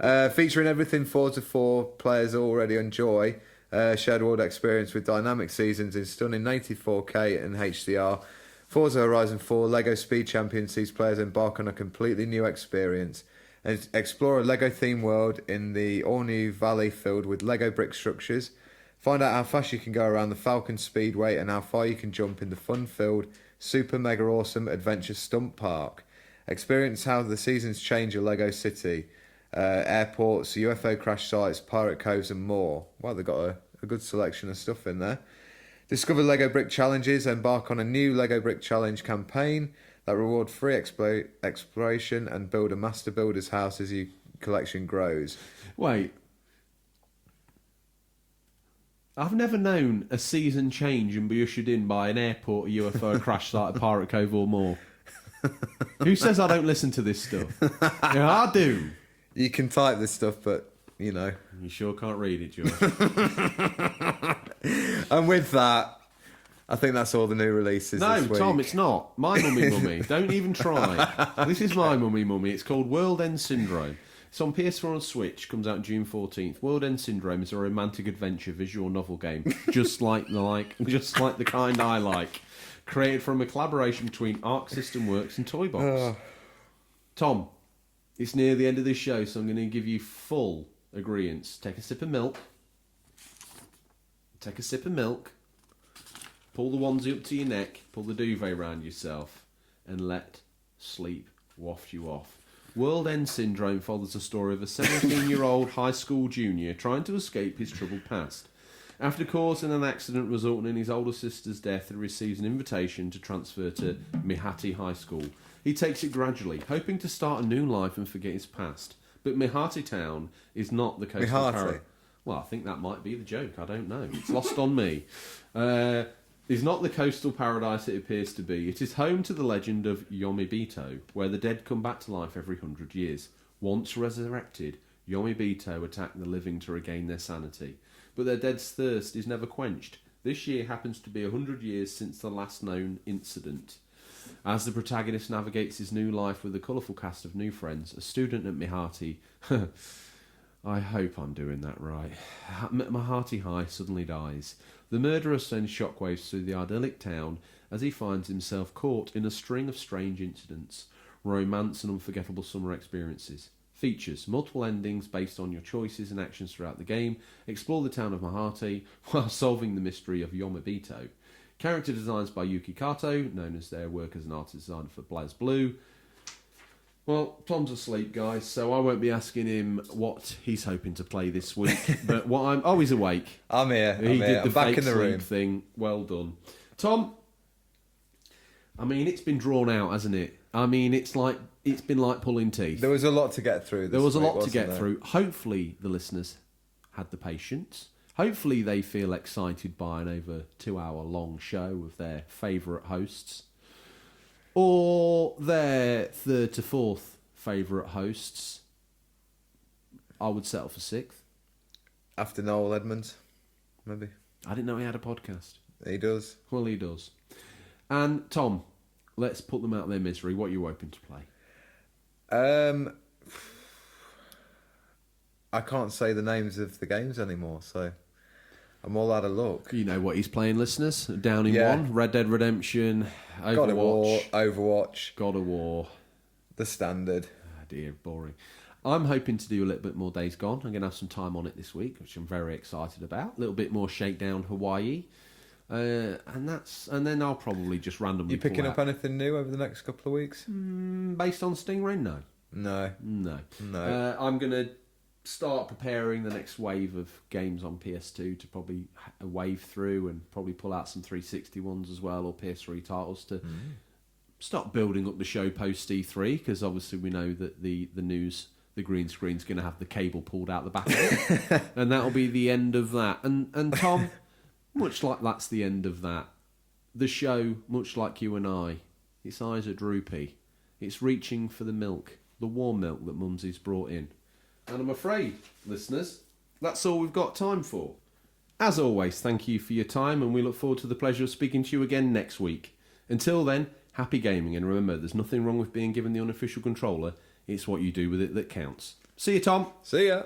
Featuring everything Forza 4 players already enjoy. Shared world experience with dynamic seasons in stunning 84K and HDR. Forza Horizon 4 Lego Speed Champions sees players embark on a completely new experience and explore a Lego-themed world in the all-new valley filled with Lego brick structures. Find out how fast you can go around the Falcon Speedway and how far you can jump in the fun-filled, super mega awesome adventure stunt park. Experience how the seasons change your Lego city, airports, UFO crash sites, pirate coves and more. Wow, they've got a good selection of stuff in there. Discover Lego Brick Challenges, embark on a new Lego Brick Challenge campaign that reward free exploration and build a master builder's house as your collection grows. Wait. I've never known a season change and be ushered in by an airport, a UFO, a crash site, a pirate cove or more. Who says I don't listen to this stuff? Yeah, I do. You can type this stuff, but, You sure can't read it, George. And with that, I think that's all the new releases this week. Tom, it's not. My mummy. Don't even try. This is my mummy. It's called World End Syndrome. It's on PS4 and Switch. Comes out June 14th. World End Syndrome is a romantic adventure visual novel game, just like the kind I like. Created from a collaboration between Arc System Works and Toy Box. Tom, it's near the end of this show, so I'm going to give you full agreeance. Take a sip of milk. Pull the onesie up to your neck, pull the duvet around yourself, and let sleep waft you off. World End Syndrome follows the story of a 17-year-old high school junior trying to escape his troubled past. After causing an accident resulting in his older sister's death, he receives an invitation to transfer to Mihati High School. He takes it gradually, hoping to start a new life and forget his past. But Mihati Town is not the coastal paradise. Well, I think that might be the joke. I don't know. It's lost on me. Is not the coastal paradise it appears to be. It is home to the legend of Yomibito, where the dead come back to life every 100 years. Once resurrected, Yomibito attack the living to regain their sanity. But their dead's thirst is never quenched. This year happens to be 100 years since the last known incident. As the protagonist navigates his new life with a colourful cast of new friends, a student at Mihati... I hope I'm doing that right. Mihati High suddenly dies. The murderer sends shockwaves through the idyllic town as he finds himself caught in a string of strange incidents, romance and unforgettable summer experiences. Features multiple endings based on your choices and actions throughout the game. Explore the town of Mihati while solving the mystery of Yomibito. Character designs by Yuki Kato, known as their work as an artist designer for BlazBlue. Well, Tom's asleep, guys, so I won't be asking him what he's hoping to play this week. But he's awake. I'm here. He did the back fake in the sleep room thing. Well done, Tom. I mean, it's been drawn out, hasn't it? I mean, it's been like pulling teeth. There was a lot to get through. There was a lot to get through. Hopefully, the listeners had the patience. Hopefully, they feel excited by an over 2-hour-long show of their favourite hosts. Or their third to fourth favourite hosts. I would settle for sixth. After Noel Edmonds, maybe. I didn't know he had a podcast. He does. Well, he does. And Tom, let's put them out of their misery. What are you hoping to play? I can't say the names of the games anymore, so I'm all out of luck. You know what he's playing, listeners. Down in one. Red Dead Redemption, Overwatch. God of War, Overwatch. God of War. The standard. Oh dear, boring. I'm hoping to do a little bit more Days Gone. I'm going to have some time on it this week, which I'm very excited about. A little bit more Shakedown Hawaii. And then I'll probably just randomly You picking pull up out. anything new over the next couple of weeks? Based on Stingray? No. I'm going to start preparing the next wave of games on PS2 to probably wave through and probably pull out some 360 ones as well, or PS3 titles to start building up the show post E3, because obviously we know that the green screen's going to have the cable pulled out the back of it, and that'll be the end of that. And Tom, much like that's the end of that, the show, much like you and I, its eyes are droopy. It's reaching for the milk, the warm milk that Mumsy's brought in. And I'm afraid, listeners, that's all we've got time for. As always, thank you for your time, and we look forward to the pleasure of speaking to you again next week. Until then, happy gaming, and remember, there's nothing wrong with being given the unofficial controller. It's what you do with it that counts. See you, Tom. See ya.